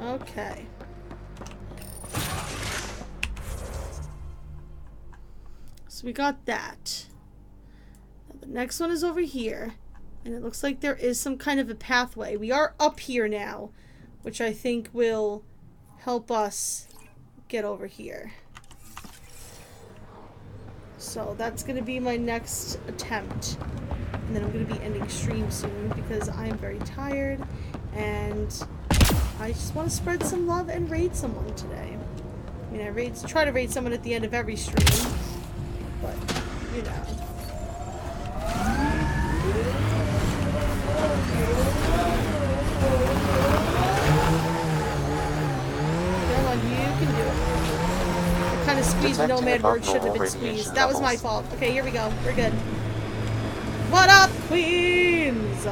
Okay. So we got that. Now the next one is over here. And it looks like there is some kind of a pathway. We are up here now, which I think will help us get over here. So that's going to be my next attempt. And then I'm going to be ending stream soon because I'm very tired. And I just want to spread some love and raid someone today. I mean, I try to raid someone at the end of every stream. But, you know. Come on, you can do it. I kind of squeezed the Nomad word, shouldn't have been squeezed. That was my fault. Okay, here we go. We're good. What up, Queens?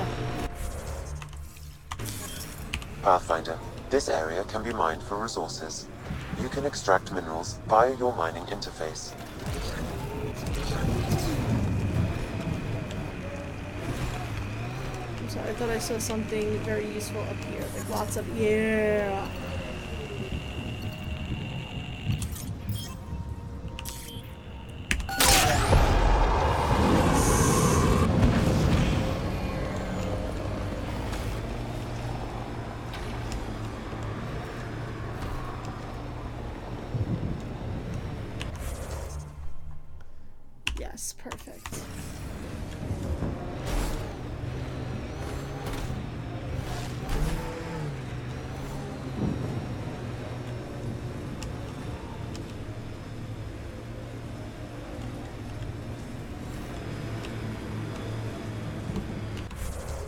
Pathfinder, this area can be mined for resources. You can extract minerals via your mining interface. I'm sorry, I thought I saw something very useful up here. Like lots of... Yeah! Yes, perfect.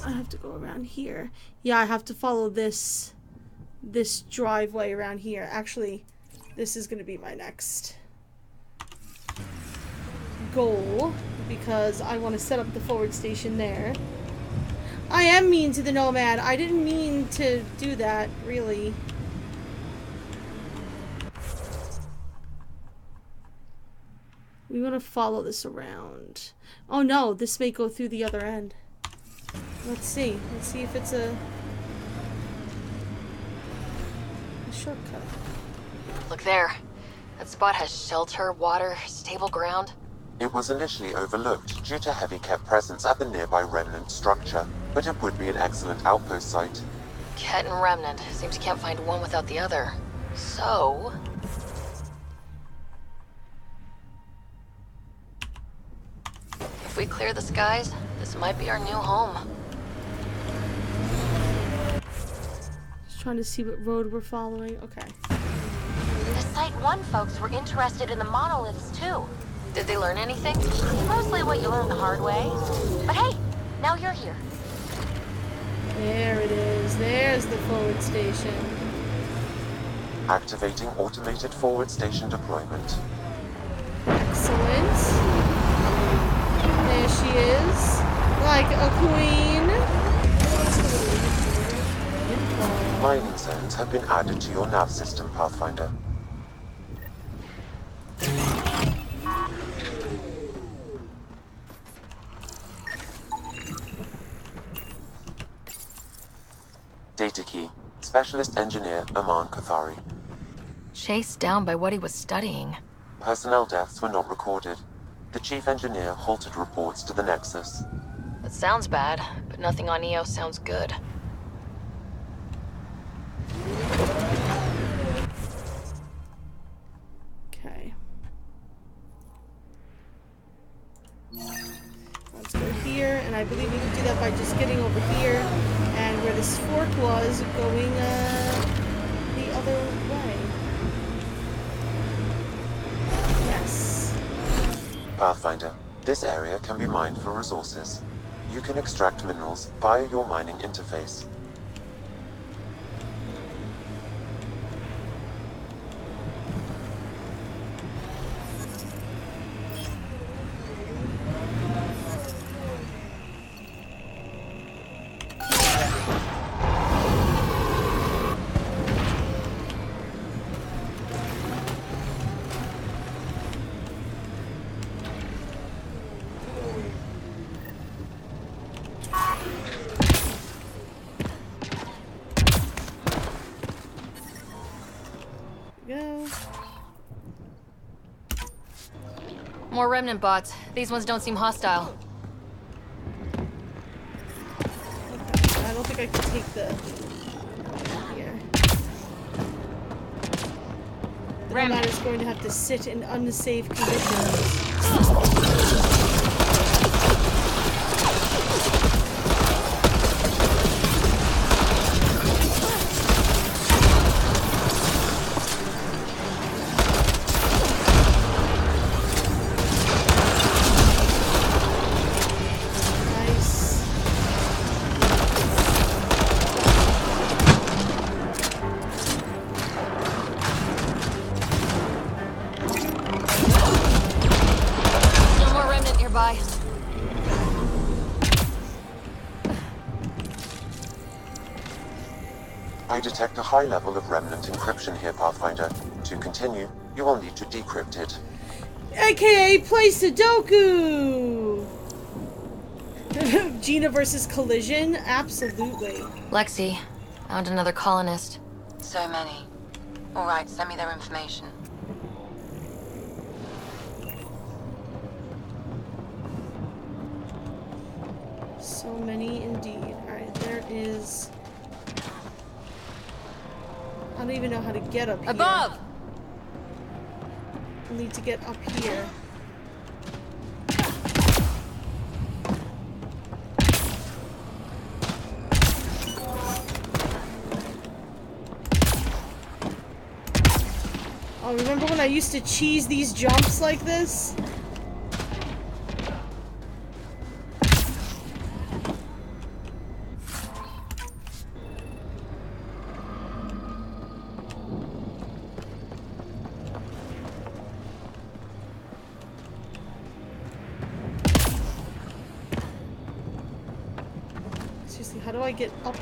I have to go around here. Yeah, I have to follow this driveway around here. Actually, this is going to be my next goal because I want to set up the forward station there. I am mean to the Nomad. I didn't mean to do that, really. We want to follow this around. Oh no, this may go through the other end. Let's see. Let's see if it's a shortcut. Look there. That spot has shelter, water, stable ground. It was initially overlooked due to heavy Ket presence at the nearby remnant structure, but it would be an excellent outpost site. Ket and Remnant. Seems you can't find one without the other. So... if we clear the skies, this might be our new home. Just trying to see what road we're following. Okay. The Site 1 folks were interested in the monoliths too. Did they learn anything? Mostly what you learn the hard way. But hey, now you're here. There it is. There's the forward station. Activating automated forward station deployment. Excellent. There she is. Like a queen. Mining zones have been added to your nav system, Pathfinder. Data key. Specialist Engineer Aman Kathari. Chased down by what he was studying. Personnel deaths were not recorded. The Chief Engineer halted reports to the Nexus. That sounds bad, but nothing on EOS sounds good. Okay. Let's go here, and I believe we can do that by just getting over here, and where this fork was, going the other way. Yes. Pathfinder, this area can be mined for resources. You can extract minerals via your mining interface. More remnant bots. These ones don't seem hostile. I don't think I can take the... here. The Nomad is going to have to sit in unsafe conditions. I detect a high level of remnant encryption here, Pathfinder. To continue, you will need to decrypt it. AKA play Sudoku! Gina versus Collision? Absolutely. Lexi, found another colonist. So many. Alright, send me their information. So many indeed. Alright, there is... I don't even know how to get up here. Above! I need to get up here. Oh, remember when I used to cheese these jumps like this? How do I get up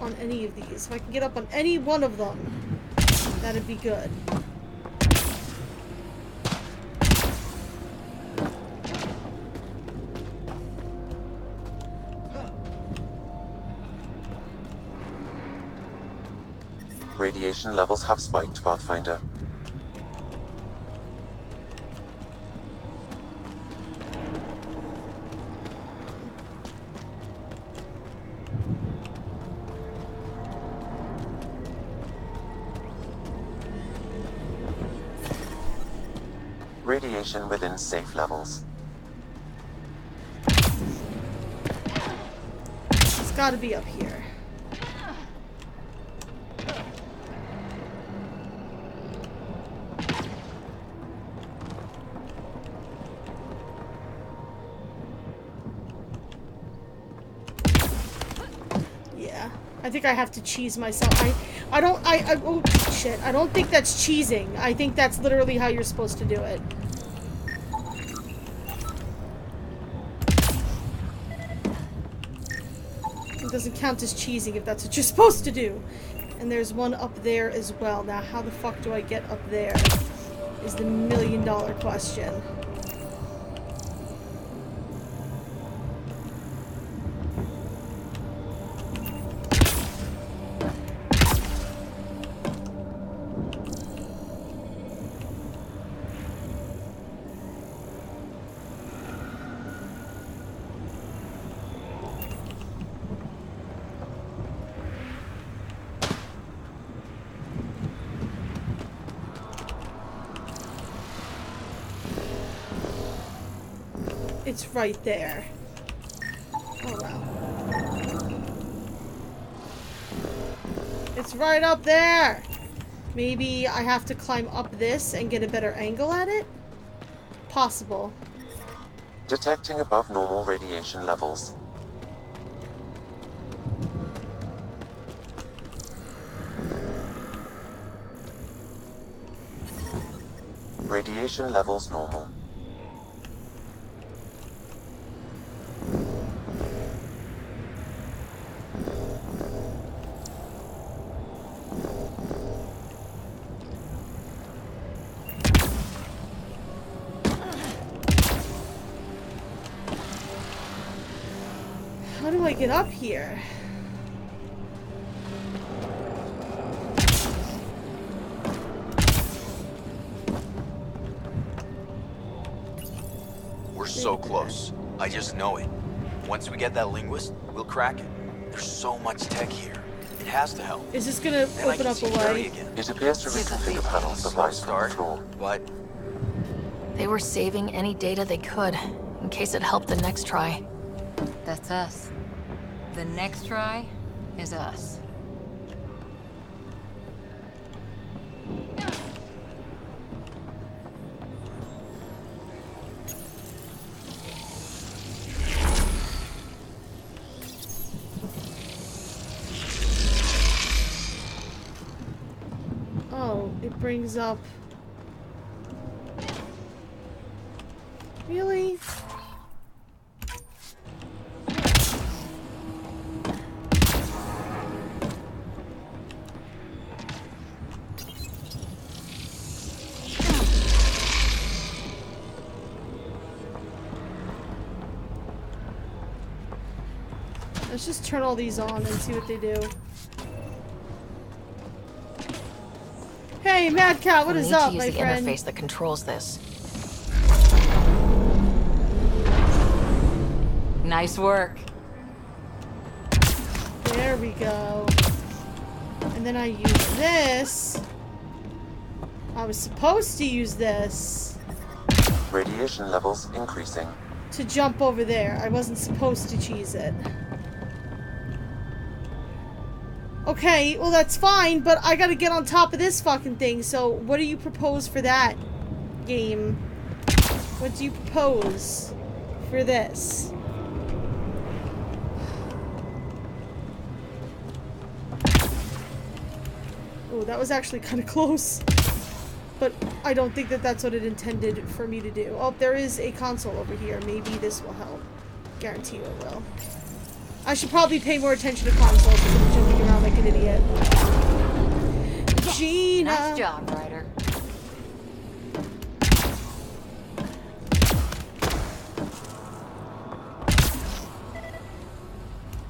on any of these? If I can get up on any one of them, that'd be good. Radiation levels have spiked, Pathfinder. Radiation within safe levels. It's gotta be up here. Yeah, I think I have to cheese myself. Oh shit, I don't think that's cheesing. I think that's literally how you're supposed to do it. It doesn't count as cheesing if that's what you're supposed to do. And there's one up there as well. Now, how the fuck do I get up there? Is the million-dollar question. It's right there. Oh wow. It's right up there! Maybe I have to climb up this and get a better angle at it? Possible. Detecting above normal radiation levels. Radiation levels normal. How do I get up here? We're so close. I just know it. Once we get that linguist, we'll crack it. There's so much tech here. It has to help. Is this gonna open up a way? It appears to reconfigure panels that rise from the floor. But They were saving any data they could, in case it helped the next try. That's us. The next try is us. Oh, it brings up... Really? Let's just turn all these on and see what they do. Hey, Mad Cat, what is up, my friend? We need to use the interface that controls this. Nice work. There we go. And then I use this. I was supposed to use this. Radiation levels increasing. To jump over there. I wasn't supposed to cheese it. Okay, well that's fine, but I gotta get on top of this fucking thing, so what do you propose for that game? What do you propose for this? Oh, that was actually kind of close. But I don't think that that's what it intended for me to do. Oh, there is a console over here. Maybe this will help. Guarantee you it will. I should probably pay more attention to consoles instead of jumping around like an idiot. Gina! Nice job, Ryder.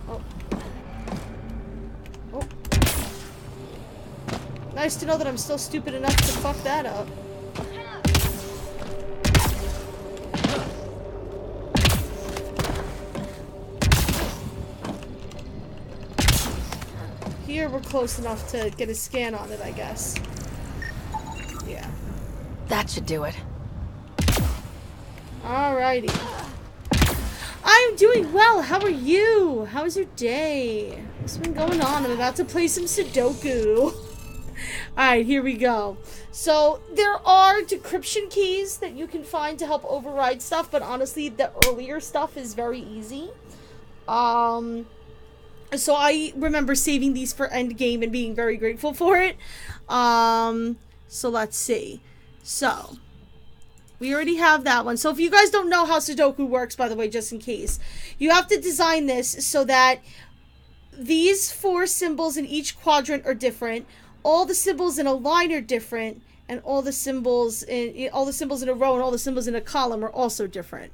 Oh. Oh. Nice to know that I'm still stupid enough to fuck that up. Here we're close enough to get a scan on it, I guess. Yeah. That should do it. Alrighty. I'm doing well. How are you? How was your day? What's been going on? I'm about to play some Sudoku. Alright, here we go. So, there are decryption keys that you can find to help override stuff, but honestly, the earlier stuff is very easy. So I remember saving these for endgame and being very grateful for it. So let's see. So, we already have that one. So if you guys don't know how Sudoku works, by the way, just in case, you have to design this so that these 4 symbols in each quadrant are different. All the symbols in a line are different, and all the symbols in a row and all the symbols in a column are also different.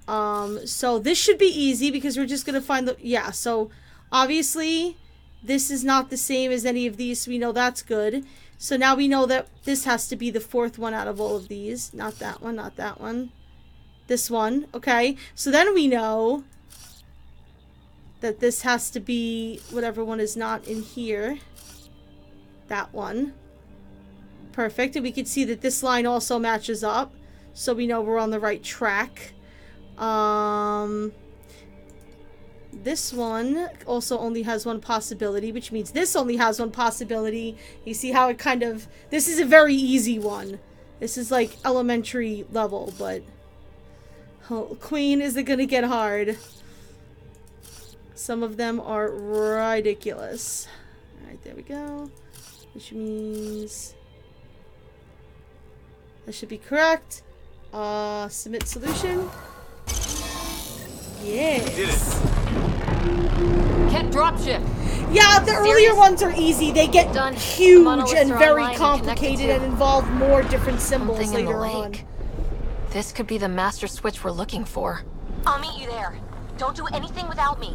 So this should be easy because we're just gonna find the so obviously this is not the same as any of these, so we know that's good. So now we know that this has to be the 4th one out of all of these. Not that one, not that one. This one, okay. So then we know that this has to be whatever one is not in here. That one. Perfect. And we can see that this line also matches up. So we know we're on the right track. This one also only has one possibility, which means this only has one possibility. You see how it kind of... This is a very easy one. This is like elementary level, but... Oh, Queen, is it gonna get hard? Some of them are ridiculous. Alright, there we go. Which means... That should be correct. Submit solution. Yes. Can't dropship. Yeah, the earlier ones are easy. They get huge and very complicated and involve more different symbols later on. This could be the master switch we're looking for. I'll meet you there. Don't do anything without me.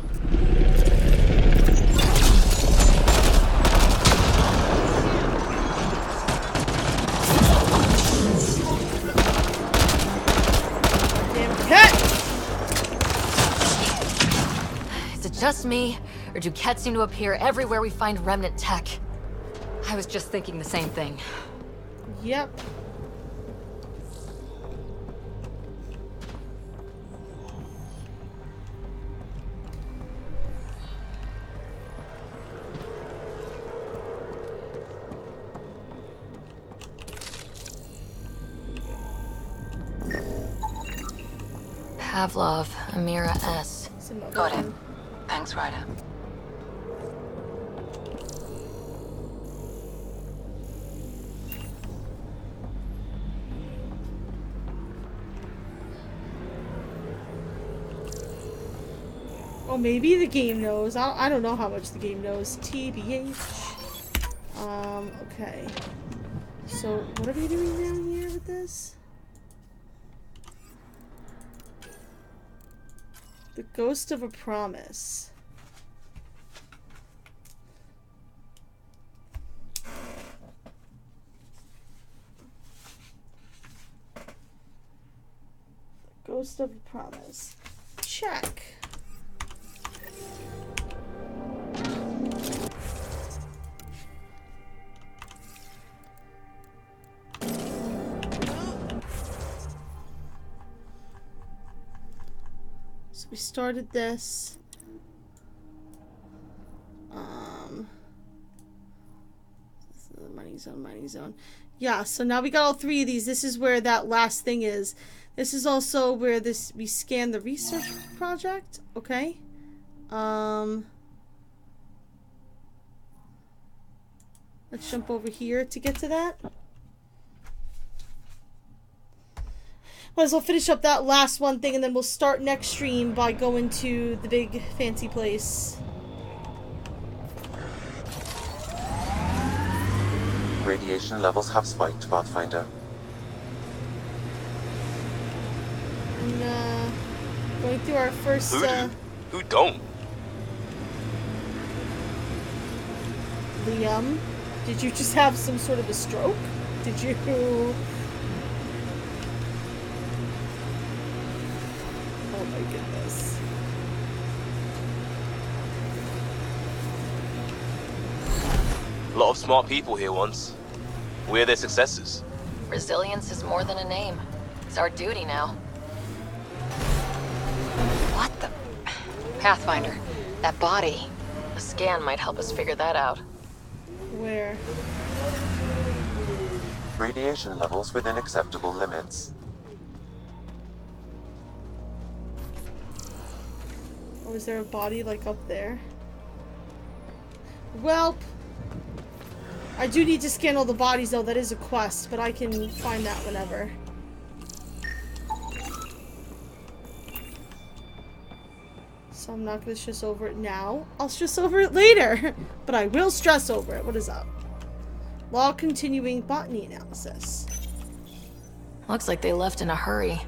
just me, or do Kett seem to appear everywhere we find remnant tech? I was just thinking the same thing. Yep. Pavlov, Amira S. Got it. Thanks, Ryder. Oh, maybe the game knows. I don't know how much the game knows. TBH. Okay. So, what are we doing down here with this? The Ghost of a Promise. Ghost of a Promise. Check. So we started this. This is the mining zone. Yeah, so now we got all three of these. This is where that last thing is. This is also where we scan the research project. Okay. Let's jump over here to get to that. Might as well finish up that last one thing, and then we'll start next stream by going to the big fancy place. Radiation levels have spiked, Pathfinder. And, going through our first, Who don't? Liam, did you just have some sort of a stroke? Did you... Oh my goodness. A lot of smart people here once. We're their successors. Resilience is more than a name. It's our duty now. What the... Pathfinder, that body. A scan might help us figure that out. Where? Radiation levels within acceptable limits. Oh, is there a body, like, up there? Welp! I do need to scan all the bodies, though. That is a quest, but I can find that whenever. So I'm not going to stress over it now. I'll stress over it later. But I will stress over it. What is up? Log continuing botany analysis. Looks like they left in a hurry.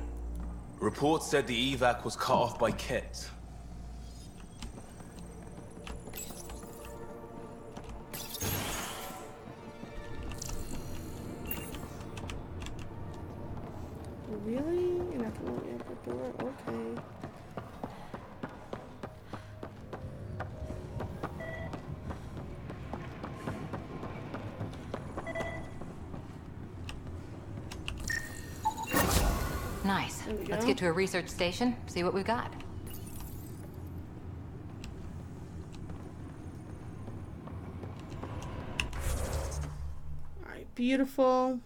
Reports said the evac was cut off by Kett. Really? You're not gonna let me up the door? Okay. Nice. Let's get to a research station, see what we've got. Alright, beautiful.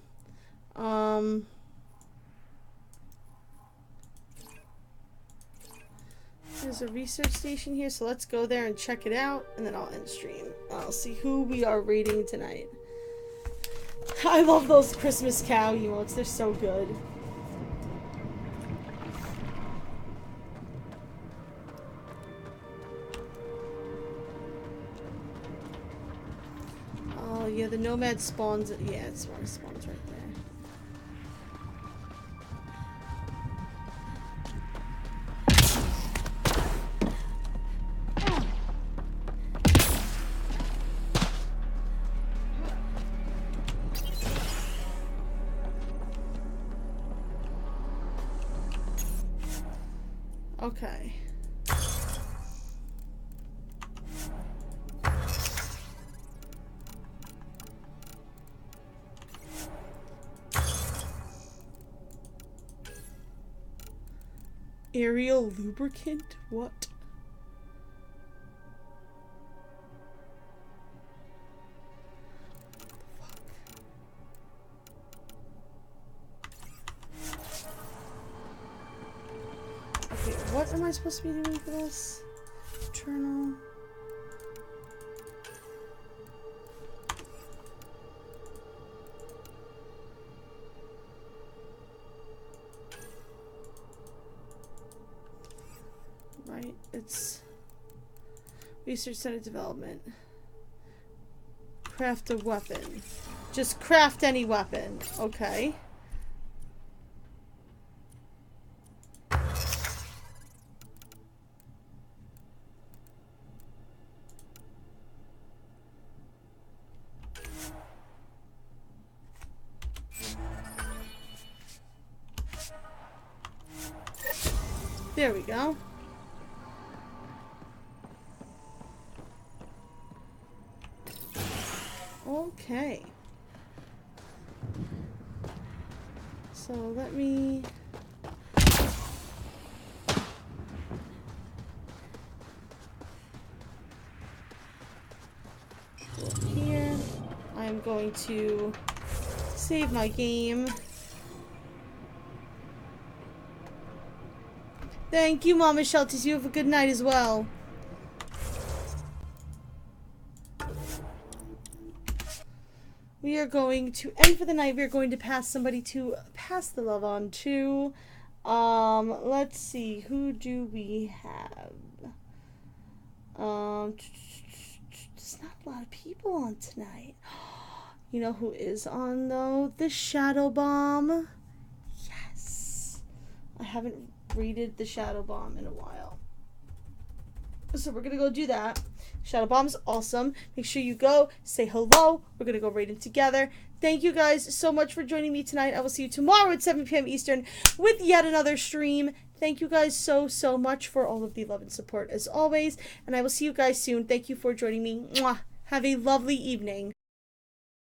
There's a research station here, so let's go there and check it out, and then I'll end stream. I'll see who we are raiding tonight. I love those Christmas cow emotes, they're so good. Oh yeah, the nomad spawns, yeah, it spawns right there. Okay. Aerial lubricant? What? Okay, what am I supposed to be doing for this? Journal. Right, it's research center development. Craft a weapon. Just craft any weapon. Okay. There we go. Okay. So let me go up here. I'm going to save my game. Thank you, Mama Shelties. You have a good night as well. We are going to end for the night. We are going to pass somebody to pass the love on to. Let's see. Who do we have? There's not a lot of people on tonight. You know who is on, though? The Shadow Bomb. Yes. I haven't raided the Shadow Bomb in a while. So we're going to go do that. Shadow Bomb's awesome. Make sure you go, say hello. We're going to go raid him together. Thank you guys so much for joining me tonight. I will see you tomorrow at 7 p.m. Eastern with yet another stream. Thank you guys so much for all of the love and support as always. And I will see you guys soon. Thank you for joining me. Mwah. Have a lovely evening.